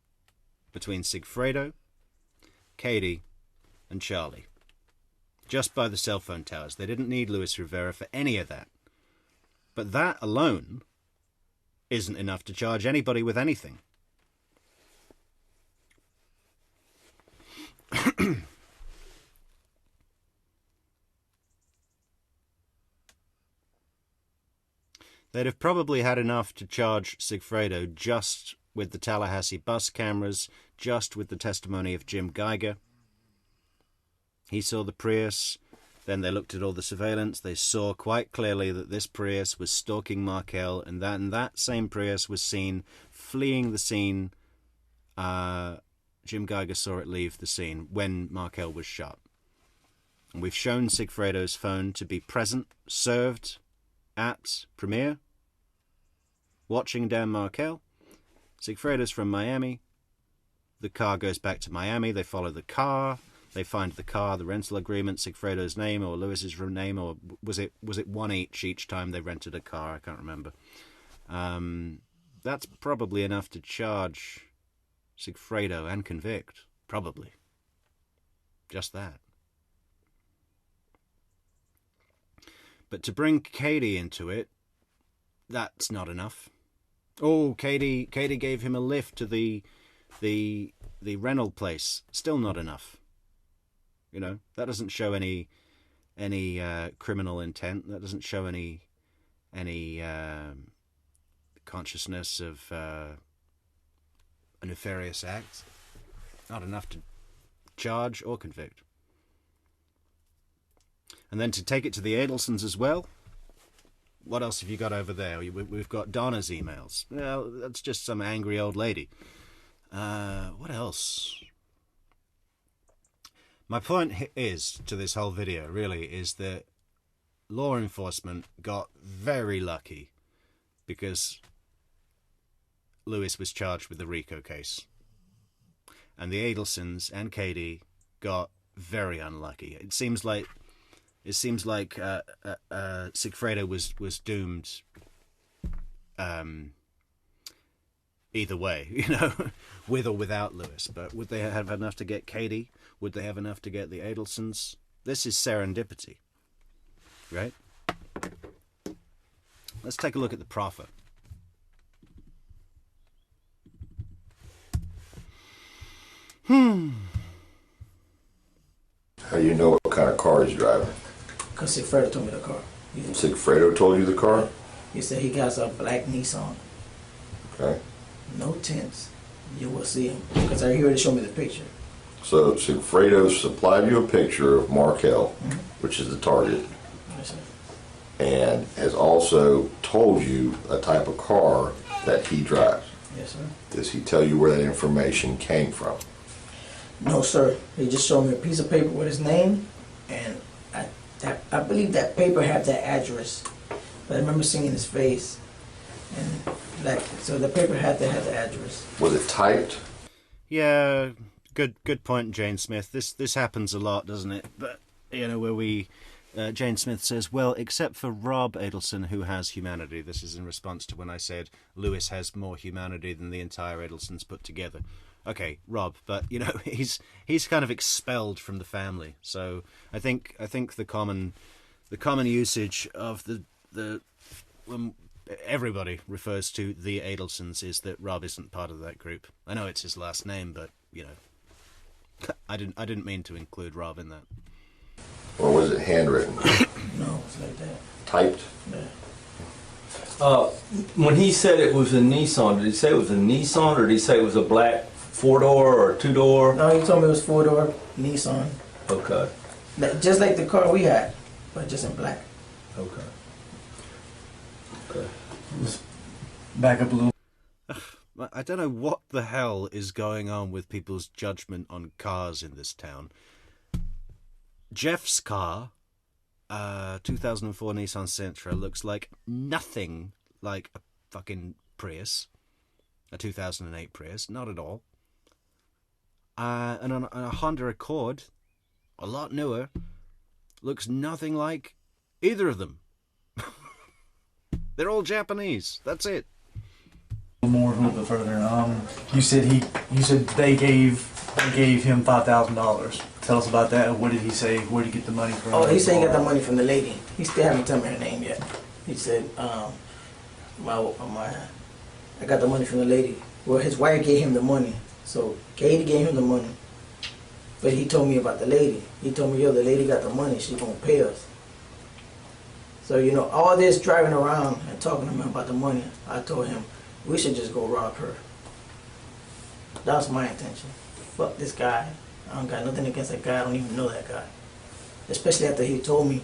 between Sigfredo, Katie, and Charlie. Just by the cell phone towers. They didn't need Luis Rivera for any of that. But that alone isn't enough to charge anybody with anything. They'd have probably had enough to charge Sigfredo just with the Tallahassee bus cameras, just with the testimony of Jim Geiger. He saw the Prius, then they looked at all the surveillance. They saw quite clearly that this Prius was stalking Markel, and that same Prius was seen fleeing the scene. Jim Geiger saw it leave the scene when Markel was shot. And we've shown Sigfredo's phone to be present, served at Premier, watching Dan Markel. Sigfredo's from Miami. The car goes back to Miami. They follow the car. They find the car, the rental agreement, Sigfredo's name or Lewis's name, or was it one each time they rented a car? I can't remember. That's probably enough to charge Sigfredo and convict. Probably. Just that. But to bring Katie into it, that's not enough. Oh, Katie gave him a lift to the rental place. Still not enough. You know, that doesn't show any criminal intent. That doesn't show any consciousness of a nefarious act. Not enough to charge or convict. And then to take it to the Adelsons as well. What else have you got over there? We've got Donna's emails. Well, that's just some angry old lady. What else? My point is, to this whole video, really, is that law enforcement got very lucky because Luis was charged with the RICO case. And the Adelsons and Katie got very unlucky. It seems like Sigfredo was doomed either way, you know, with or without Luis. But would they have enough to get Katie? Would they have enough to get the Adelsons? This is serendipity, right? Let's take a look at the proffer. How do you know what kind of car he's driving? Because Sigfredo told me the car. Sigfredo told you the car? He said he got a black Nissan. Okay. No tints. You will see him. Because he already showed me the picture. So Sigfredo supplied you a picture of Markel, which is the target, Yes, sir. and has also told you a type of car that he drives. Yes, sir. Does he tell you where that information came from? No, sir. He just showed me a piece of paper with his name, and I believe that paper had that address. But I remember seeing his face, and so the paper had the address. Was it typed? Yeah, good point, Jane Smith. This happens a lot, doesn't it? But you know, where Jane Smith says, well, except for Rob Adelson, who has humanity. This is in response to when I said Lewis has more humanity than the entire Adelsons put together. Okay, Rob, but he's kind of expelled from the family. So I think the common usage of the when everybody refers to the Adelsons is that Rob isn't part of that group. I know it's his last name, but I didn't mean to include Rob in that. Or was it handwritten? No, it's like that. Typed? Yeah. When he said it was a Nissan, did he say it was a Nissan, or did he say it was a black 4-door or 2-door? No, he told me it was 4-door Nissan. Okay. Just like the car we had, but just in black. Okay. Let's back up a little. I don't know what the hell is going on with people's judgment on cars in this town. Jeff's car, 2004 Nissan Sentra, looks like nothing like a fucking Prius, a 2008 Prius, not at all. And a Honda Accord, a lot newer, looks nothing like either of them. They're all Japanese. That's it. More, a little bit further. You said they gave him $5,000. Tell us about that. What did he say? Where did he get the money from? Oh, he said he got the money from the lady. He still haven't told me her name yet. He said, I got the money from the lady. Well, his wife gave him the money. So Katie gave him the money. But he told me about the lady. He told me, the lady got the money. She's going to pay us. So, all this driving around and talking to him about the money, I told him, we should just go rob her. That was my intention. Fuck this guy. I don't got nothing against that guy. I don't even know that guy. Especially after he told me.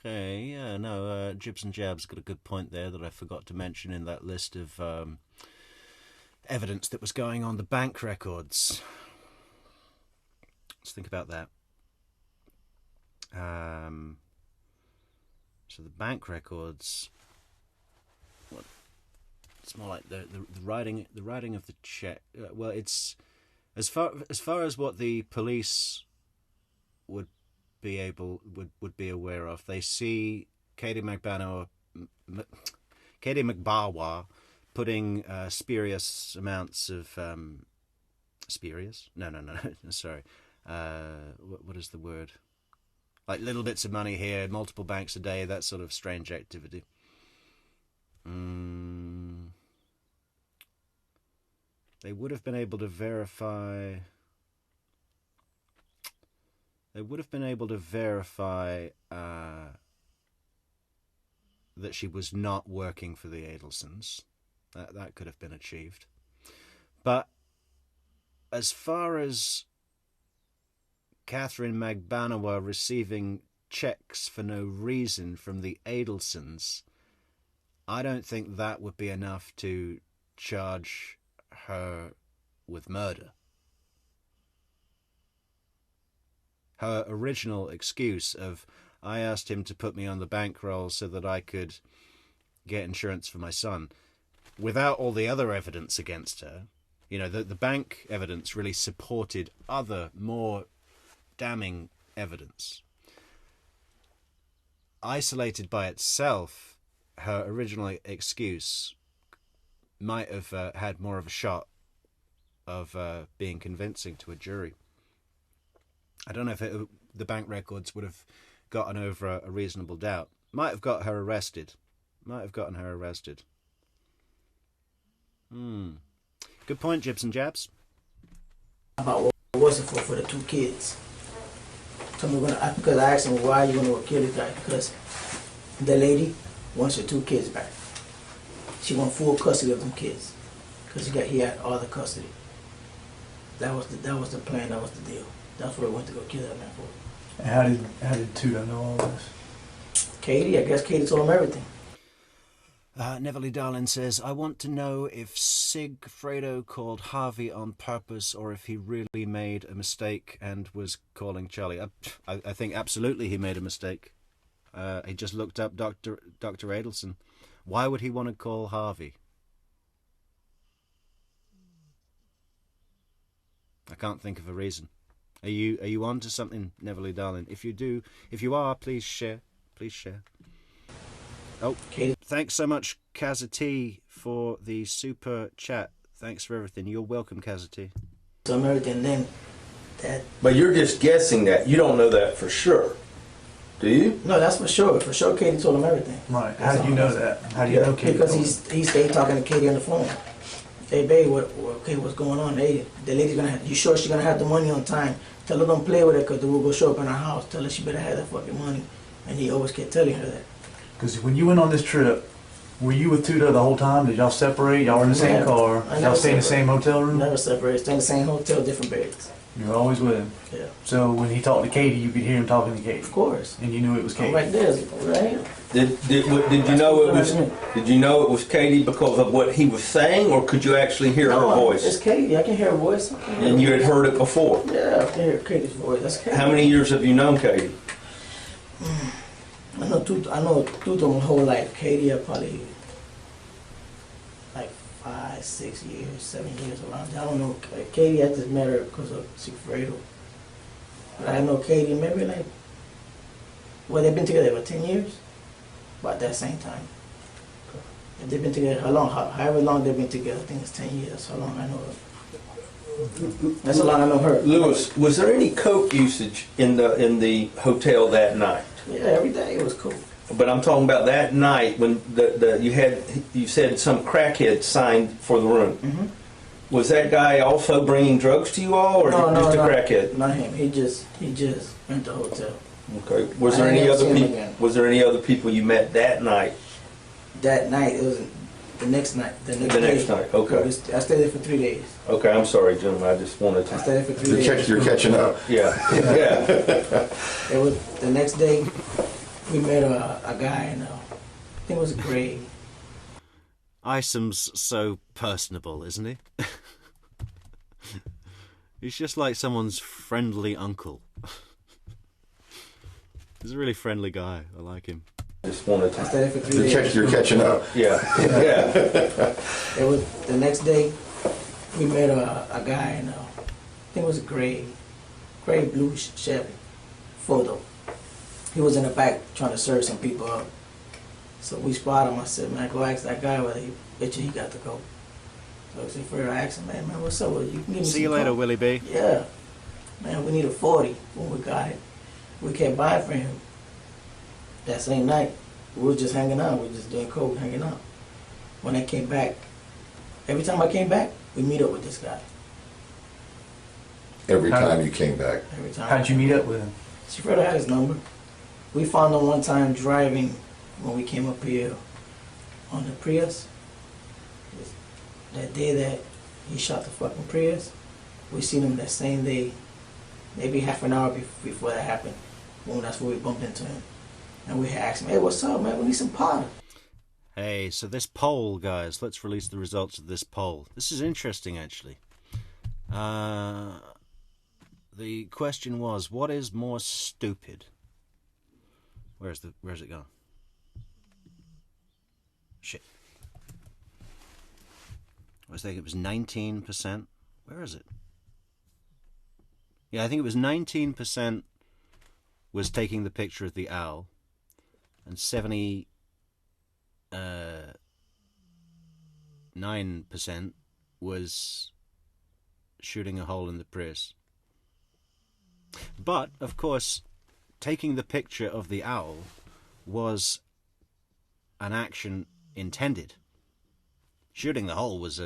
Okay. Yeah, no, Jibs and Jabs got a good point there that I forgot to mention in that list of evidence that was going on the bank records. Let's think about that. So the bank records. It's more like the writing of the check. Well, it's as far as what the police would be aware of. They see Katie Magbanua putting spurious amounts of spurious? No. Sorry. What is the word? Like little bits of money here, multiple banks a day. That sort of strange activity. They would have been able to verify. That she was not working for the Adelsons. That could have been achieved. But as far as Katherine Magbanua receiving checks for no reason from the Adelsons, I don't think that would be enough to charge her with murder. Her original excuse of, I asked him to put me on the bankroll so that I could get insurance for my son, without all the other evidence against her, the bank evidence really supported other, more damning evidence. Isolated by itself, her original excuse might have had more of a shot of being convincing to a jury. I don't know if the bank records would have gotten over a reasonable doubt. Might have got her arrested. Good point, Jibs and Jabs. About what was it for the two kids? Told me because I asked him, why are you going to kill this guy? Because the lady wants her 2 kids back. She want full custody of them kids because he had all the custody. That was the plan. That was the deal. That's what I went to go kill that man for. And how did Tuda know all this? Katie, I guess Katie told him everything. Neverly Darlin says, I want to know if Sigfredo called Harvey on purpose or if he really made a mistake and was calling Charlie. I think absolutely he made a mistake. He just looked up Dr. Adelson. Why would he want to call Harvey? I can't think of a reason. Are you on to something, Neverly darling? If you are, please share. Please share. Oh, thanks so much, Kazati, for the super chat. Thanks for everything. You're welcome, Kazati. American then that. But you're just guessing that. You don't know that for sure. Do you? No, that's for sure. For sure, Katie told him everything. Right. How do you know that? How do you know Katie? Because he stayed talking to Katie on the phone. Hey, babe, what's going on? Hey, the lady's gonna have. You sure she's gonna have the money on time? Tell her don't play with it, cause we'll go show up in her house. Tell her she better have that fucking money. And he always kept telling her that. Because when you went on this trip, were you with Tudor the whole time? Did y'all separate? Y'all were in the same car? Y'all stay in the same hotel room? Never separated. Stay in the same hotel, different beds. You were always with him? Yeah. So when he talked to Katie, you could hear him talking to Katie? Of course. And you knew it was Katie? Right there, right? Did you know it was? Did you know it was Katie because of what he was saying, or could you actually hear her voice? It's Katie. I can hear her voice. And you had heard it before? Yeah, I can hear Katie's voice. That's Katie. How many years have you known Katie? I know Tudor my whole life. Katie, I probably like 5, 6 years, 7 years around there. I don't know. Katie, I just met her because of Sigfredo. But I know Katie maybe like, well, they've been together for 10 years? About that same time. If they've been together, however long they've been together, I think it's 10 years. That's how long I know her. That's how long I know her. Lewis, was there any coke usage in the hotel that night? Yeah, every day it was cool. But I'm talking about that night when you said some crackhead signed for the room. Mm-hmm. Was that guy also bringing drugs to you all, or just a crackhead? Not him. He just went to the hotel. Okay. Was there any other people? Was there any other people you met that night? That night, it was the next night. The next night. Okay. I stayed there for 3 days. Okay, I'm sorry, Jim. I just wanted to. I stayed there for 3 days. You're catching up. Yeah. Yeah. It was the next day. We met a guy in, I think it was Gray. Isom's so personable, isn't he? He's just like someone's friendly uncle. He's a really friendly guy. I like him. Just wanted to. I stayed there for 3 days. You're catching up. Yeah. Yeah. It was the next day. We met a guy in, I think it was a gray blue Chevy photo. He was in the back trying to serve some people up. So we spotted him. I said, man, go ask that guy whether he got to go. So I said, I asked him, man, what's up? You can give me See you later, coke. Willie B. Yeah. Man, we need a 40 when we got it. We kept buying for him. That same night, we were just hanging out. We were just doing coke, hanging out. When I came back, every time I came back, we meet up with this guy. Every time you came back? Every time. How'd you meet up with him? Sigfredo had his number. We found him one time driving when we came up here on the Prius. That day that he shot the fucking Prius, we seen him that same day, maybe half an hour before that happened. Well, that's where we bumped into him. And we asked him, hey, what's up, man? We need some powder. Hey, so this poll, guys, let's release the results of this poll. This is interesting, actually. The question was, what is more stupid? Where's it gone? Shit. I was thinking it was 19%. Where is it? Yeah, I think it was 19% was taking the picture of the owl, and 79% was shooting a hole in the Prius. But, of course, taking the picture of the owl was an action intended. Shooting the hole was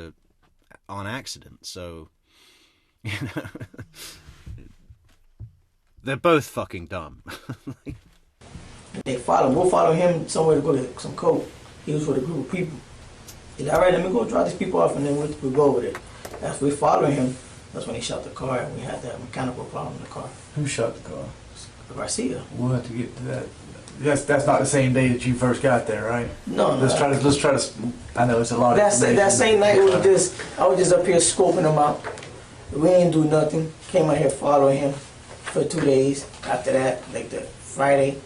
on accident, so, you know, they're both fucking dumb. They we'll follow him somewhere to go get some coke. He was with a group of people. He said, all right, let me go drop these people off and then we'll go over there. After we followed him, that's when he shot the car and we had that mechanical problem in the car. Who shot the car? Garcia. We'll have to get to that. That's not the same day that you first got there, right? No. Let's try to. I know it's a lot of information. That same night I was just up here scoping him out. We ain't do nothing. Came out here following him for 2 days. After that, like the Friday,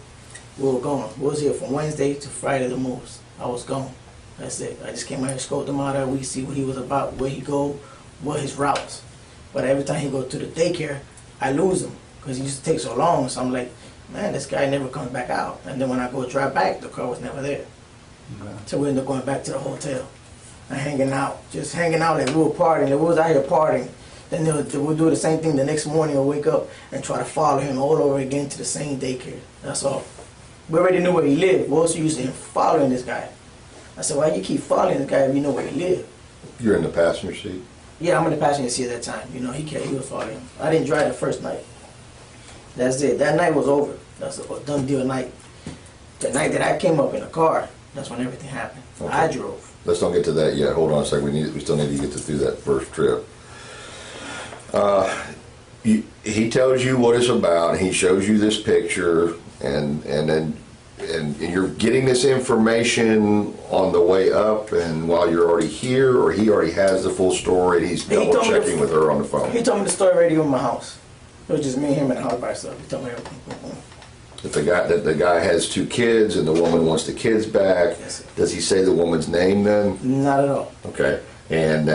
we were gone. We was here from Wednesday to Friday the most. I was gone. That's it. I just came out here, scoped him out. We see what he was about, where he go, what his routes. But every time he go to the daycare, I lose him because he used to take so long. So I'm like, man, this guy never comes back out. And then when I go drive back, the car was never there. Okay. So we ended up going back to the hotel and hanging out, just hanging out like we were partying. Like we was out here partying. Then we'll do the same thing the next morning. We'll wake up and try to follow him all over again to the same daycare. That's all. We already knew where he lived. We also used to following this guy. I said, why you keep following this guy if you know where he lived? You're in the passenger seat? Yeah, I'm in the passenger seat at that time. You know, he was following him. I didn't drive the first night. That's it. That night was over. That's a done deal night. The night that I came up in the car, that's when everything happened. Okay. I drove. Let's don't get to that yet. Hold on a second. We still need to get through that first trip. He tells you what it's about. He shows you this picture, and you're getting this information on the way up, and while you're already here, or he already has the full story, and he's double checking with her on the phone. He told me the story already in my house. It was just me and him in the house by ourselves. He told me everything. That the guy has 2 kids, and the woman wants the kids back. Yes, does he say the woman's name then? Not at all. Okay, and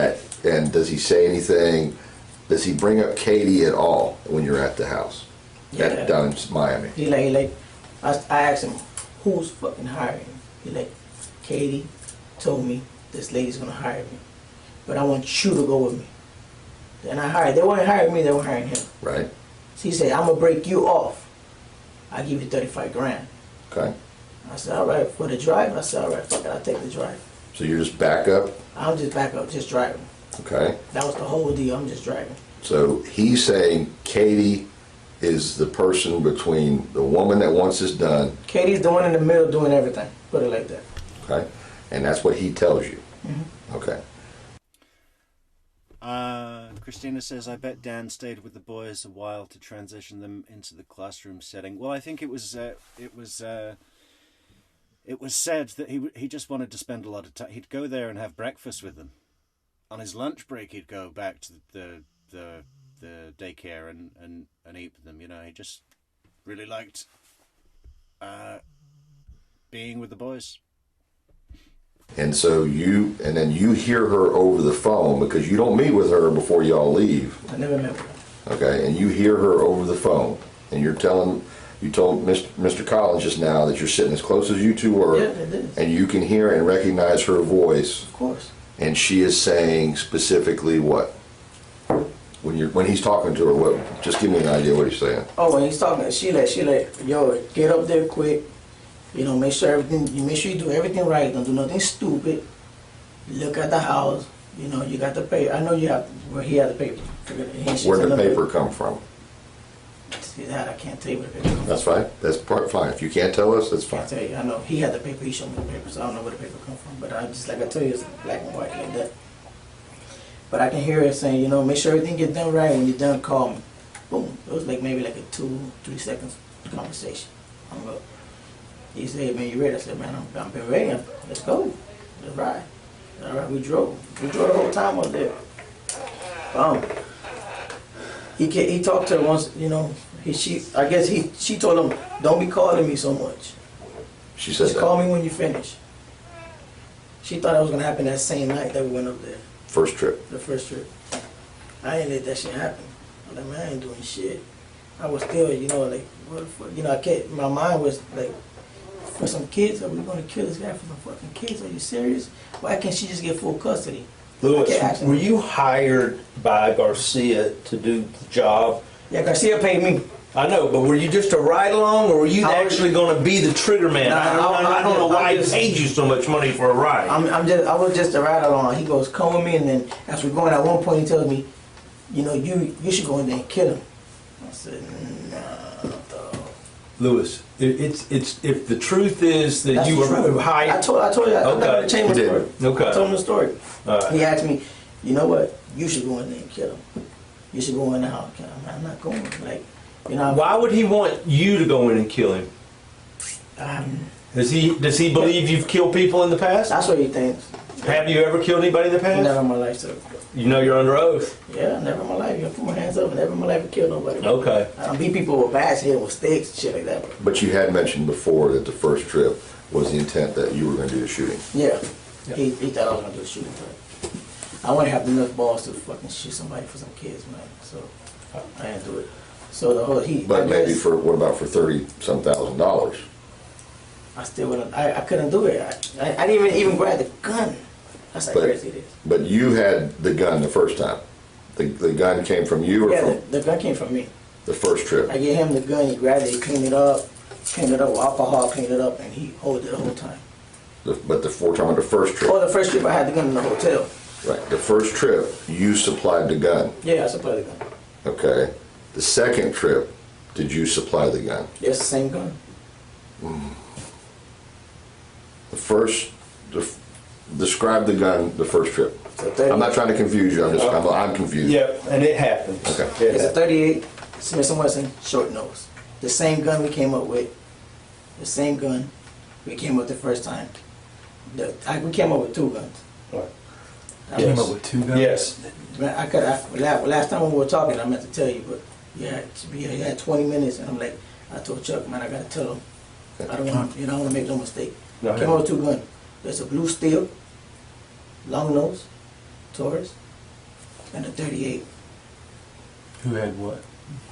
does he say anything? Does he bring up Katie at all when you're at the house? Yeah. Down in Miami. I asked him, who's fucking hiring me? He like, Katie told me this lady's gonna hire me, but I want you to go with me. And they weren't hiring me, they were hiring him. Right. So he said, I'm gonna break you off. I give you 35 grand. Okay. I said, all right, for the drive? I said, all right, fuck it, I'll take the drive. So you're just back up? I'm just back up, just driving. Okay. That was the whole deal, I'm just driving. So he's saying Katie is the person between the woman that wants this done. Katie's the one in the middle doing everything, put it like that. Okay. And that's what he tells you. Mm-hmm. Okay. Christina says, I bet Dan stayed with the boys a while to transition them into the classroom setting. Well, I think it was said that he just wanted to spend a lot of time. He'd go there and have breakfast with them. On his lunch break, he'd go back to the daycare and eat with them. You know, he just really liked being with the boys. And so then you hear her over the phone, because you don't meet with her before y'all leave. I never met her. Okay, and you hear her over the phone, and you told Mr. Collins just now that you're sitting as close as you two were. Yeah, I did. And you can hear and recognize her voice. Of course. And she is saying specifically what? When he's talking to her, what? Just give me an idea what he's saying. Oh, when he's talking, she like, yo, get up there quick. You know, make sure you do everything right. Don't do nothing stupid. Look at the house. You know, you got the paper. I know you have. Well, he had the paper. Where did the paper come from? See that? I can't tell you where the paper comes from. That's fine. That's fine. If you can't tell us, that's fine. I tell you, I know he had the paper. He showed me the paper, so I don't know where the paper come from. But I just like I tell you, it's black and white like that. But I can hear her saying, you know, make sure everything gets done right. When you're done, call me. Boom. It was like maybe like a 2-3 seconds conversation. I'm up. He said, man, you ready? I said, man, I'm been ready. Let's go. Let's ride. All right, we drove. We drove the whole time up there. He talked to her once, you know. She told him, don't be calling me so much. She said Just call me when you finish. She thought it was gonna happen that same night that we went up there. First trip. The first trip. I ain't let that shit happen. I'm like, man, I ain't doing shit. I was still, you know, like, what the fuck? You know, my mind was like, for some kids, are we gonna kill this guy for some fucking kids? Are you serious? Why can't she just get full custody? Lewis, were you hired by Garcia to do the job? Yeah, Garcia paid me. I know, but were you just a ride-along, or were you actually going to be the trigger man? I don't know why he paid you so much money for a ride. I was just a ride-along. He goes, come with me, and then as we're going, at one point he tells me, you know, you should go in there and kill him. I said, nah, dog. Lewis, it's if the truth is that you were hired. I told you. I'm not going to change my story. Okay. I told him the story. Right. He asked me, you know what? You should go in there and kill him. You should go in the house. I'm not going. Like, you know. Why would he want you to go in and kill him? Does he believe you've killed people in the past? That's what he thinks. Have you ever killed anybody in the past? Never in my life, sir. You know you're under oath. Yeah, never in my life. You put my hands up. Never in my life have killed nobody. Okay. I don't beat people with bats here with sticks and shit like that. But you had mentioned before that the first trip was the intent that you were going to do the shooting. Yeah. He thought I was going to do a shooting trip. I wouldn't have enough balls to fucking shoot somebody for some kids, man. So I didn't do it. So the whole But maybe what about for $30-some thousand? I still wouldn't. I couldn't do it. I didn't even grab the gun. That's how crazy it is. But you had the gun the first time. The gun came from you, or yeah, the gun came from me. The first trip. I gave him the gun. He grabbed it. He cleaned it up with alcohol. Cleaned it up, and he held it the whole time. But we're talking about the first trip. Oh, the first trip I had the gun in the hotel. Right. The first trip you supplied the gun. Yeah, I supplied the gun. Okay. The second trip, did you supply the gun? Yes, the same gun. Describe the gun the first trip. I'm not trying to confuse you. I'm confused. Yeah, and it happened. Okay. It's a 38 Smith & Wesson short nose. The same gun we came up with. The same gun we came up the first time. We came up with two guns. Right. Came up with two guns? Yes. Last time we were talking, I meant to tell you, but you had 20 minutes, and I'm like, I told Chuck, man, I gotta tell him. I don't want to make no mistake. No, came up with two guns. There's a blue steel, long nose, Taurus, and a 38. Who had what?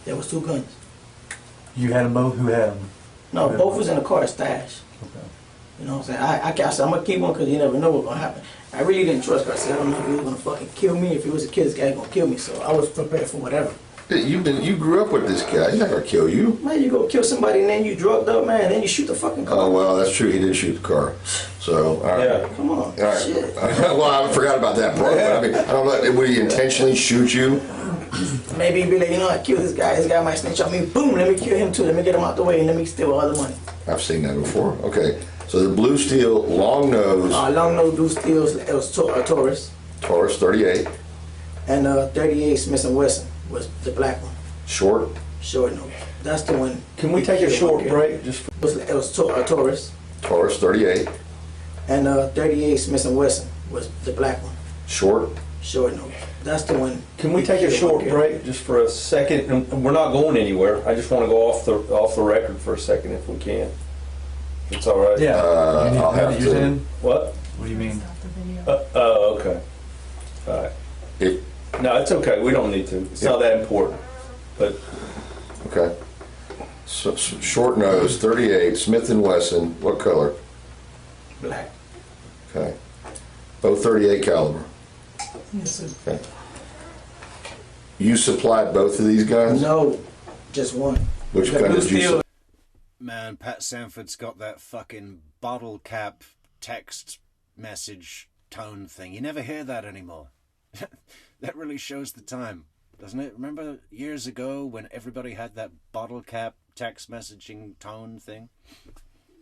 There was two guns. You had them both? Who had them? No, both was in the car stash. Okay. You know what I'm saying? I said, I'm going to keep one because you never know what's going to happen. I really didn't trust Garcia. I don't know if he was going to fucking kill me. If he was a kid, this guy was going to kill me. So I was prepared for whatever. You grew up with this guy. He's not going to kill you. Man, you go kill somebody and then you drugged up, man, and then you shoot the fucking car. Oh, well, that's true. He did shoot the car. So, all right. Yeah. Come on. All right. Shit. Well, I forgot about that part. But I mean, I don't know. Would he intentionally shoot you? Maybe he'd be like, I killed this guy. This guy might snitch on me. Boom, let me kill him too. Let me get him out the way and let me steal all the money. I've seen that before. Okay. So the blue steel, long nose. Long nose, blue steel, it was Taurus. Taurus 38. And 38 Smith & Wesson was the black one. Short? Short nose. That's the one. Can we take a short break? It was Taurus. Taurus 38. And 38 Smith & Wesson was the black one. Short? Short nose. That's the one. Can we take a short break just for a second? And we're not going anywhere. I just want to go off the record for a second if we can. It's all right. Yeah. I'll have to. What? What do you mean? Okay. All right. No, it's okay. We don't need to. It's not that important. But okay. So, short nose, 38, Smith & Wesson. What color? Black. Okay. Both 38 caliber. Yes, sir. Okay. You supplied both of these guns? No, just one. Which gun did you supply? Man, Pat Sanford's got that fucking bottle cap text message tone thing. You never hear that anymore. That really shows the time, doesn't it? Remember years ago when everybody had that bottle cap text messaging tone thing?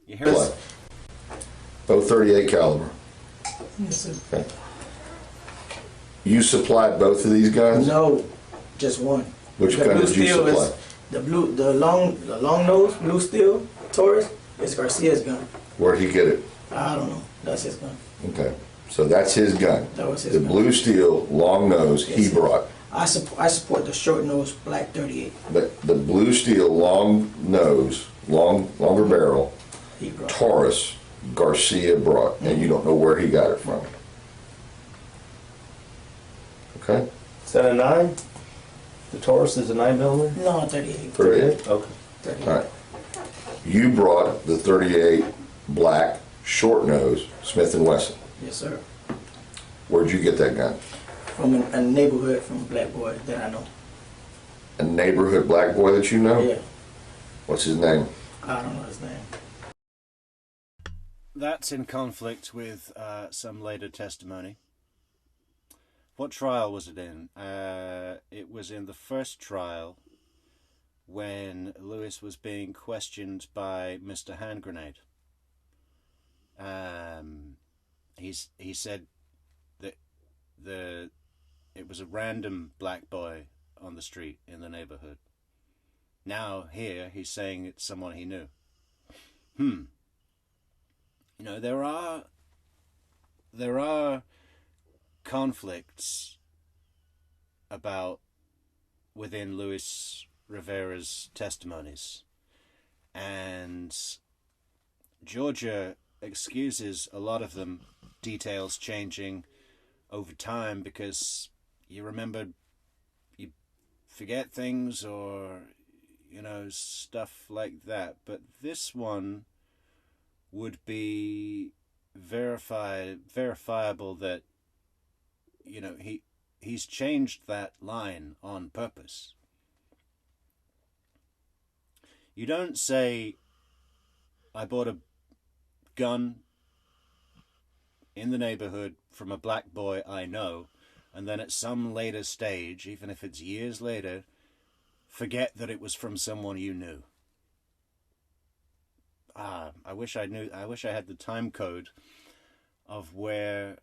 You hear it? Both 38 caliber. Yes, sir. Okay. You supplied both of these guns? No, just one. Which gun did you supply? The long nose, blue steel, Taurus, is Garcia's gun. Where'd he get it? I don't know. That's his gun. Okay. So that's his gun. That was his the gun. blue steel, long nose, Yes, he sir. brought. I support the short nose, black 38. But the blue steel, long nose, longer barrel, He brought. Taurus, Garcia brought, and you don't know where he got it from. Okay? is that a 9? The Taurus is a 9mm? No, 38. 38? Okay. 38. All right. You brought the 38 black, short nose, Smith & Wesson. Yes, sir. Where'd you get that gun? From a neighborhood from a black boy that I know. A neighborhood black boy that you know? Yeah. What's his name? I don't know his name. That's in conflict with some later testimony. What trial was it in? It was in the first trial when Lewis was being questioned by Mr. Hand Grenade. He said that it was a random black boy on the street in the neighborhood. Now here he's saying it's someone he knew. You know, there are conflicts about within Luis Rivera's testimonies, and Georgia excuses a lot of them, details changing over time because you forget things, or you know, stuff like that. But this one would be verifiable that, you know, he's changed that line on purpose. You don't say, I bought a gun in the neighborhood from a black boy I know, and then at some later stage, even if it's years later, forget that it was from someone you knew. I wish I had the time code of where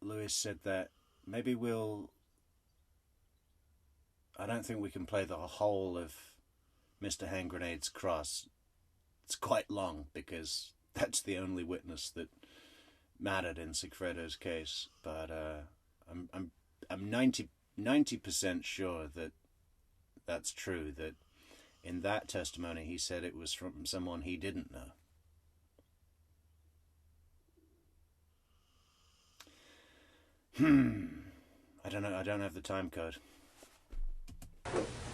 Luis said that. Maybe I don't think we can play the whole of Mr. Hand Grenade's cross. It's quite long because that's the only witness that mattered in Sigfredo's case. But I'm 90% sure that that's true. That in that testimony he said it was from someone he didn't know. I don't know. I don't have the time code.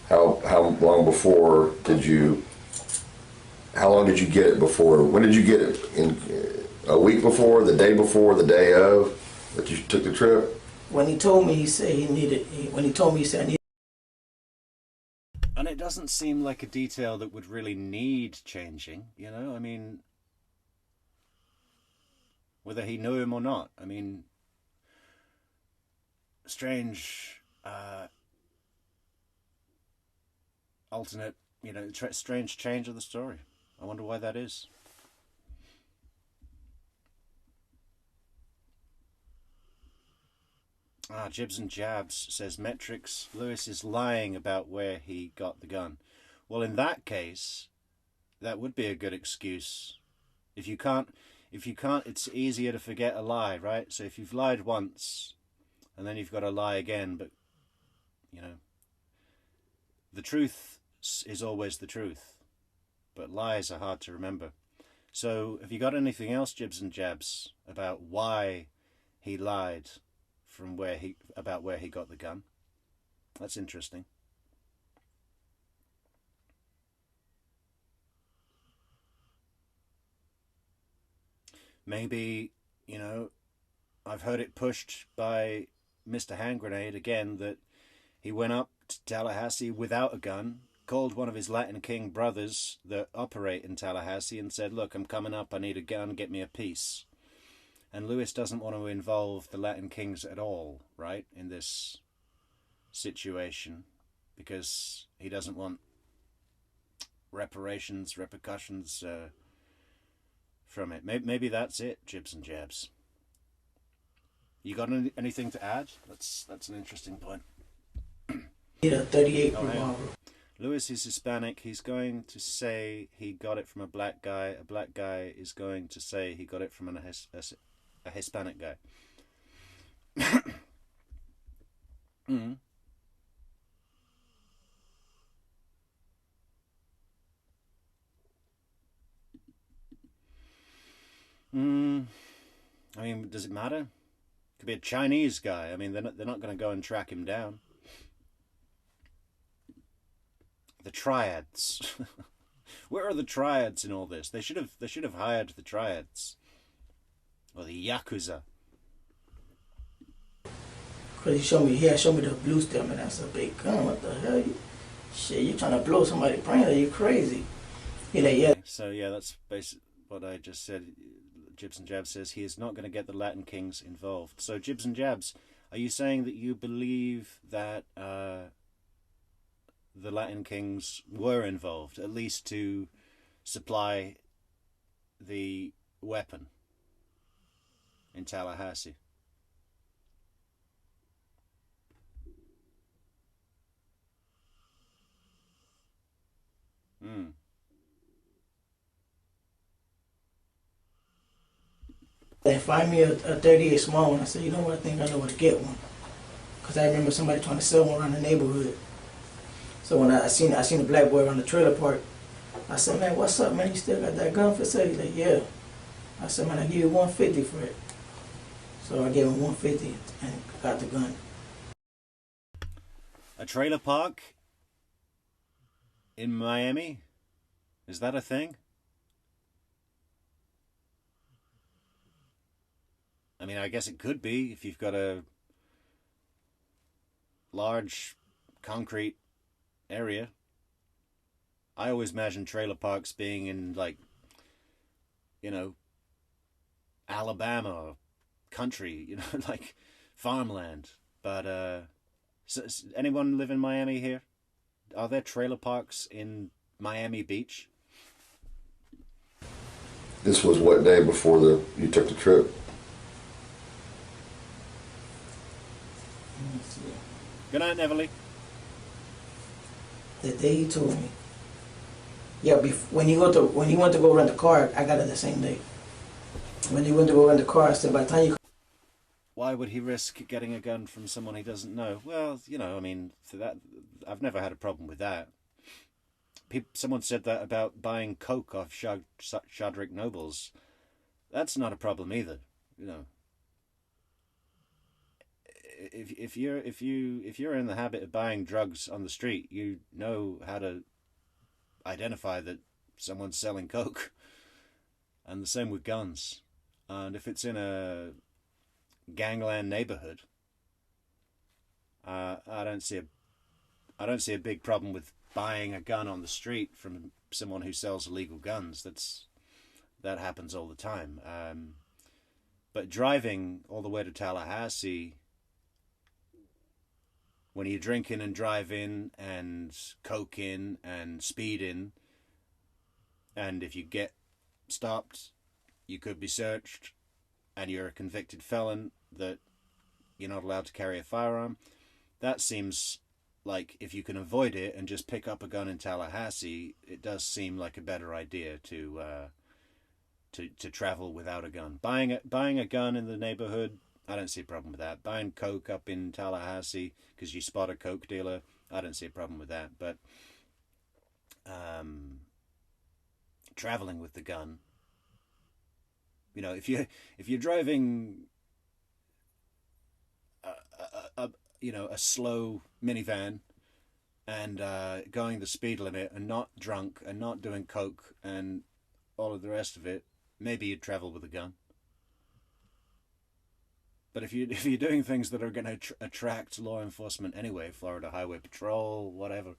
How long before did you? How long did you get it before? When did you get it? In a week before, the day before, the day of that you took the trip? When he told me, he said he needed. When he told me, he said I needed. And it doesn't seem like a detail that would really need changing. You know, I mean, whether he knew him or not. I mean, strange. Alternate, you know, strange change of the story. I wonder why that is. Jibs and Jabs says Metrix, Luis is lying about where he got the gun. Well, in that case, that would be a good excuse. If you can't, it's easier to forget a lie, right? So if you've lied once, and then you've got to lie again, but, you know, the truth is always the truth, but lies are hard to remember. So have you got anything else, Jibs and Jabs, about why he lied from about where he got the gun? That's interesting. Maybe, you know, I've heard it pushed by Mr. Hand Grenade again that he went up to Tallahassee without a gun, called one of his Latin King brothers that operate in Tallahassee and said, look, I'm coming up, I need a gun, get me a piece. And Luis doesn't want to involve the Latin Kings at all, right, in this situation, because he doesn't want repercussions from it. Maybe that's it, Jibs and Jabs. You got anything to add? That's an interesting point. Yeah, 38 revolver. Luis is Hispanic. He's going to say he got it from a black guy. A black guy is going to say he got it from a Hispanic guy. I mean, does it matter? Could be a Chinese guy. I mean, they're not going to go and track him down. The triads. Where are the triads in all this? They should have hired the triads, or the yakuza. Cause he showed me the blue stem, and that's a big gun. What the hell? Shit, you trying to blow somebody's brain? Are you crazy? He like, yeah. So yeah, that's basically what I just said. Jibs and Jabs says he is not going to get the Latin Kings involved. So Jibs and Jabs, are you saying that you believe that the Latin Kings were involved, at least to supply the weapon in Tallahassee? They find me a 38 small one. I said, you know what, I think I know where to get one. Because I remember somebody trying to sell one around the neighborhood. So when I seen the black boy around the trailer park, I said, man, what's up, man? You still got that gun for sale? He's like, yeah. I said, man, I give you $150 for it. So I gave him $150 and got the gun. A trailer park in Miami? Is that a thing? I mean, I guess it could be if you've got a large concrete area. I always imagine trailer parks being in, like, you know, Alabama country, you know, like farmland. But anyone live in Miami here? Are there trailer parks in Miami Beach? This was what day before you took the trip? Good night, Neverly. The day he told me. Yeah, when he went to go rent the car, I got it the same day. When he went to go rent the car, I said, by the time you... Why would he risk getting a gun from someone he doesn't know? Well, you know, I mean, for that, I've never had a problem with that. Someone said that about buying coke off Shadrick Nobles. That's not a problem either, you know. If you're in the habit of buying drugs on the street, you know how to identify that someone's selling coke. And the same with guns. And if it's in a gangland neighborhood, I don't see a big problem with buying a gun on the street from someone who sells illegal guns. That happens all the time. But driving all the way to Tallahassee, when you're drinking and driving and coking and speeding, and if you get stopped, you could be searched, and you're a convicted felon, that you're not allowed to carry a firearm. That seems like, if you can avoid it and just pick up a gun in Tallahassee, it does seem like a better idea to travel without a gun. Buying a gun in the neighborhood, I don't see a problem with that. Buying coke up in Tallahassee because you spot a coke dealer, I don't see a problem with that. But traveling with the gun, you know, if you're driving a slow minivan and going the speed limit and not drunk and not doing coke and all of the rest of it, maybe you'd travel with a gun. But if you're doing things that are going to attract law enforcement anyway, Florida Highway Patrol, whatever,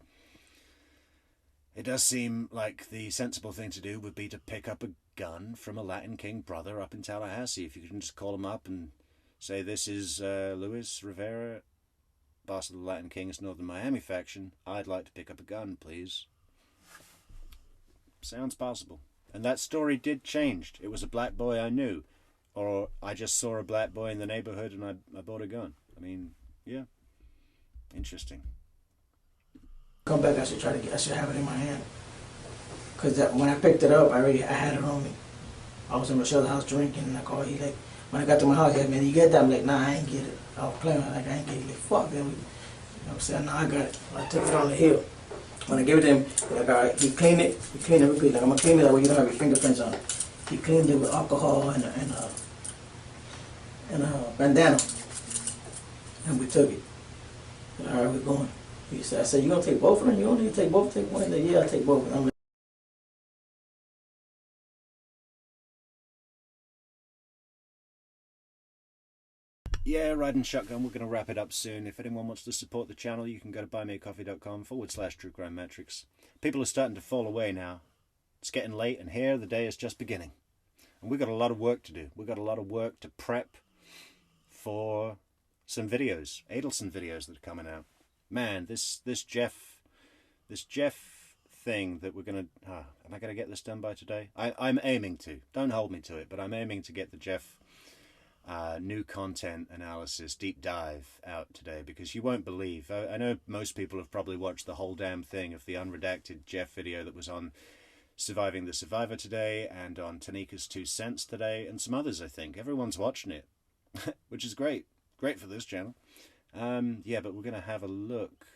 it does seem like the sensible thing to do would be to pick up a gun from a Latin King brother up in Tallahassee. If you can just call him up and say, this is Luis Rivera, boss of the Latin Kings Northern Miami faction. I'd like to pick up a gun, please. Sounds possible. And that story did change. It was a black boy I knew. Or I just saw a black boy in the neighborhood and I bought a gun. I mean, yeah. Interesting. Come back, I should have it in my hand. Because when I picked it up, I had it on me. I was in Michelle's house drinking, and I called. He like, when I got to my house, he said, man, you get that? I'm like, nah, I ain't get it. I was playing, like, I ain't get it. Like, fuck, man. You know what I'm saying? Nah, I got it. I took it on the hill. When I gave it to him, like, all right, he cleaned it repeatedly. Like, I'm going to clean it that way you don't have your fingerprints on it. He cleaned it with alcohol and a bandana. And we took it. All right, we're going. He said, I said, you going to take both of them? You only take both? Take one? He said, yeah, I'll take both of them. I'm like, yeah, Riding Shotgun, we're going to wrap it up soon. If anyone wants to support the channel, you can go to buymeacoffee.com/True Crime Metrics. People are starting to fall away now. It's getting late, and here the day is just beginning. And we've got a lot of work to do. We've got a lot of work to prep for some videos, Adelson videos that are coming out. Man, this Jeff thing that we're going to... am I going to get this done by today? I'm aiming to. Don't hold me to it, but I'm aiming to get the Jeff new content analysis deep dive out today, because you won't believe. I know most people have probably watched the whole damn thing of the unredacted Jeff video that was on Surviving the Survivor today and on Tanika's 2 Cents today and some others, I think. Everyone's watching it, which is great. Great for this channel. Yeah, but we're going to have a look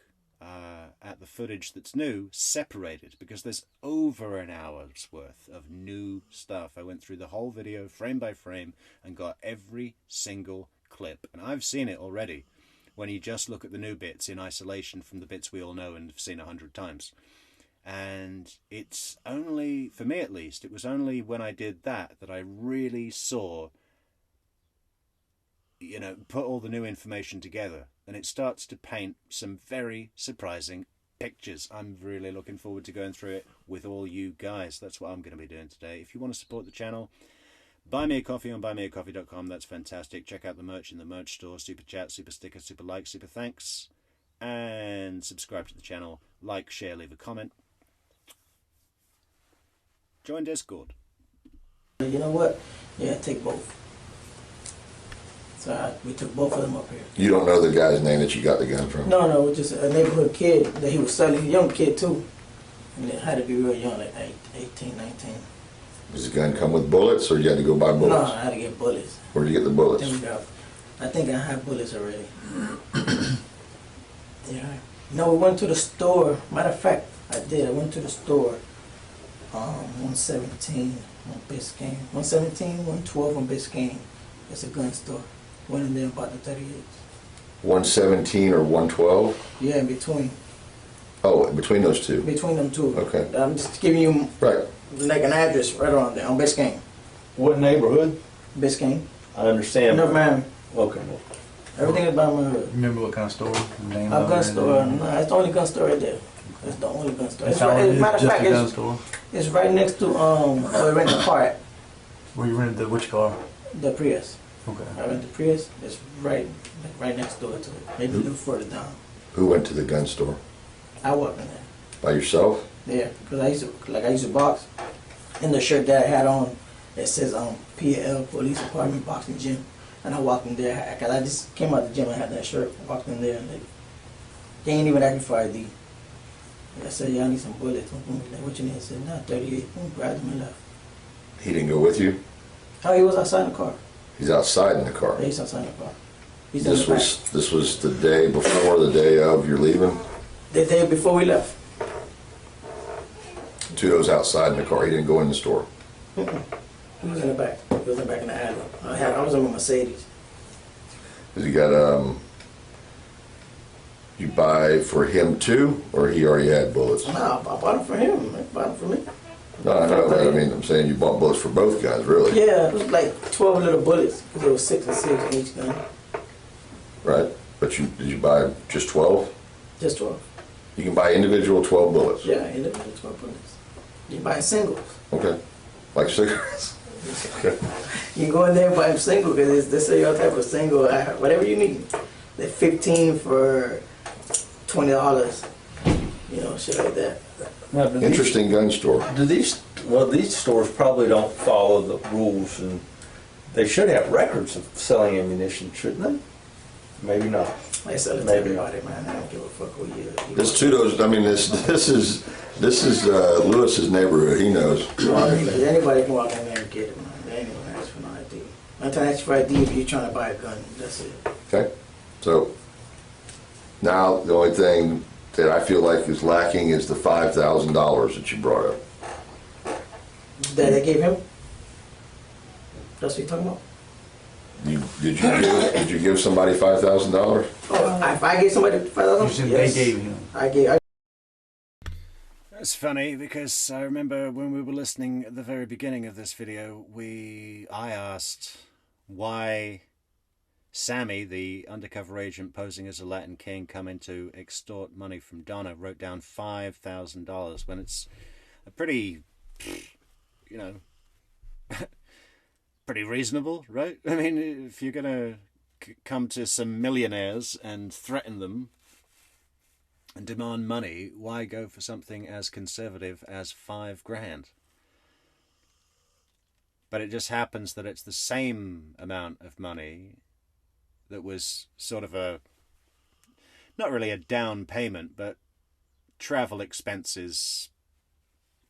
at the footage that's new, separated, because there's over an hour's worth of new stuff. I went through the whole video frame by frame and got every single clip, and I've seen it already when you just look at the new bits in isolation from the bits we all know and have seen 100 times. And it's only, for me at least, it was only when I did that I really saw, put all the new information together, and it starts to paint some very surprising pictures. I'm really looking forward to going through it with all you guys. That's what I'm going to be doing today. If you want to support the channel, buy me a coffee on buymeacoffee.com. That's fantastic. Check out the merch in the merch store. Super chat, super sticker, super like, super thanks. And subscribe to the channel. Like, share, leave a comment. Join Discord. You know what? Yeah, take both. So we took both of them up here. You don't know the guy's name that you got the gun from? No, it was just a neighborhood kid that he was selling. A young kid too. And it had to be real young, like 18, 19. Does the gun come with bullets, or you had to go buy bullets? No, I had to get bullets. Where'd you get the bullets? I think I have bullets already. Yeah. No, we went to the store. Matter of fact, I did. I went to the store. 117 on Biscayne. 117, 112 on Biscayne. It's a gun store. Went in there and bought the 38s. 117 or 112? Yeah, in between. Oh, between those two? Between them two. Okay. I'm just giving you like an address right around there on Biscayne. What neighborhood? Biscayne. I understand. North Miami. Okay. Everything is by my hood. Remember what kind of store? A gun store. No, it's the only gun store right there. It's the only gun store. That's all it is, matter of just fact, a gun store? It's right next to where we rent the car at. Where you rented which car? The Prius. Okay. I rent the Prius. It's right next door to it. Maybe a little further down. Who went to the gun store? I walked in there. By yourself? Yeah, because I used to box. In the shirt that I had on, it says PL Police Department Boxing Gym, and I walked in there because I just came out the gym and had that shirt. Walked in there and they ain't even asking for ID. I said, yeah, I need some bullets. Like, what you need? I said, nah, 38. Grabbed them and left. He didn't go with you? Oh, he was outside the car. He's outside in the car? Yeah, he's outside the car. This was the day before, the day of your leaving? The day before we left. Tudo's outside in the car. He didn't go in the store. He was in the back. He was in the back in the alley. I was in my Mercedes. Has he got you buy for him too, or he already had bullets? No, I bought them for him. I bought them for me. No, I know. I mean, I'm saying you bought bullets for both guys, really? Yeah, it was like 12 little bullets because there was 6 and 6 in each gun. Right, but did you buy just 12? Just 12. You can buy individual 12 bullets. Yeah, individual 12 bullets. You can buy singles. Okay, like cigarettes. Okay. You can go in there and buy them single because they say your type of single, whatever you need. They're 15 for $20. You know, shit like that. Now, Interesting gun store. These stores probably don't follow the rules, and they should have records of selling ammunition, shouldn't they? Maybe not. They sell it to everybody, man. I don't give a fuck who you are. This Tudo's. I mean, this is Lewis's neighborhood. He knows. Anybody can walk in there and get it, man. They ain't gonna ask for no ID. I'm trying to ask for ID if you're trying to buy a gun. That's it. Okay. So now the only thing that I feel like is lacking is the $5,000 that you brought up. That they gave him? That's what you're talking about? Did you give somebody $5,000? Oh, if I gave somebody $5,000, yes. They gave him. That's funny because I remember when we were listening at the very beginning of this video, I asked why Sammy, the undercover agent posing as a Latin king coming to extort money from Donna, wrote down $5,000 when it's a pretty, pretty reasonable, right? I mean, if you're going to come to some millionaires and threaten them and demand money, why go for something as conservative as $5,000? But it just happens that it's the same amount of money that was sort of not really a down payment, but travel expenses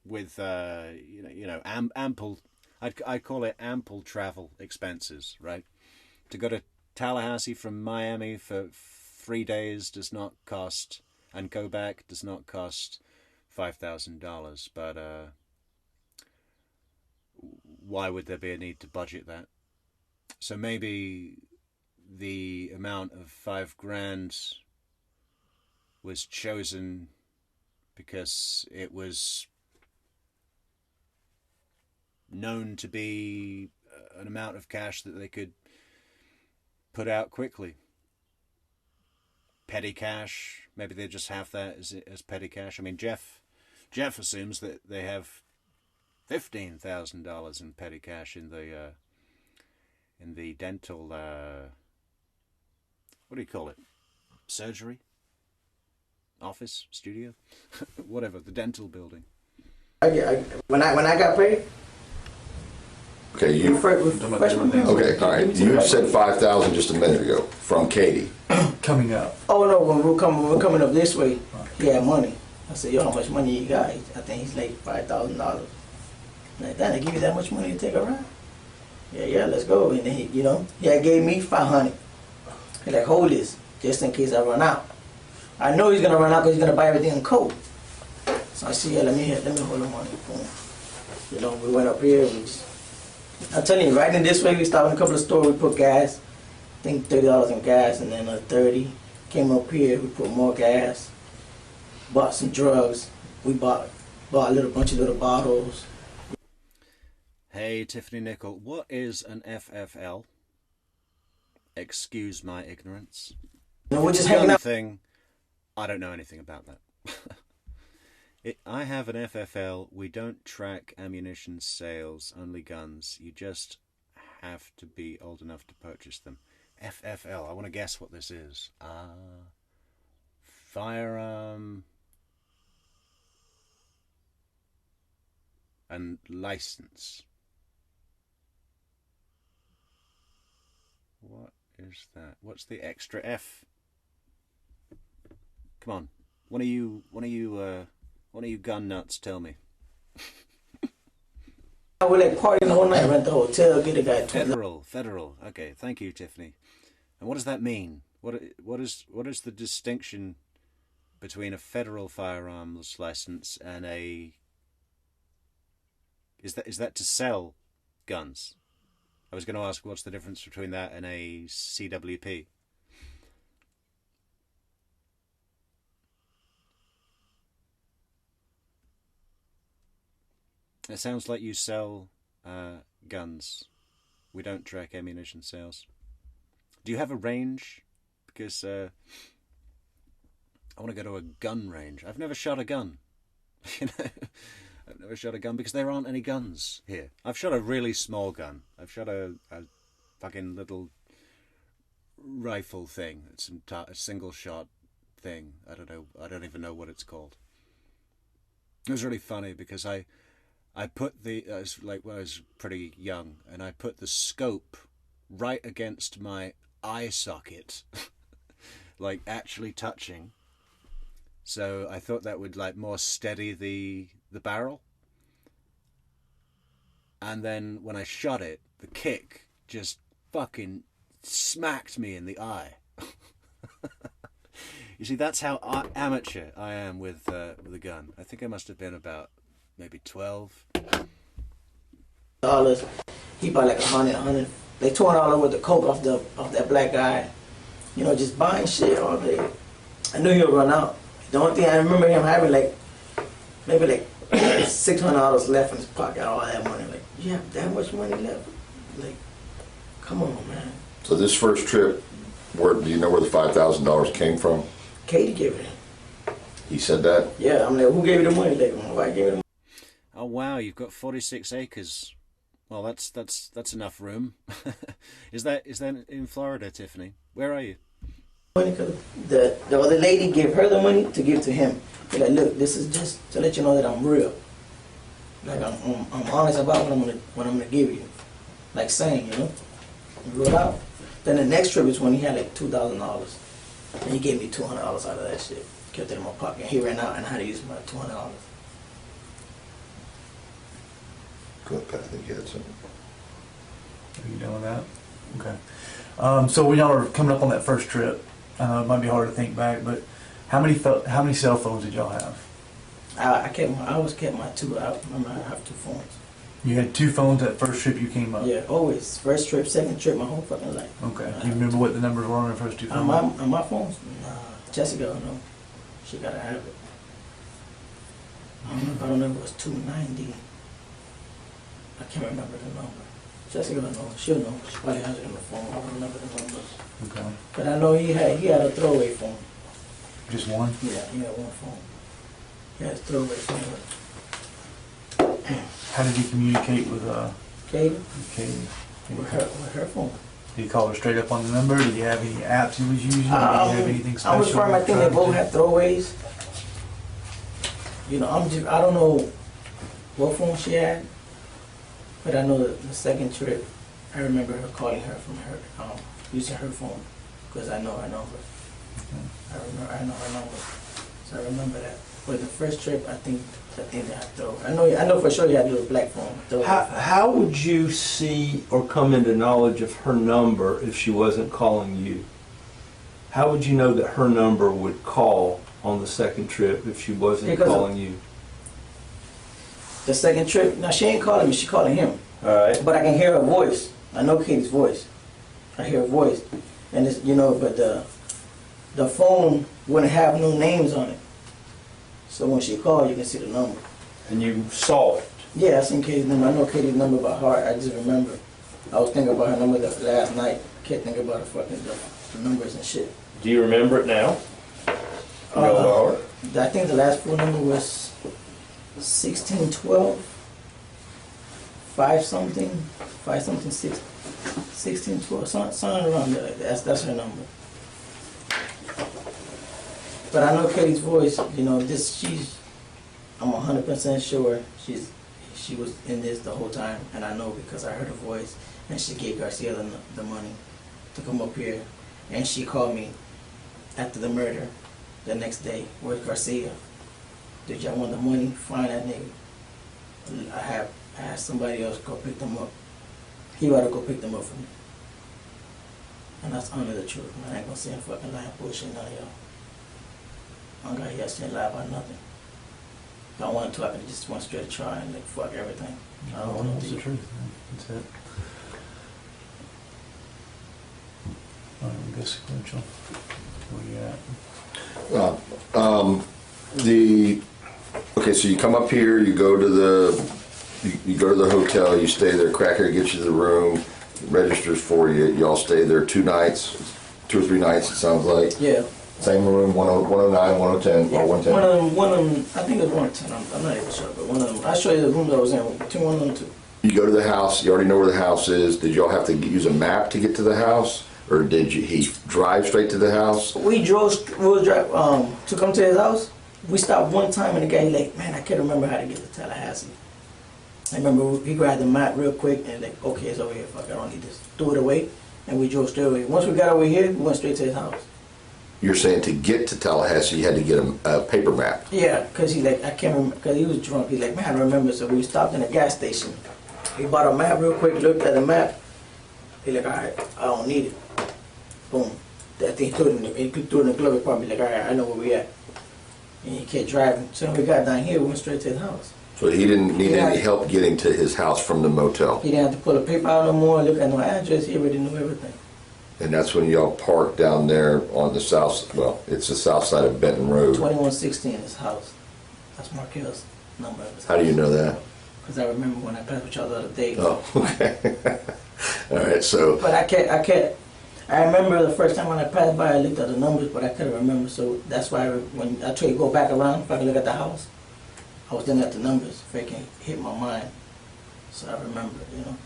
with, ample, I'd call it ample travel expenses, right? To go to Tallahassee from Miami for 3 days does not cost, and go back does not cost $5,000, but why would there be a need to budget that? So maybe the amount of $5,000 was chosen because it was known to be an amount of cash that they could put out quickly. Petty cash, maybe they just have that as petty cash. I mean, Jeff assumes that they have $15,000 in petty cash in the dental what do you call it? Surgery? Office? Studio? Whatever, the dental building. When I got paid. Okay, okay, all right. You said 5,000 just a minute ago from Katie. Coming up. Oh no, when we're coming up this way, he had money. I said, yo, how much money you got? I think he's like $5,000. Like, Dan, I give you that much money to take a ride? Yeah, let's go. And then he gave me 500. He's like, hold this, just in case I run out. I know he's gonna run out because he's gonna buy everything in cold. So I said, yeah, let me hold the money. Boom. We went up here. I'm telling you, riding this way, we stopped in a couple of stores. We put gas. I think $30 in gas, and then $30. Came up here, we put more gas. Bought some drugs. We bought a bunch of little bottles. Hey, Tiffany Nickel, what is an FFL? Excuse my ignorance. No, we're just hanging out. I don't know anything about that. I have an FFL. We don't track ammunition sales, only guns. You just have to be old enough to purchase them. FFL, I want to guess what this is. Firearm and license. What is that? What's the extra F? Come on, one of you gun nuts, tell me. We're like partying the whole night, rent the hotel, get a guy. Federal. Okay, thank you, Tiffany. And what does that mean? What is the distinction between a federal firearms license and a? Is that to sell guns? I was going to ask what's the difference between that and a CWP. It sounds like you sell guns. We don't track ammunition sales. Do you have a range? Because I want to go to a gun range. I've never shot a gun. I've never shot a gun because there aren't any guns here. I've shot a really small gun. I've shot a fucking little rifle thing. It's a single shot thing. I don't know. I don't even know what it's called. It was really funny because I put I was like when I was pretty young, and I put the scope right against my eye socket, like actually touching. So I thought that would like more steady the barrel. And then when I shot it, the kick just fucking smacked me in the eye. You see, that's how amateur I am with a gun. I think I must have been about maybe 12. He bought like $100, like $200 worth of coke off that black guy. Just buying shit all day. I knew he would run out. The only thing I remember him having maybe $600 left in his pocket, all that money. Like, you have that much money left? Like, come on, man. So this first trip, do you know where the $5,000 came from? Katie gave it him. He said that? Yeah, I'm like, who gave you the money? Like, my wife gave you the money. Oh wow, you've got 46 acres. Well, that's enough room. Is that in Florida, Tiffany? Where are you? Money, cause the other lady gave her the money to give to him. Like, look, this is just to let you know that I'm real. Like I'm honest about what I'm gonna give you. Like saying, You wrote out. Then the next trip is when he had like $2,000, and he gave me $200 out of that shit. Kept it in my pocket. He ran out and had to use my $200. Good, I think you had something. Are you done with that? Okay. So when y'all are coming up on that first trip, I know it might be hard to think back, but how many cell phones did y'all have? I always kept my two. I remember I have two phones. You had two phones that first trip you came up? Yeah, always. First trip, second trip, my whole fucking life. Okay. Do you remember what the numbers were on the first two phones? On my phones? Nah, Jessica don't know. She gotta have it. I don't know if it was 290. I can't remember the number. Jessica don't know. She'll know. She probably has it on the phone. I don't remember the numbers. Okay. But I know he had a throwaway phone. Just one? Yeah, he had one phone. He had a throwaway phone. How did he communicate with Katie? Katie? With her phone. Did he call her straight up on the number? Did he have any apps he was using? Did he have anything special? I was from, I think they both had throwaways. You know, I don't know what phone she had, but I know that the second trip, I remember her calling her from her, using her phone, because I know her number. I know her number, so I remember that. But the first trip, I think they had throw. I know for sure he had a little black phone. How would you see or come into knowledge of her number if she wasn't calling you? How would you know that her number would call on the second trip if she wasn't calling you? The second trip, now she ain't calling me, she calling him. All right. But I can hear her voice. I know Katie's voice. I hear her voice. And it's, you know, but the phone wouldn't have no names on it. So when she called, you can see the number. And you saw it? Yeah, I seen Katie's number. I know Katie's number by heart. I just remember. I was thinking about her number last night. I kept thinking about the numbers and shit. Do you remember it now? I think the last phone number was 1612. 1612, something around there. That's her number. But I know Katie's voice. You know, I'm 100% sure she was in this the whole time, and I know because I heard her voice, and she gave Garcia the money to come up here, and she called me after the murder the next day. Where's Garcia? Did y'all want the money? Find that nigga. I asked somebody else to go pick them up. He ought to go pick them up for me. And that's under the truth, man. I ain't gonna say I'm fucking lying bullshit none of y'all. I don't got here saying lie about nothing. If I wanted to, I could just went straight to try and like fuck everything. I don't want to That's the truth, man. That's it. All right, we go sequential. Where you at? Okay, so you come up here, you go to the hotel, you stay there, Cracker gets you the room, registers for you, y'all stay there 2 nighs, 2 or 3 nights it sounds like. Yeah. Same room, 109, 110, or 110. One of them, I think it was 110, I'm not even sure, but one of them, I'll show you the room that I was in, between 1 and 2. You go to the house, you already know where the house is, did y'all have to use a map to get to the house? Or did he drive straight to the house? We drove to come to his house. We stopped one time and the guy like, man, I can't remember how to get to Tallahassee. I remember he grabbed the map real quick and like, okay, it's over here, fuck, I don't need this. Threw it away and we drove straight away. Once we got over here, we went straight to his house. You're saying to get to Tallahassee, you had to get a paper map? Yeah, because he like, I can't remember, because he was drunk. He's like, man, I remember. So we stopped in a gas station. He bought a map real quick, looked at the map. He like, all right, I don't need it. Boom. That thing he threw it in the glove compartment. Like, all right, I know where we at. And he kept driving. So when we got down here, we went straight to his house. So he didn't need any help getting to his house from the motel? He didn't have to pull a paper out no more, look at no address. He already knew everything. And that's when y'all parked down there on the south, well, it's the south side of Benton Road. 2116 is his house. That's Markel's number. How do you know that? Because I remember when I passed with y'all the other day. Oh, okay. All right, so. But I remember the first time when I passed by, I looked at the numbers, but I couldn't remember. So that's why when I tried to go back around, if I could look at the house, I was looking at the numbers, if it can hit my mind. So I remember, you know.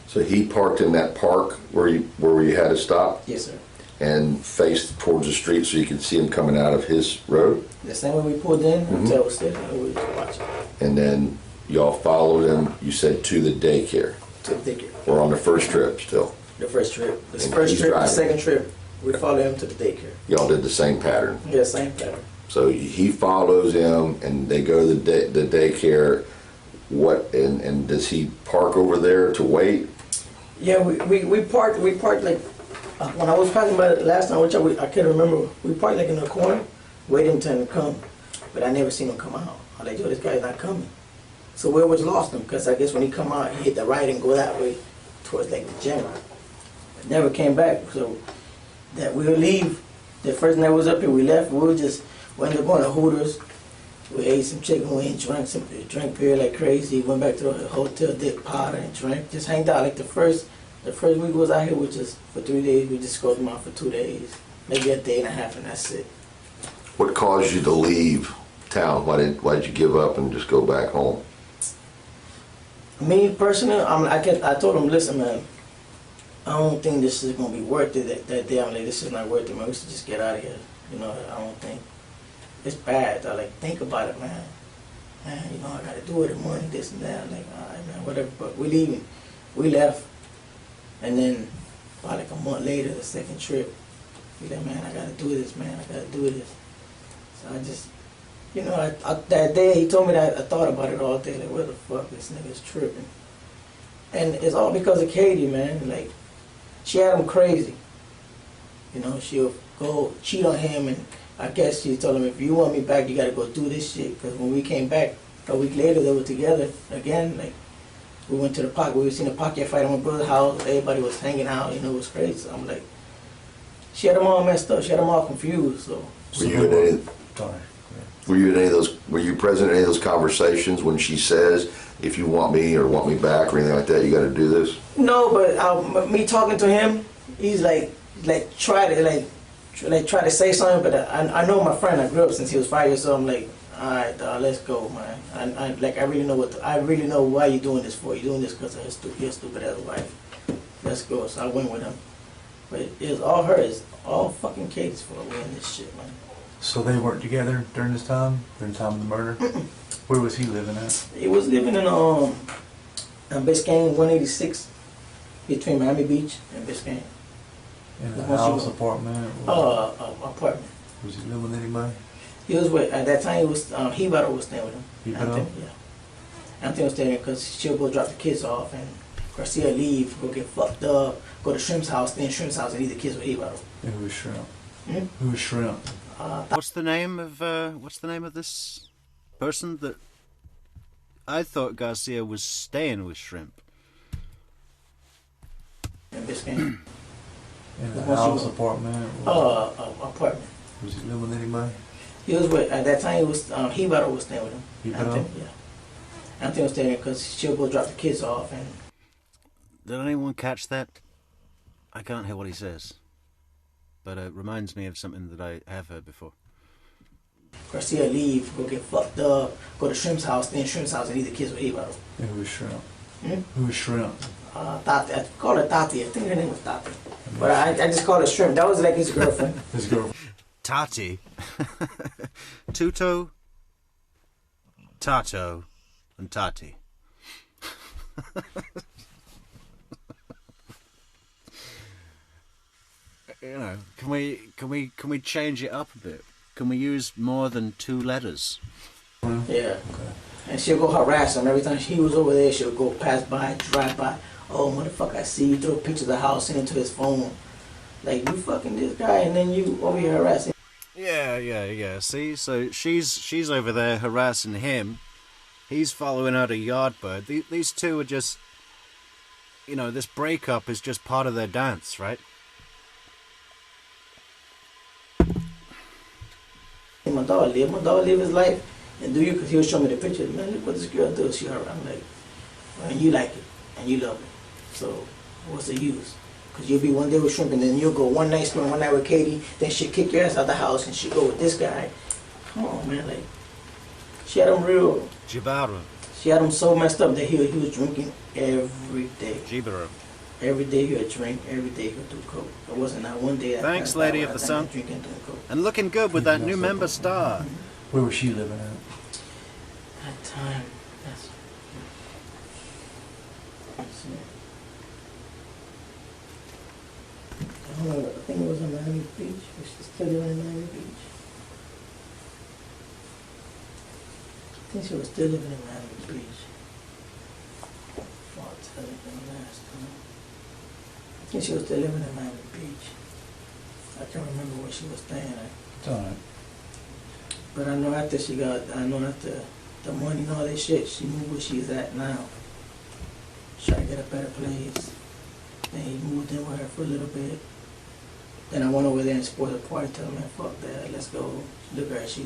So he parked in that park where you had to stop? Yes, sir. And faced towards the street so you could see him coming out of his road? The same way we pulled in, hotel was sitting there, we was watching. And then y'all followed him, you said, to the daycare? To the daycare. Or on the first trip still? The first trip. The first trip, the second trip, we followed him to the daycare. Y'all did the same pattern? Yeah, same pattern. So he follows him and they go to the daycare. What, and does he park over there to wait? Yeah, we parked like, when I was passing by the last time, which I can't remember, we parked like in the corner, waiting until him to come. But I never seen him come out. I'm like, yo, this guy's not coming. So we always lost him, because I guess when he come out, he hit the right and go that way towards like the gym. But never came back, so that we would leave. The first night we was up here, we left, we ended up going to Hooters, We ate some chicken wings, drank beer like crazy. Went back to the hotel, did powder and drank. Just hanged out like the first week was out here, we just for 3 days. We just scoped them out for 2 days, maybe a day and a half, and that's it. What caused you to leave town? Why did you give up and just go back home? Me personally, I told him, listen, man, I don't think this is gonna be worth it. That day, I'm like, this is not worth it, man. We should just get out of here. You know, I don't think it's bad. I like think about it, man. Man, you know, I gotta do it, the money, this and that. I'm like, all right, man, whatever. But we leaving. We left, and then about like a month later, the second trip, we like, man, I gotta do this, man. I gotta do this. So I just, you know, that day he told me that, I thought about it all day. Like, what the fuck, this nigga's tripping. And it's all because of Katie, man. Like, she had him crazy. You know, she'll go cheat on him, and I guess she told him, if you want me back, you gotta go do this shit. Because when we came back a week later, they were together again. Like, we went to the park. We seen a pocket fight at my brother's house. Everybody was hanging out. You know, it was crazy. So I'm like, she had them all messed up. She had them all confused. So. Were you in any of those? Were you present in any of those conversations when she says, "If you want me or want me back or anything like that, you got to do this"? No, but me talking to him, he's try to say something. But I know my friend. I grew up since he was 5 years old. I'm like, all right, dog, let's go, man. I really know why you're doing this for. You're doing this because of your stupid ass wife. Let's go. So I went with him. But it was all her. It's all fucking Katie's fault. We in this shit, man. So they weren't together during the time of the murder? Where was he living at? He was living in Biscayne, 186, between Miami Beach and Biscayne. In a house, apartment? Apartment. Was he living with anybody? He was with, at that time, he was staying with him. Hibaro? Yeah. Anthony was staying there because she'll go drop the kids off, and Garcia leave, go get fucked up, go to Shrimp's house, stay in Shrimp's house, and leave the kids with Hibaro. And who was Shrimp? Who was Shrimp? What's the name of this person that I thought Garcia was staying with Shrimp? In Biscayne. In a house, apartment? Apartment. Was he living with anybody? He was with, at that time, he was Hibaro was staying with him. Hibaro? Yeah. Anthony was staying there because she'll go drop the kids off. And did anyone catch that? I can't hear what he says, but it reminds me of something that I have heard before. Garcia leave, go get fucked up, go to Shrimp's house, stay in Shrimp's house, and leave the kids with Hibaro. And who was Shrimp? Who was Shrimp? Tati. I call her Tati. I think her name was Tati. But I just call her Shrimp. That was like his girlfriend. His girlfriend. Tati. Tuto, Tato, and Tati. You know, can we change it up a bit? Can we use more than 2 letters? Yeah. And she'll go harass him every time he was over there. She'll go pass by, drive by. Oh, motherfucker, I see you. Throw pictures of the house, send it to his phone. Like, you fucking this guy, and then you over here harassing. Yeah. See, so she's over there harassing him. He's following her to Yardbird. These two are just, you know, this breakup is just part of their dance, right? My dog live his life, and do you? Because he'll show me the picture. Man, look what this girl does. She hurt. I'm like, man, you like it, and you love it. So what's the use? Because you'll be one day with Shrimp, and then you'll go one night, spend one night with Katie. Then she'll kick your ass out the house, and she'll go with this guy. Come on, man. Like, she had him real. Jibaro. She had him so messed up that he was drinking every day. Jibaro. Every day he would drink, every day he would do coke. It wasn't not one day. Thanks, Lady of the Sun. And looking good with that new member star. Where was she living at? That time, let's see. I think it was in Miami Beach. Was she still living in Miami Beach? I think she was still living in Miami Beach. I'll tell you the last time. I think she was still living in Miami Beach. I can't remember where she was staying at. It's all right. But I know after the money and all that shit, she moved where she's at now. Try to get a better place. Then he moved in with her for a little bit. Then I went over there and spoiled the party, tell her, man, fuck that, let's go. Look at her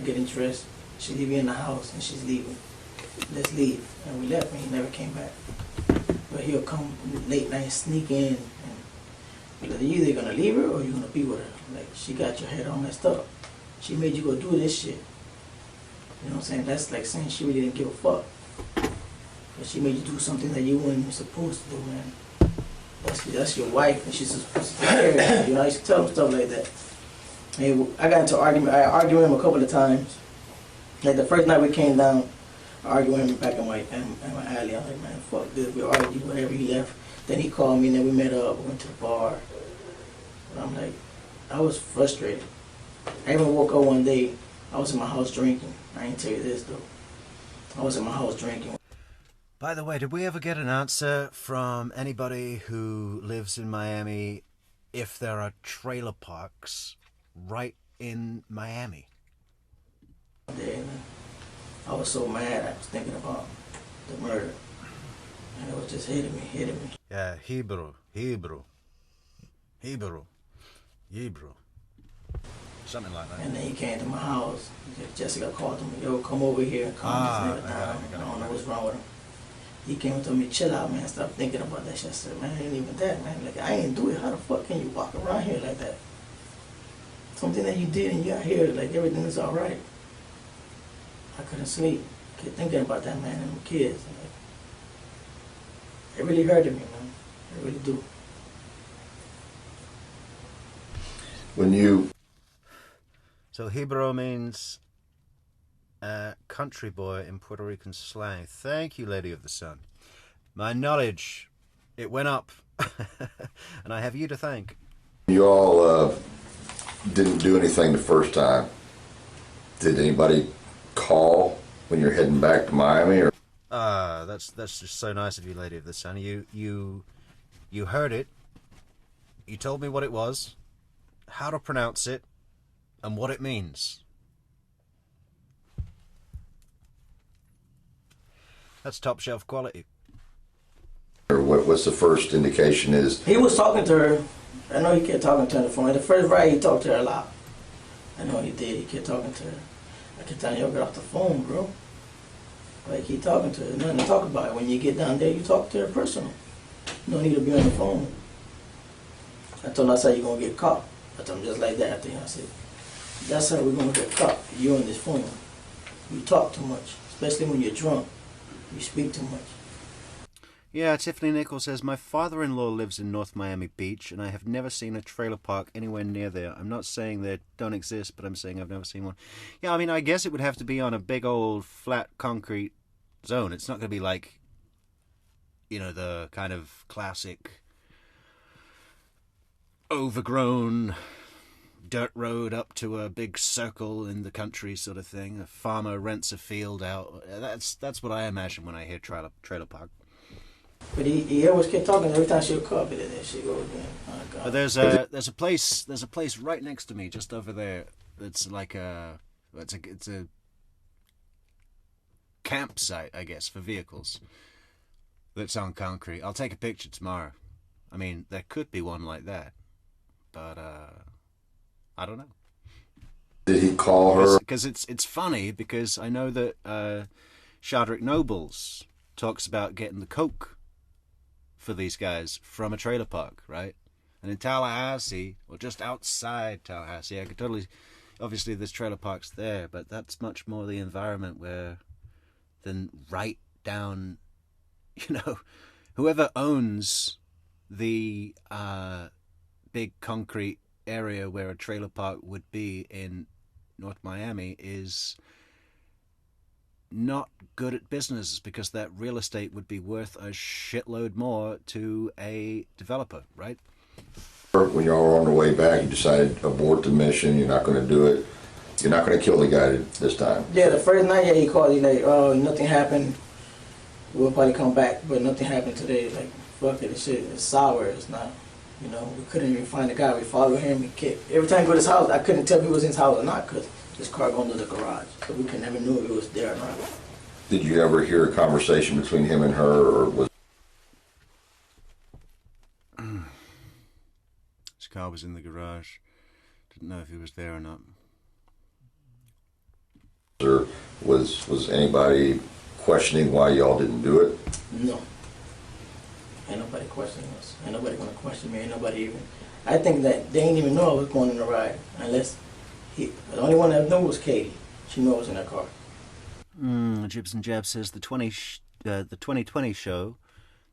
getting dressed. She leave you in the house and she's leaving. Let's leave. And we left and he never came back. But he'll come late night, sneak in, and be like, you either gonna leave her or you gonna be with her. Like, she got your head all messed up. She made you go do this shit. You know what I'm saying? That's like saying she really didn't give a fuck. But she made you do something that you weren't even supposed to do, man. That's your wife, and she's supposed to take care of you. You know, I used to tell him stuff like that. And I got into an argument. I argued with him a couple of times. Like the first night we came down, I argued with him back in my alley. I was like, man, fuck this. We argued, whatever. He left. Then he called me, and then we met up. We went to the bar. But I'm like, I was frustrated. I even woke up one day. I was in my house drinking. I ain't tell you this though. I was in my house drinking. By the way, did we ever get an answer from anybody who lives in Miami if there are trailer parks right in Miami? I was so mad. I was thinking about the murder, and it was just hitting me. Yeah, Hebrew. Something like that. And then he came to my house. Jessica called him, yo, come over here and calm this nigga down. I don't know what's wrong with him. He came and told me, chill out, man. Stop thinking about that shit. I said, man, it ain't even that, man. Like, I ain't do it. How the fuck can you walk around here like that? Something that you did and you got here, like everything is all right. I couldn't sleep. Kept thinking about that man and the kids. Like, it really hurted me, man. It really do. When you... So Hebrew means country boy in Puerto Rican slang. Thank you, Lady of the Sun. My knowledge, it went up. And I have you to thank. You all didn't do anything the first time. Did anybody call when you're heading back to Miami? Or That's just so nice of you, Lady of the Sun. You heard it. You told me what it was, how to pronounce it, and what it means. That's top shelf quality. Or what's the first indication is? He was talking to her. I know he kept talking to her on the phone. Like the first ride, he talked to her a lot. I know he did. He kept talking to her. I kept telling yo, get off the phone, bro. Like, keep talking to her. Nothing to talk about. When you get down there, you talk to her personal. No need to be on the phone. I told him that's how you're going to get caught. I told him just like that. I said, that's how we're going to get caught. You on this phone. You talk too much, especially when you're drunk. You speak too much. Yeah, Tiffany Nichols says, my father-in-law lives in North Miami Beach, and I have never seen a trailer park anywhere near there. I'm not saying they don't exist, but I'm saying I've never seen one. Yeah, I mean, I guess it would have to be on a big old flat concrete zone. It's not going to be like, you know, the kind of classic overgrown dirt road up to a big circle in the country sort of thing. A farmer rents a field out. That's what I imagine when I hear trailer park. But he always kept talking every time she would call me, and then she go again. Oh, God. But there's a place right next to me, just over there. It's like it's a campsite, I guess, for vehicles. That's on concrete. I'll take a picture tomorrow. I mean, there could be one like that, but I don't know. Did he call her? Because it's funny because I know that Shadrach Nobles talks about getting the coke for these guys from a trailer park, right? And in Tallahassee, or just outside Tallahassee, I could totally, obviously there's trailer parks there, but that's much more the environment than right down, you know, whoever owns the big concrete area where a trailer park would be in North Miami is not good at business, because that real estate would be worth a shitload more to a developer, right? When y'all were on the way back, you decided to abort the mission. You're not going to do it. You're not going to kill the guy this time. Yeah, the first night, he called. He's like, oh, nothing happened. We'll probably come back, but nothing happened today. Like, fuck it, this shit is sour. It's not, you know, we couldn't even find the guy. We followed him. Every time we go to his house, I couldn't tell if he was in his house or not, because his car going to the garage. So we could never know if he was there or not. Did you ever hear a conversation between him and her, or was his car was in the garage? Didn't know if he was there or not. there Was anybody questioning why y'all didn't do it? No. Ain't nobody questioning us. Ain't nobody gonna question me. Ain't nobody even. I think that they didn't even know I was going on the ride unless the only one that knew was Katie. She knew I was in that car. Jibs and Jab says the 2020 show,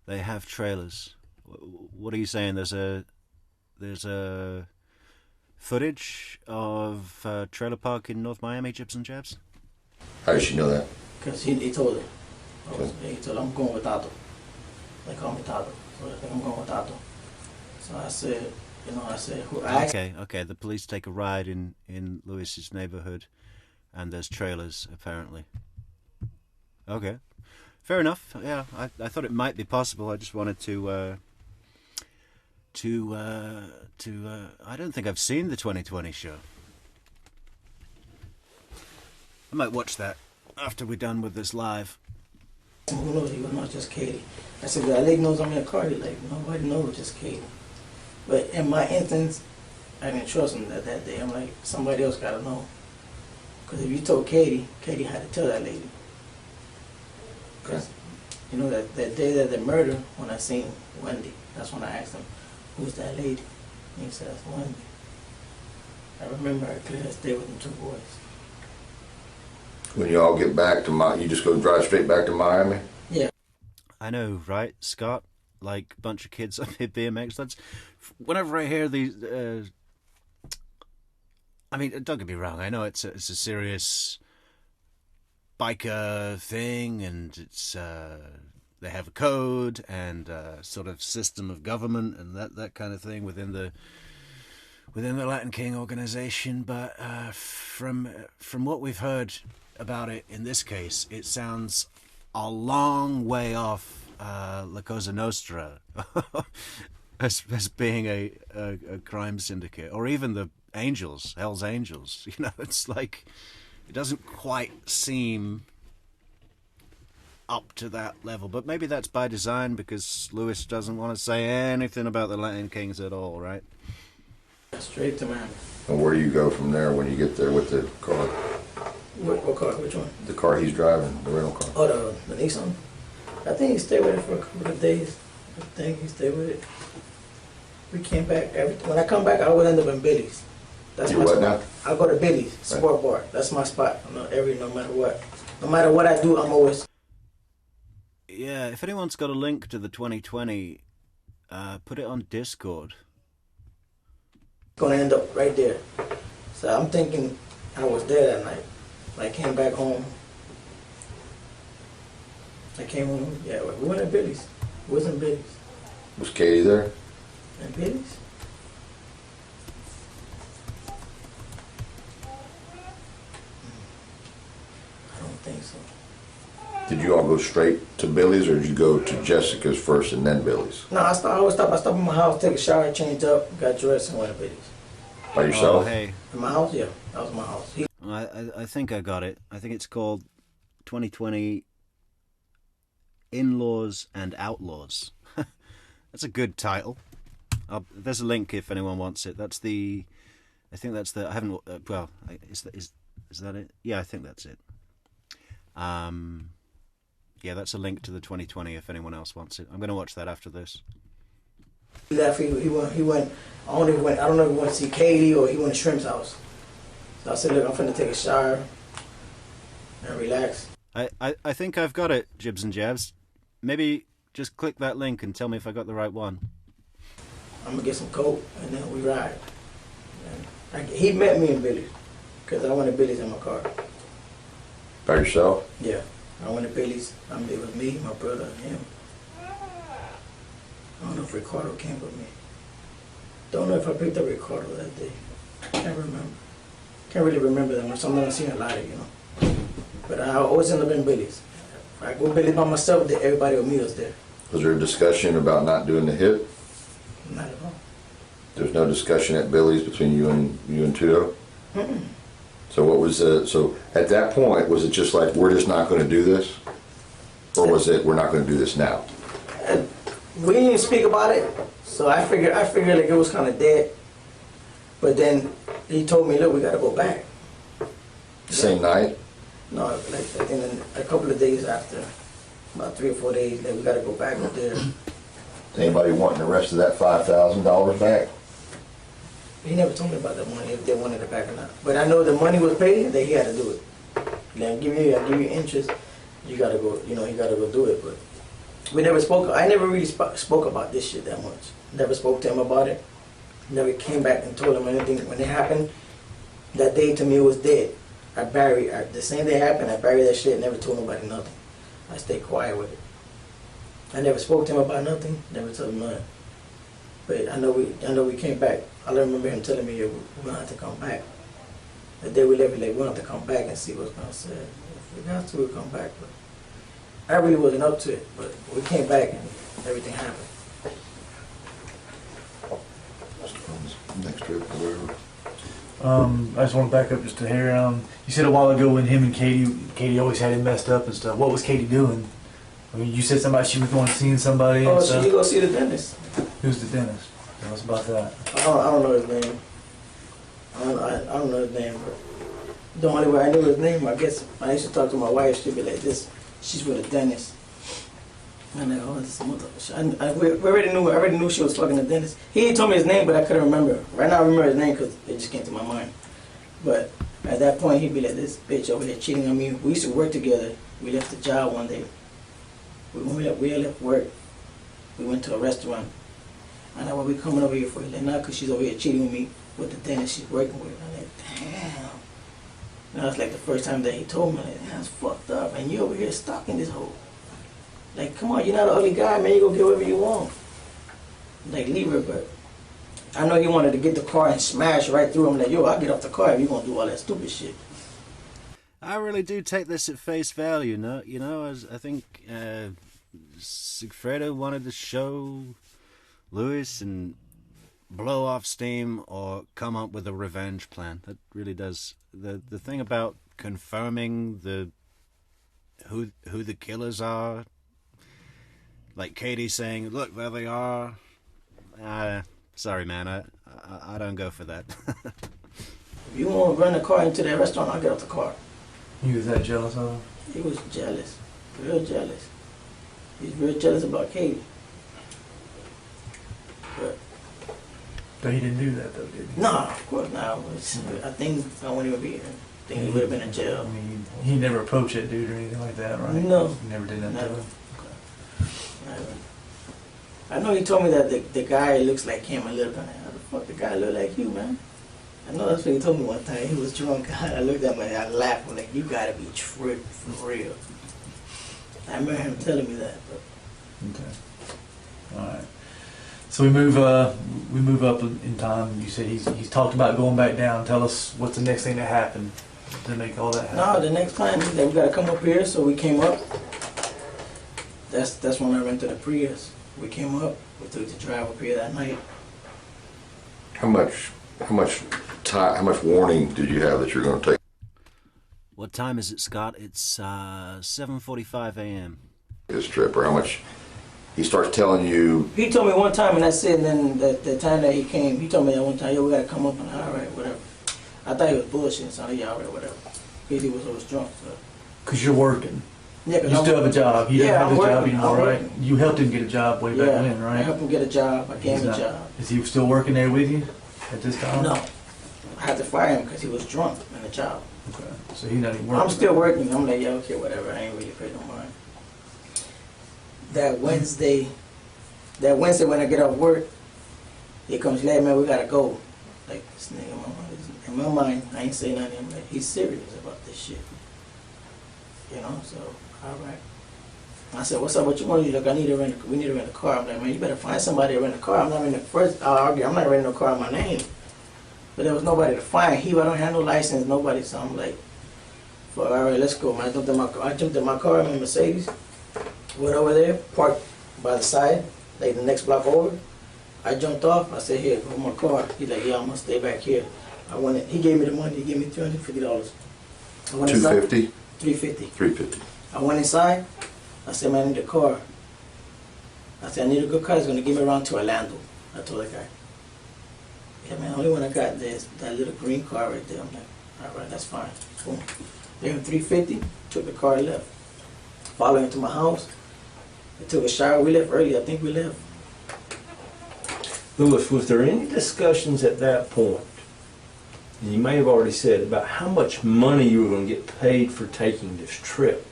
they have trailers. What are you saying? There's a footage of trailer park in North Miami, Jibs and Jabs? How did she know that? Because he told her. He told her, I'm going with Tato. They call me Tato. So I think I'm going with Tato. So I said, Okay. The police take a ride in Lewis's neighborhood, and there's trailers, apparently. Okay. Fair enough. Yeah, I thought it might be possible. I just wanted to I don't think I've seen the 2020 show. I might watch that after we're done with this live. Who knows? He was not just Katie. I said, that lady knows I'm in a car. He's like, nobody knows, just Katie. But in my instance, I didn't trust him that day. I'm like, somebody else got to know. Because if you told Katie, Katie had to tell that lady. Because, you know, that day that the murder, when I seen Wendy, that's when I asked him, who's that lady? And he said, that's Wendy. I remember I clear that day with them two boys. When y'all get back to you just go drive straight back to Miami? Yeah. I know, right, Scott? Like a bunch of kids up here BMX. Whenever I hear these, I mean, don't get me wrong. I know it's a serious biker thing, and it's they have a code and sort of system of government and that kind of thing within the Latin King organization. But from what we've heard about it in this case, it sounds a long way off La Cosa Nostra as being a crime syndicate, or even the Angels, Hell's Angels. You know, it's like it doesn't quite seem up to that level, but maybe that's by design because Lewis doesn't want to say anything about the Latin Kings at all, right? Straight to Miami. And where do you go from there when you get there with the car? What car? Which one? The car he's driving, the rental car. Oh, the Nissan. I think he stayed with it for a couple of days. I think he stayed with it. We came back. When I come back, I would end up in Billy's. That's You my what spot. now? I go to Billy's Sport Bar. That's my spot. No matter what. No matter what I do, I'm always. Yeah, if anyone's got a link to the 2020, put it on Discord. Gonna end up right there. So I'm thinking I was there that night. I came back home. I came home. Yeah, we went to Billy's. It wasn't Billy's. Was Katie there? And Billy's? I don't think so. Did you all go straight to Billy's, or did you go to Jessica's first and then Billy's? No, I stopped at my house, take a shower, changed up, got dressed, and went to Billy's. By yourself? Oh, hey. In my house? Yeah, that was my house. I think I got it. I think it's called 2020 In-Laws and Outlaws. That's a good title. There's a link if anyone wants it. I think that's the, I haven't, well, is that it? Yeah, I think that's it. Yeah, that's a link to the 2020 if anyone else wants it. I'm going to watch that after this. He left, he went, I don't know if he went to see Katie or he went to Shrimp's house. So I said, look, I'm finna take a shower and relax. I think I've got it, Jibs and Jabs. Maybe just click that link and tell me if I got the right one. I'm gonna get some coke and then we ride. He met me in Billy's because I went to Billy's in my car. By yourself? Yeah, I went to Billy's. It was me, my brother, and him. I don't know if Ricardo came with me. Don't know if I picked up Ricardo that day. Can't remember. Can't really remember that much. Something I've seen a lot of, you know. But I always end up in Billy's. If I go Billy's by myself, everybody with me was there. Was there a discussion about not doing the hit? Not at all. There's no discussion at Billy's between you and Tudo? Mm-mm. So what was so at that point, was it just like, we're just not going to do this? Or was it, we're not going to do this now? We didn't even speak about it, so I figured like it was kind of dead. But then he told me, look, we got to go back. Same night? No, like I think a couple of days after, about 3 or 4 days, that we got to go back up there. Is anybody wanting the rest of that $5,000 back? He never told me about the money, if they wanted it back or not. But I know the money was paid, that he had to do it. Then I give you interest, you gotta go, you gotta go do it. But we never spoke. I never really spoke about this shit that much. Never spoke to him about it. Never came back and told him anything. When it happened, that day to me it was dead. The same day it happened, I buried that shit. Never told nobody nothing. I stayed quiet with it. I never spoke to him about nothing. Never told him nothing. But I know we came back. I remember him telling me, we're gonna have to come back. The day we left, we're gonna have to come back and see what's gonna say. If we got to, we'll come back. But I really wasn't up to it. But we came back and everything happened. Next trip, whatever. I just want to back up just to hear. You said a while ago when him and Katie always had him messed up and stuff. What was Katie doing? I mean, you said she was going to see somebody. Oh, she go see the dentist. Who's the dentist? Tell us about that. I don't know his name. I don't know his name, but the only way I knew his name, I guess, I used to talk to my wife. She'd be like, "This, she's with a dentist." And I'm like, "Oh, this mother." I already knew she was talking to the dentist. He told me his name, but I couldn't remember. Right now, I remember his name because it just came to my mind. But at that point, he'd be like, "This bitch over here cheating on me." We used to work together. We left the job one day. When we left work, we went to a restaurant. And what we coming over here for? He's like, "Nah, because she's over here cheating with me with the dentist she's working with." I'm like, "Damn." And that was like the first time that he told me, like, "That's fucked up. And you over here stalking this hoe. Like, come on, you're not an ugly guy, man. You go get whatever you want. Like, leave her." But I know he wanted to get the car and smash right through him. Like, "Yo, I'll get off the car if you're going to do all that stupid shit." I really do take this at face value, no? I think Sigfredo wanted to show Luis and blow off steam or come up with a revenge plan. That really does. The thing about confirming who the killers are, like Katie saying, "Look, there they are." Sorry, man, I don't go for that. If you want to run the car into that restaurant, I'll get off the car. He was that jealous of her? He was jealous, real jealous. He's real jealous about Katie. But he didn't do that though, did he? No, of course not. I think I wouldn't even be here. I think he would have been in jail. I mean, he never approached that dude or anything like that, right? No. He never did that to him? Never. I know he told me that the guy looks like him a little bit. How the fuck the guy look like you, man? I know that's what he told me one time. He was drunk. I looked at him and I laughed. I'm like, "You gotta be tripped for real." I remember him telling me that. But. Okay. All right. So we move up in time. You said he's talked about going back down. Tell us what's the next thing that happened to make all that happen. No, the next time we gotta come up here. So we came up. That's when I rented a Prius. We came up. We took the drive up here that night. How much warning did you have that you're going to take? What time is it, Scott? It's 7:45 a.m. This trip, or how much he starts telling you? He told me one time, and that's it. And then the time that he came, he told me that one time, "Yo, we gotta come up." And all right, whatever. I thought he was bullshitting, so yeah, all right, whatever. Because he was always drunk. So. Cause you're working. Yeah, you still have a job. He doesn't have his job anymore, right? Working. You helped him get a job way back when, right? I helped him get a job. I gave him a job. Is he still working there with you at this time? No. I had to fire him because he was drunk in the job. Okay. So he's not even working. I'm still working. I'm like, "Yeah, okay, whatever. I ain't really paid no mind." That Wednesday when I get off work, he comes, "Hey, man, we gotta go." Like, this nigga, in my mind, I ain't saying nothing. I'm like, he's serious about this shit. So, all right. I said, "What's up? What you want?" He's like, we need to rent a car. I'm like, "Man, you better find somebody to rent a car." I'm not renting I'm not renting no car in my name. But there was nobody to find. I don't have no license, nobody. So I'm like, "All right, let's go, man." I jumped in my car, in my Mercedes, went over there, parked by the side, like the next block over. I jumped off. I said, "Here, go my car." He's like, "Yeah, I'm gonna stay back here." He gave me the money. He gave me $350. $250? $350. $350. I went inside. I said, "Man, I need a car." I said, "I need a good car. It's gonna give me around to Orlando." I told the guy. "Yeah, man, only one I got there is that little green car right there." I'm like, "All right, that's fine." Boom. Gave him $350, took the car and left. Followed him to my house. I took a shower. We left early. I think we left. Louis, was there any discussions at that point, and you may have already said, about how much money you were going to get paid for taking this trip?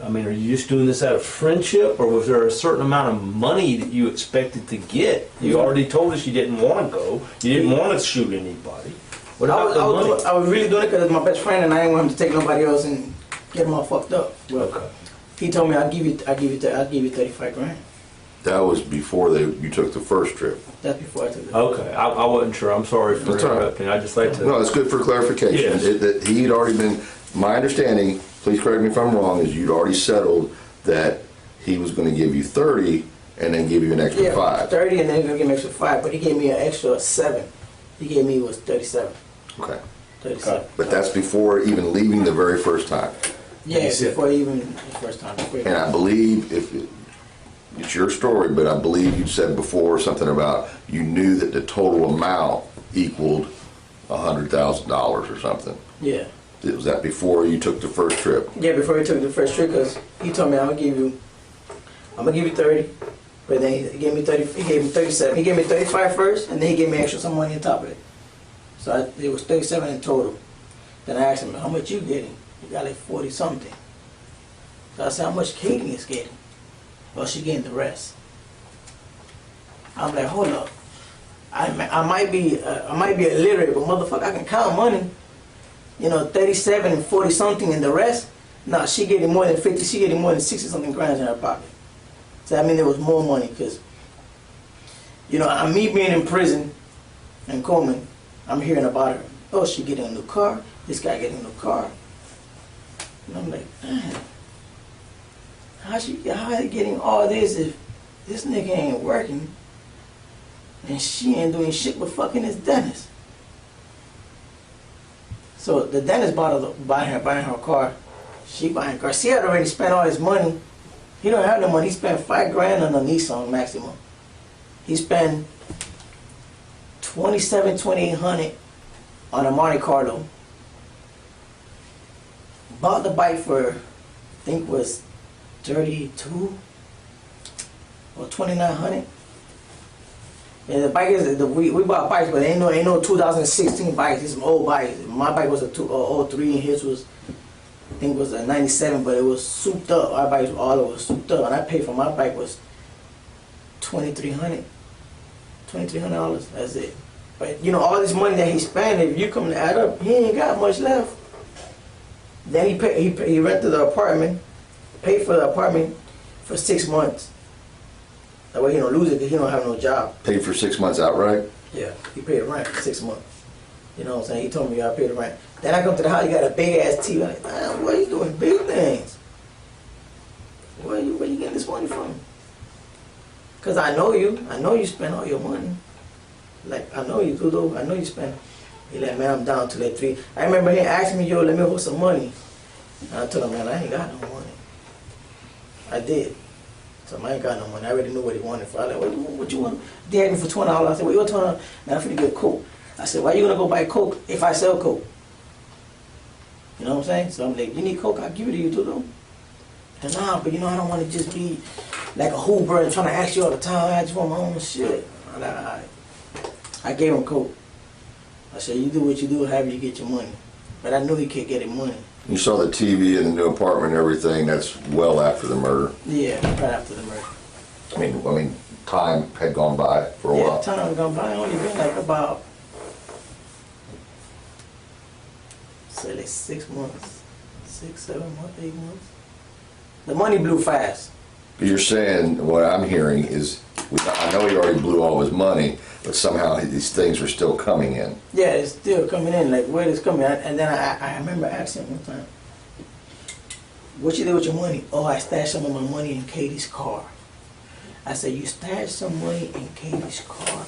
I mean, are you just doing this out of friendship, or was there a certain amount of money that you expected to get? You already told us you didn't want to go. You didn't want to shoot anybody. What about the money? I was really doing it because it's my best friend, and I didn't want him to take nobody else and get them all fucked up. Well, okay. He told me I'll give you 35 grand. That was before you took the first trip. That's before I took it. Okay, I wasn't sure. I'm sorry for interrupting. I just like to. No, it's good for clarification. Yes. That he had already been. My understanding, please correct me if I'm wrong, is you'd already settled that he was going to give you 30 and then give you an extra 5. 30 and then he's going to give me an extra 5, but he gave me an extra 7. He gave me was 37. Okay. 37. But that's before even leaving the very first time. Yeah, before even the first time. And I believe it's your story, but I believe you said before something about you knew that the total amount equaled $100,000 or something. Yeah. Was that before you took the first trip? Yeah, before he took the first trip, because he told me I'm gonna give you 30, but then he gave me 30. He gave me 37. He gave me 35 first, and then he gave me extra some money on top of it. So it was 37 in total. Then I asked him, how much you getting? He got like 40 something. So I said, how much Katie is getting? Well, she getting the rest. I'm like, hold up. I might be illiterate, but motherfucker, I can count money. 37 and 40 something, and the rest. Nah, she getting more than 50. She getting more than 60 something grand in her pocket. So I mean, there was more money because, me being in prison in Coleman, I'm hearing about her. Oh, she getting a new car. This guy getting a new car. And I'm like, man, how they getting all this if this nigga ain't working and she ain't doing shit but fucking his dentist? So the dentist buying her car. She buying Garcia had already spent all his money. He don't have no money. He spent $5 grand on a Nissan Maxima. He spent $2,800 on a Monte Carlo. Bought the bike for, I think was $32 or $2,900. And the bike is we bought bikes, but ain't no 2016 bikes. These some old bikes. My bike was a 03, and his was, I think, was a 97, but it was souped up. Our bikes all over souped up, and I paid for my bike was $2,300. That's it. But all this money that he spent, if you come to add up, he ain't got much left. Then he rented the apartment, paid for the apartment for 6 months. That way he don't lose it because he don't have no job. Paid for 6 months outright? Yeah, he paid the rent for 6 months. You know what I'm saying? He told me I paid the rent. Then I come to the house, he got a big ass TV. I'm like, man, what are you doing big things? Where you getting this money from? Because I know you. I know you spend all your money. Like, I know you do though. I know you spend. He like, man, I'm down to like 3. I remember he asked me, yo, let me hold some money. And I told him, man, I ain't got no money. I did. So I ain't got no money. I already knew what he wanted for. I was like, what you want? They had me for $20. I said, well, you want $20? Now I'm finna get Coke. I said, why you gonna go buy Coke if I sell Coke? You know what I'm saying? So I'm like, you need Coke? I'll give it to you too, though. He said, nah, but I don't want to just be like a Hoover and trying to ask you all the time. I just want my own shit. I'm like, all right. I gave him Coke. I said, you do what you do, however you get your money. But I knew he could get him money. You saw the TV in the new apartment and everything. That's well after the murder. Yeah, right after the murder. I mean, time had gone by for a while. Yeah, time had gone by. Only been like about, say, like 6 months, 6, 7 months, 8 months. The money blew fast. But you're saying, what I'm hearing is, I know he already blew all his money, but somehow these things are still coming in. Yeah, it's still coming in, like where it's coming. And then I remember asking him one time, what you did with your money? Oh, I stashed some of my money in Katie's car. I said, you stashed some money in Katie's car?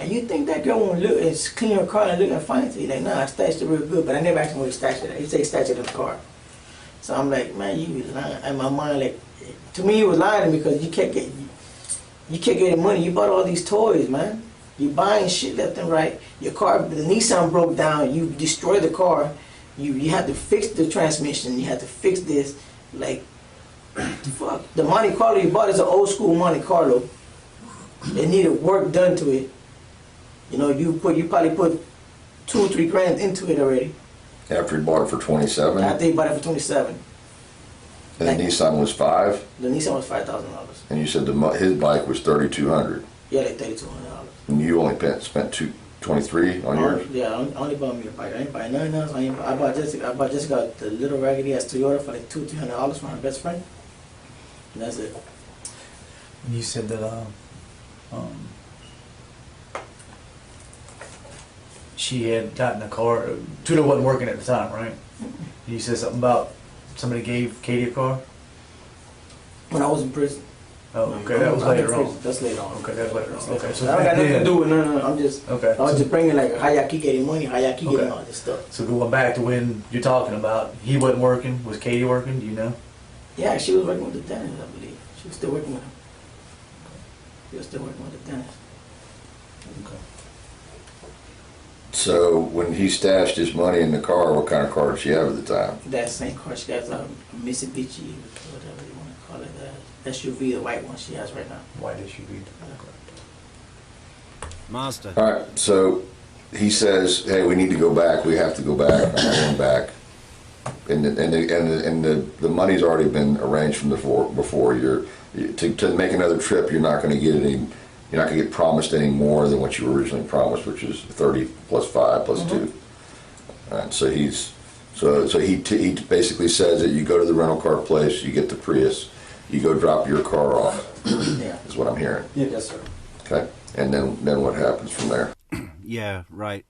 And you think that girl won't look and clean her car and look and find it? He's like, nah, I stashed it real good, but I never asked him where he stashed it at. He said he stashed it in the car. So I'm like, man, you was lying. In my mind, like, to me, he was lying to me because you kept getting money. You bought all these toys, man. You buying shit left and right. Your car, the Nissan broke down. You destroyed the car. You had to fix the transmission. You had to fix this. Like, fuck. The Monte Carlo you bought is an old school Monte Carlo. It needed work done to it. You know, you probably put $2 or $3 grand into it already. After he bought it for 27? After he bought it for 27. And the Nissan was 5? The Nissan was $5,000. And you said his bike was $3,200. Yeah, like $3,200. And you only spent $23 on yours? Yeah, I only bought me a bike. I didn't buy nothing else. I bought Jessica the little raggedy ass Toyota for like $200-$300 from her best friend. And that's it. You said that she had gotten a car. Tudor wasn't working at the time, right? You said something about somebody gave Katie a car? When I was in prison. Oh, okay, that was later on. That's later on. Okay, that's later on. Okay, so I don't got nothing to do with no. I'm just. Okay. I was just bringing like how y'all keep getting money, how y'all keep getting all this stuff. So going back to when you're talking about, he wasn't working. Was Katie working? Do you know? Yeah, she was working with the dentist, I believe. She was still working with him. She was still working with the dentist. Okay. So when he stashed his money in the car, what kind of car did she have at the time? That same car, she has a Mitsubishi, whatever you want to call it, SUV, the white one she has right now. White SUV. Mazda. All right, so he says, hey, we need to go back. We have to go back. I'm going back. And the money's already been arranged from before. To make another trip, you're not going to get any. You're not going to get promised any more than what you were originally promised, which is 30 plus 5 plus 2. All right, so he basically says that you go to the rental car place, you get the Prius, you go drop your car off. Yeah. Is what I'm hearing. Yeah, yes, sir. Okay, and then what happens from there? Yeah, right.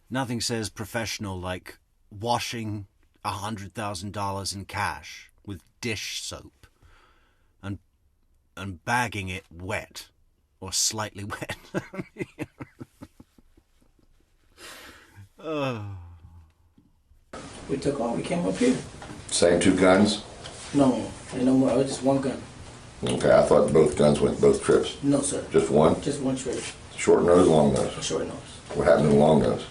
Nothing says professional like washing $100,000 in cash with dish soap and bagging it wet or slightly wet. Oh. We took off. We came up here. Same 2 guns? No more. It was just one gun. Okay, I thought both guns went both trips. No, sir. Just one? Just one trip. Short nose, long nose? Short nose. What happened to the long nose?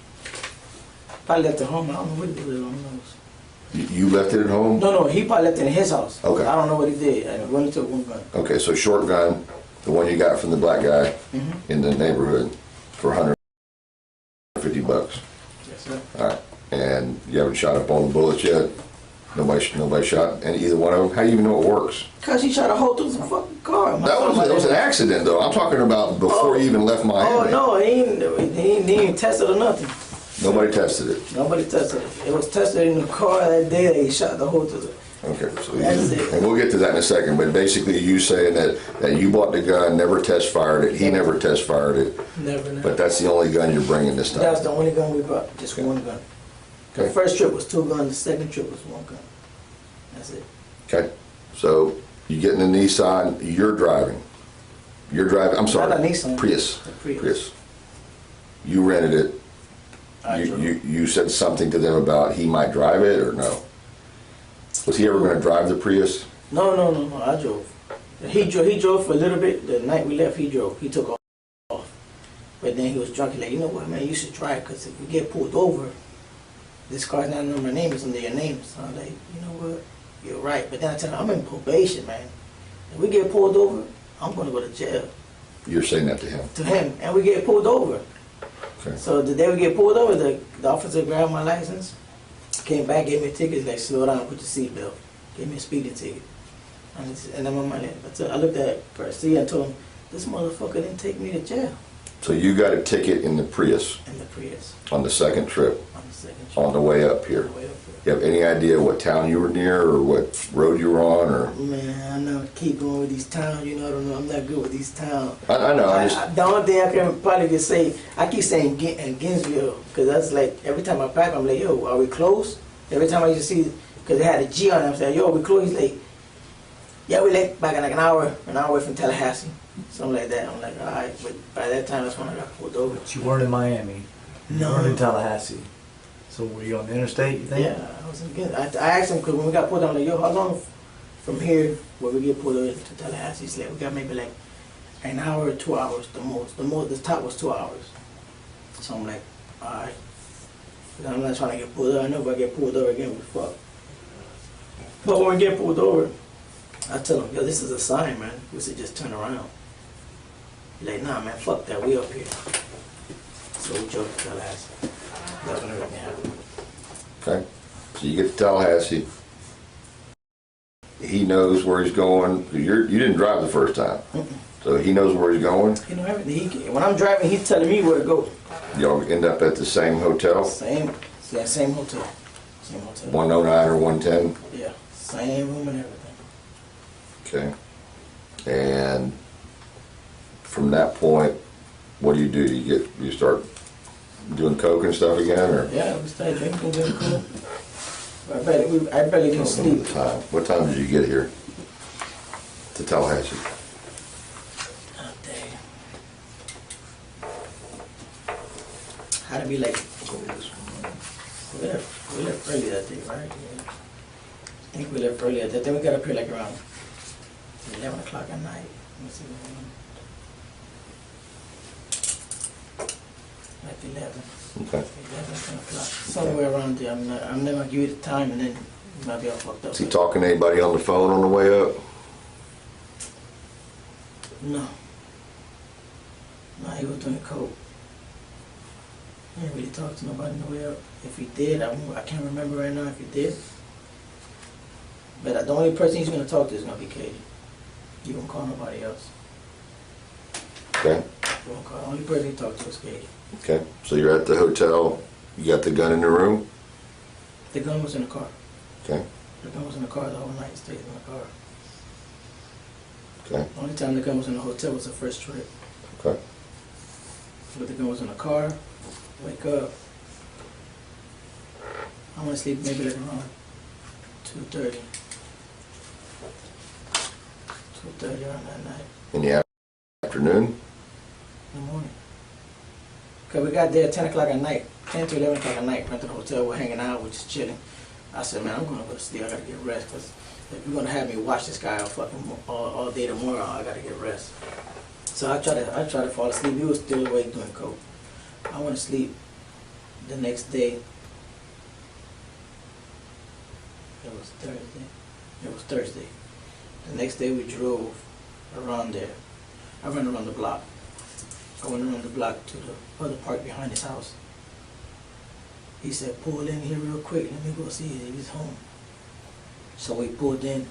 Probably left it home. I don't know what he did with the long nose. You left it at home? No, he probably left it in his house. Okay. I don't know what he did. And we only took one gun. Okay, so short gun, the one you got from the black guy in the neighborhood for $150. Yes, sir. All right, and you haven't shot up all the bullets yet? Nobody shot either one of them? How do you even know it works? Because he shot a hole through the fucking car. That was an accident, though. I'm talking about before you even left Miami. Oh, no, he ain't even tested or nothing. Nobody tested it? Nobody tested it. It was tested in the car that day that he shot the hole through the... Okay, so That's it. and we'll get to that in a second, but basically you saying that you bought the gun, never test fired it, he never test fired it. Never. But that's the only gun you're bringing this time? That was the only gun we brought, just one gun. Okay. The first trip was 2 guns, the second trip was 1 gun. That's it. Okay, so you get in the Nissan, you're driving, I'm sorry. Not a Nissan. Prius. The Prius. You rented it. You said something to them about he might drive it or no? Was he ever going to drive the Prius? No, I drove. He drove for a little bit. The night we left, he drove. He took off. But then he was drunk. He's like, you know what, man, you should drive because if we get pulled over, this car's not under my name, it's under your name. So I'm like, you know what, you're right. But then I tell him, I'm in probation, man. If we get pulled over, I'm going to go to jail. You're saying that to him? To him. And we get pulled over. Okay. So the day we get pulled over, the officer grabbed my license, came back, gave me a ticket, he's like, slow down, put your seatbelt. Gave me a speeding ticket. And I'm on my lap. I looked at Garcia and told him, this motherfucker didn't take me to jail. So you got a ticket in the Prius? In the Prius. On the second trip? On the second trip. On the way up here? On the way up here. You have any idea what town you were near or what road you were on? Or? Man, I know, keep going with these towns, you know, I don't know, I'm not good with these towns. I know, the only thing I can probably just say, I keep saying Gainesville, because that's like, every time I pack, I'm like, yo, are we close? Every time I used to see, because it had a G on it, I'm saying, yo, we close? He's like, yeah, we like back in like an hour away from Tallahassee. Something like that. I'm like, all right, but by that time, that's when I got pulled over. But you weren't in Miami. No. You weren't in Tallahassee. So were you on the interstate, you think? Yeah, I was in Gainesville. I asked him, because when we got pulled over, I'm like, yo, how long from here, where we get pulled over to Tallahassee? He's like, we got maybe like an hour or 2 hours, the most. The top was 2 hours. So I'm like, all right. I'm not trying to get pulled over. I know if I get pulled over again, we fuck. But when we get pulled over, I tell him, yo, this is a sign, man. We should just turn around. He's like, nah, man, fuck that. We up here. So we drove to Tallahassee. That's when everything happened. Okay. So you get to Tallahassee. He knows where he's going. You didn't drive the first time. So he knows where he's going. You know everything. When I'm driving, he's telling me where to go. Y'all end up at the same hotel? Same hotel. Same hotel. 109 or 110? Yeah. Same room and everything. Okay. And from that point, what do? You start doing coke and stuff again, or? Yeah, we started drinking, doing coke. I barely didn't sleep. What time did you get here to Tallahassee? Had to be like, we left early that day, right? I think we left early that day. Then we got up here like around 11 o'clock at night. Let me see. Like 11. Okay. 11, 10 o'clock. Somewhere around there. I'm never gonna give you the time and then you might be all fucked up. Is he talking to anybody on the phone on the way up? No. No, he was doing coke. He didn't really talk to nobody on the way up. If he did, I can't remember right now if he did. But the only person he's going to talk to is going to be Katie. He won't call nobody else. Okay. He won't call. The only person he talked to is Katie. Okay. So you're at the hotel. You got the gun in the room? The gun was in the car. Okay. The gun was in the car the whole night. It stayed in the car. Okay. The only time the gun was in the hotel was the first trip. Okay. But the gun was in the car. Wake up. I want to sleep maybe like around 2:30. 2:30 around that night. In the afternoon? In the morning. Because we got there at 10 o'clock at night. 10 to 11 o'clock at night. Went to the hotel. We're hanging out. We're just chilling. I said, man, I'm going to go to sleep. I got to get rest. Because if you're going to have me watch this guy all day tomorrow, I got to get rest. So I tried to fall asleep. He was still awake doing coke. I went to sleep. The next day, it was Thursday. It was Thursday. The next day we drove around there. I ran around the block. I went around the block to the other park behind his house. He said, pull in here real quick. Let me go see if he's home. So we pulled in.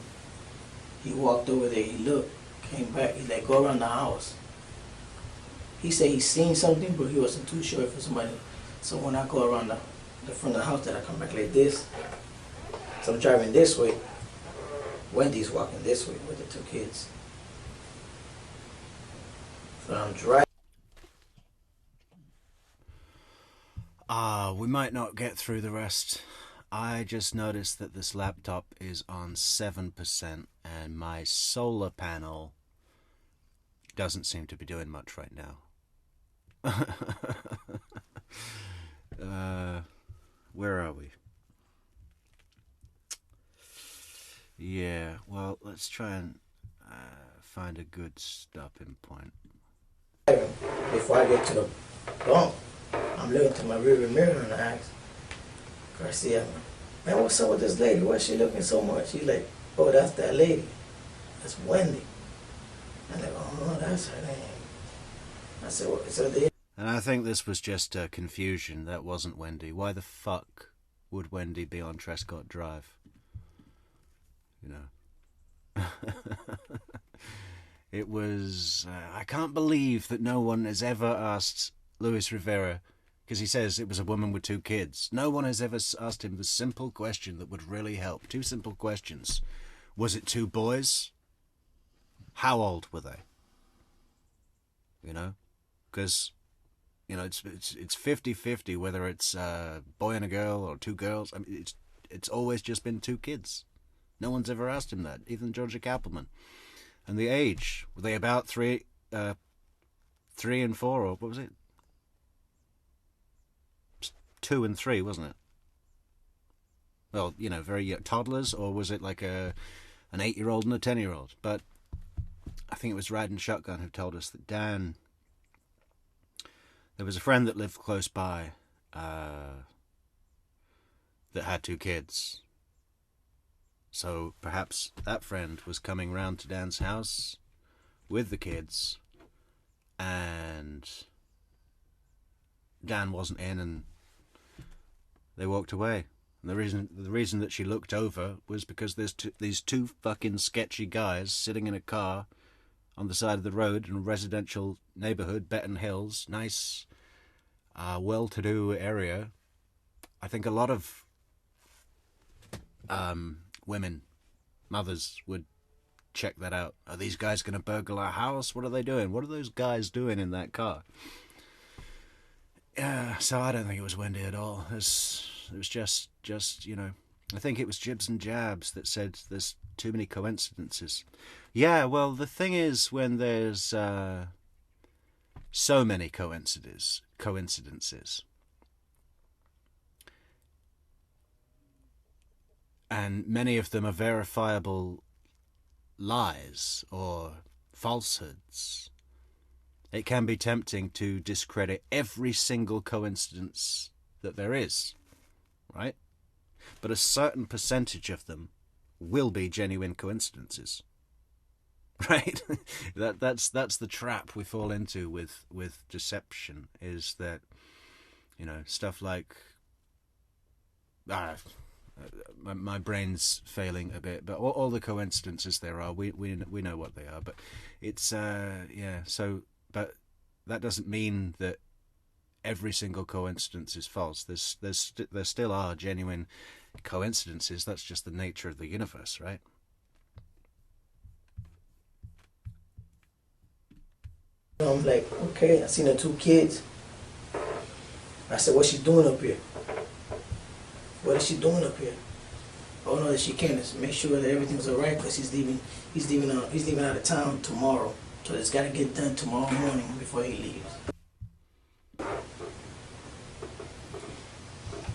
He walked over there. He looked, came back. He like, go around the house. He said he seen something, but he wasn't too sure if it was somebody. So when I go around the front of the house, that I come back like this. So I'm driving this way. Wendy's walking this way with the two kids. So I'm driving. We might not get through the rest. I just noticed that this laptop is on 7% and my solar panel doesn't seem to be doing much right now. Where are we? Yeah, well, let's try and find a good stopping point. Before I get to the bump, I'm looking to my rearview mirror and I ask Garcia, man, what's up with this lady? Why is she looking so much? He's like, oh, that's that lady. That's Wendy. I'm like, oh, that's her name. I said, what? So they... And I think this was just confusion. That wasn't Wendy. Why the fuck would Wendy be on Trescott Drive? You know. It was... I can't believe that no one has ever asked Luis Rivera, because he says it was a woman with two kids. No one has ever asked him the simple question that would really help. Two simple questions. Was it two boys? How old were they? You know? Because, you know, it's 50-50 whether it's a boy and a girl or two girls. I mean, it's always just been two kids. No one's ever asked him that, even Georgia Kappelman. And the age, were they about 3 and 4, or what was it? 2 and 3, wasn't it? Well, you know, very young toddlers, or was it like an 8-year-old and a 10-year-old? But I think it was Riding Shotgun who told us that Dan, there was a friend that lived close by that had 2 kids. So perhaps that friend was coming round to Dan's house with the kids, and Dan wasn't in, and they walked away. And the reason that she looked over was because there's these 2 fucking sketchy guys sitting in a car on the side of the road in a residential neighborhood, Benton Hills, nice, well-to-do area. I think a lot of women, mothers, would check that out. Are these guys going to burgle our house? What are they doing? What are those guys doing in that car? Yeah, so I don't think it was Wendy at all. It was just, you know, I think it was Jibs and Jabs that said there's too many coincidences. Yeah, well, the thing is, when there's so many coincidences, and many of them are verifiable lies or falsehoods, it can be tempting to discredit every single coincidence that there is, right? But a certain percentage of them will be genuine coincidences, right? That's the trap we fall into with deception, is that, you know, stuff like my brain's failing a bit, but all the coincidences there are, we know what they are. But it's yeah. So, but that doesn't mean that every single coincidence is false. There still are genuine coincidences. That's just the nature of the universe, right? I'm like, okay, I seen the 2 kids. I said, what's she doing up here? What is she doing up here? Oh no, that she came to make sure that everything's all right, because he's leaving out of town tomorrow. So it's got to get done tomorrow morning before he leaves.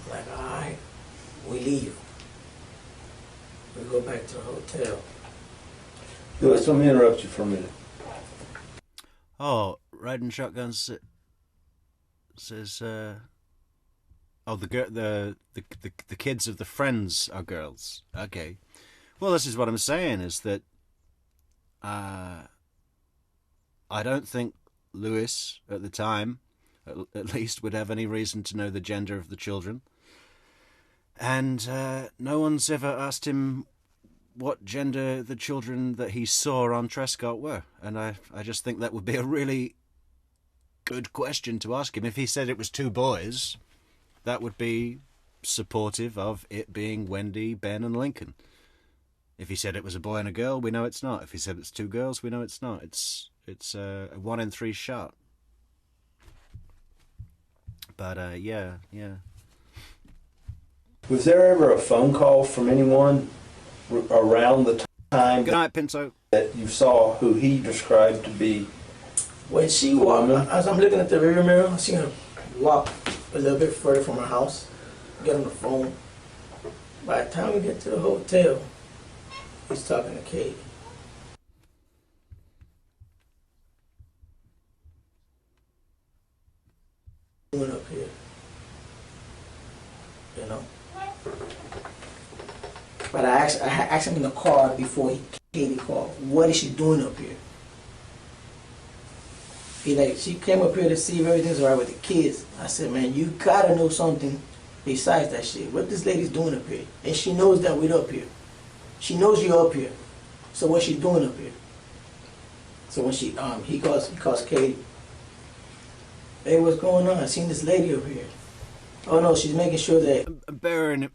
Like, all right, we leave. We go back to the hotel. Lewis, let me interrupt you for a minute. Oh, riding shotgun says, oh, the kids of the friends are girls. Okay. Well, this is what I'm saying, is that I don't think Lewis, at the time, at least, would have any reason to know the gender of the children. And no one's ever asked him what gender the children that he saw on Trescott were. And I just think that would be a really good question to ask him. If he said it was 2 boys, that would be supportive of it being Wendy, Ben, and Lincoln. If he said it was a boy and a girl, we know it's not. If he said it's 2 girls, we know it's not. It's a 1 in 3 shot. But yeah. Was there ever a phone call from anyone around the time Good night, Pinto. that you saw who he described to be? When she walked, as I'm looking at the rear mirror, I seen her walk a little bit further from her house, get on the phone. By the time we get to the hotel, he's talking to Katie. Doing up here, you know. But I asked him in the car before Katie called, what is she doing up here? She came up here to see if everything's all right with the kids. I said, man, you gotta know something besides that shit. What this lady's doing up here? And she knows that we're up here. She knows you're up here. So what's she doing up here? So when he calls Katie. Hey, what's going on? I seen this lady up here. Oh no, she's making sure that bearing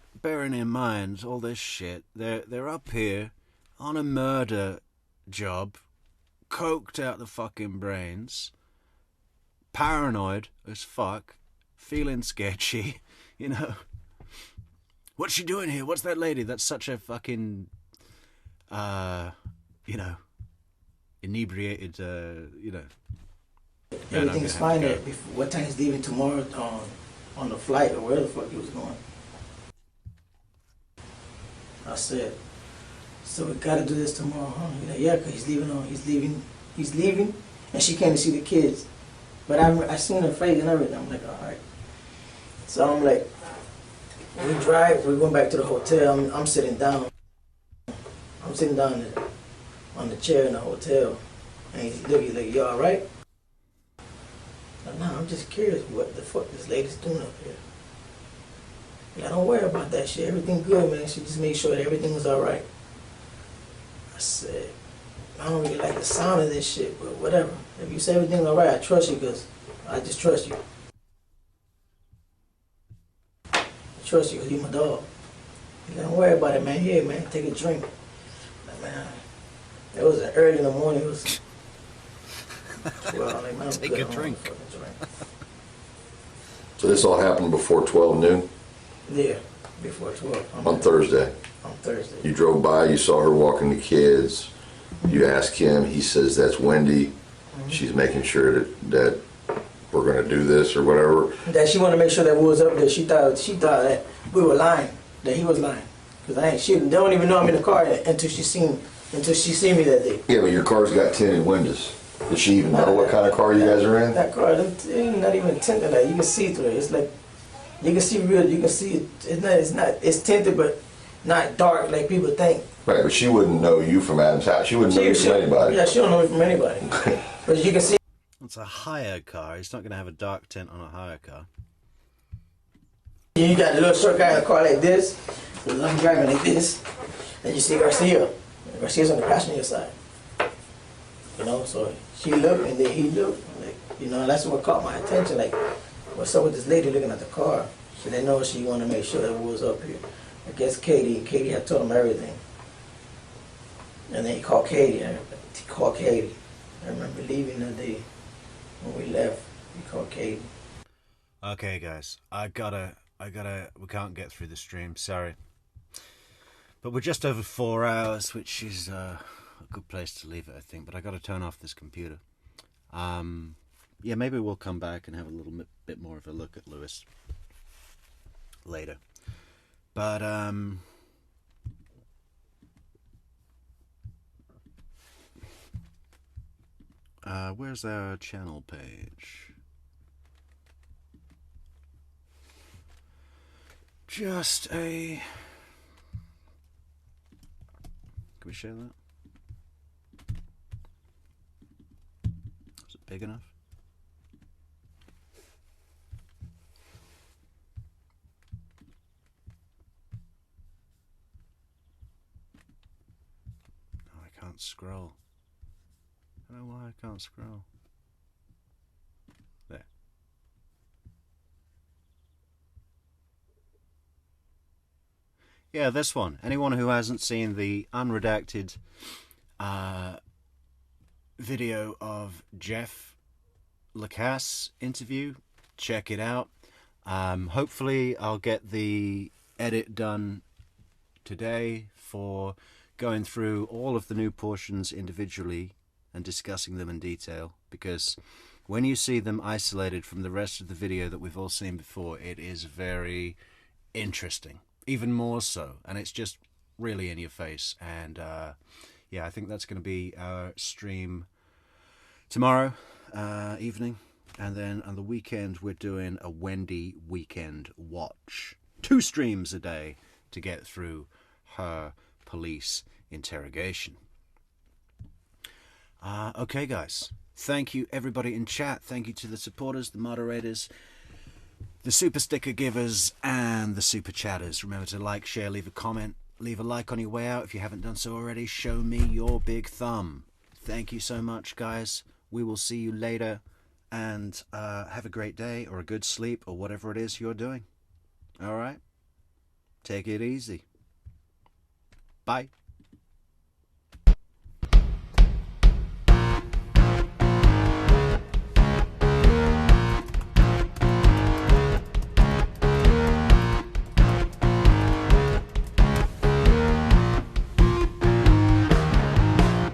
in mind all this shit, they're up here on a murder job, coked out the fucking brains, paranoid as fuck, feeling sketchy, you know. What's she doing here? What's that lady? That's such a fucking, you know, inebriated, you know. Everything's fine there. What time he's leaving tomorrow on the flight or where the fuck he was going? I said, so we gotta do this tomorrow, huh? He's like, yeah, cause he's leaving, and she came to see the kids. But I seen her face and everything. I'm like, all right. So I'm like, we're going back to the hotel. I'm sitting down. I'm sitting down on the chair in the hotel. And he's like, you all right? Like, nah, I'm just curious what the fuck this lady's doing up here. Yeah, don't worry about that shit. Everything good, man. She just made sure that everything was all right. I said, I don't really like the sound of this shit, but whatever. If you say everything's all right, I trust you because I just trust you. I trust you because you're my dog. You don't worry about it, man. Here, man, take a drink. Like, man, it was early in the morning. It was 12. Like, man, take a drink. So this all happened before 12 noon? Yeah, before 12. On Thursday? On Thursday. You drove by, you saw her walking the kids. You ask him, he says, that's Wendy. She's making sure that we're going to do this or whatever. That she wanted to make sure that we was up there. She thought that we were lying, that he was lying. Because she don't even know I'm in the car until she seen me that day. Yeah, but your car's got tinted windows. Does she even know what kind of car you guys are in? That car, it's not even tinted. Like, you can see through it. It's like, you can see real, you can see it. It's tinted, but not dark like people think. Right, but she wouldn't know you from Adam's house. She wouldn't know you from anybody. Yeah, she don't know me from anybody. But you can see. It's a hire car. He's not going to have a dark tint on a hire car. You got a little short guy in a car like this. I'm driving like this. And you see Garcia. Garcia's on the passenger side. You know, so she looked and then he looked. Like, you know, that's what caught my attention. Like, what's up with this lady looking at the car? She didn't know she wanted to make sure that we was up here. I guess Katie had told him everything. And then he called Katie. I remember leaving that day when we left. He called Katie. Okay, guys, we can't get through the stream, sorry. But we're just over 4 hours, which is a good place to leave it, I think. But I got to turn off this computer. Yeah, maybe we'll come back and have a little bit more of a look at Lewis later. But where's our channel page? Just a... Can we share that? Is it big enough? No, I can't scroll. I don't know why I can't scroll. There. Yeah, this one. Anyone who hasn't seen the unredacted video of Jeff Lacasse interview, check it out. Hopefully I'll get the edit done today for going through all of the new portions individually and discussing them in detail, because when you see them isolated from the rest of the video that we've all seen before, it is very interesting, even more so, and it's just really in your face. And yeah, I think that's going to be our stream tomorrow evening, and then on the weekend we're doing a Wendy weekend watch. 2 streams a day to get through her police interrogation. Okay, guys. Thank you, everybody in chat. Thank you to the supporters, the moderators, the super sticker givers, and the super chatters. Remember to like, share, leave a comment. Leave a like on your way out if you haven't done so already. Show me your big thumb. Thank you so much, guys. We will see you later. And have a great day or a good sleep or whatever it is you're doing. All right? Take it easy. Bye.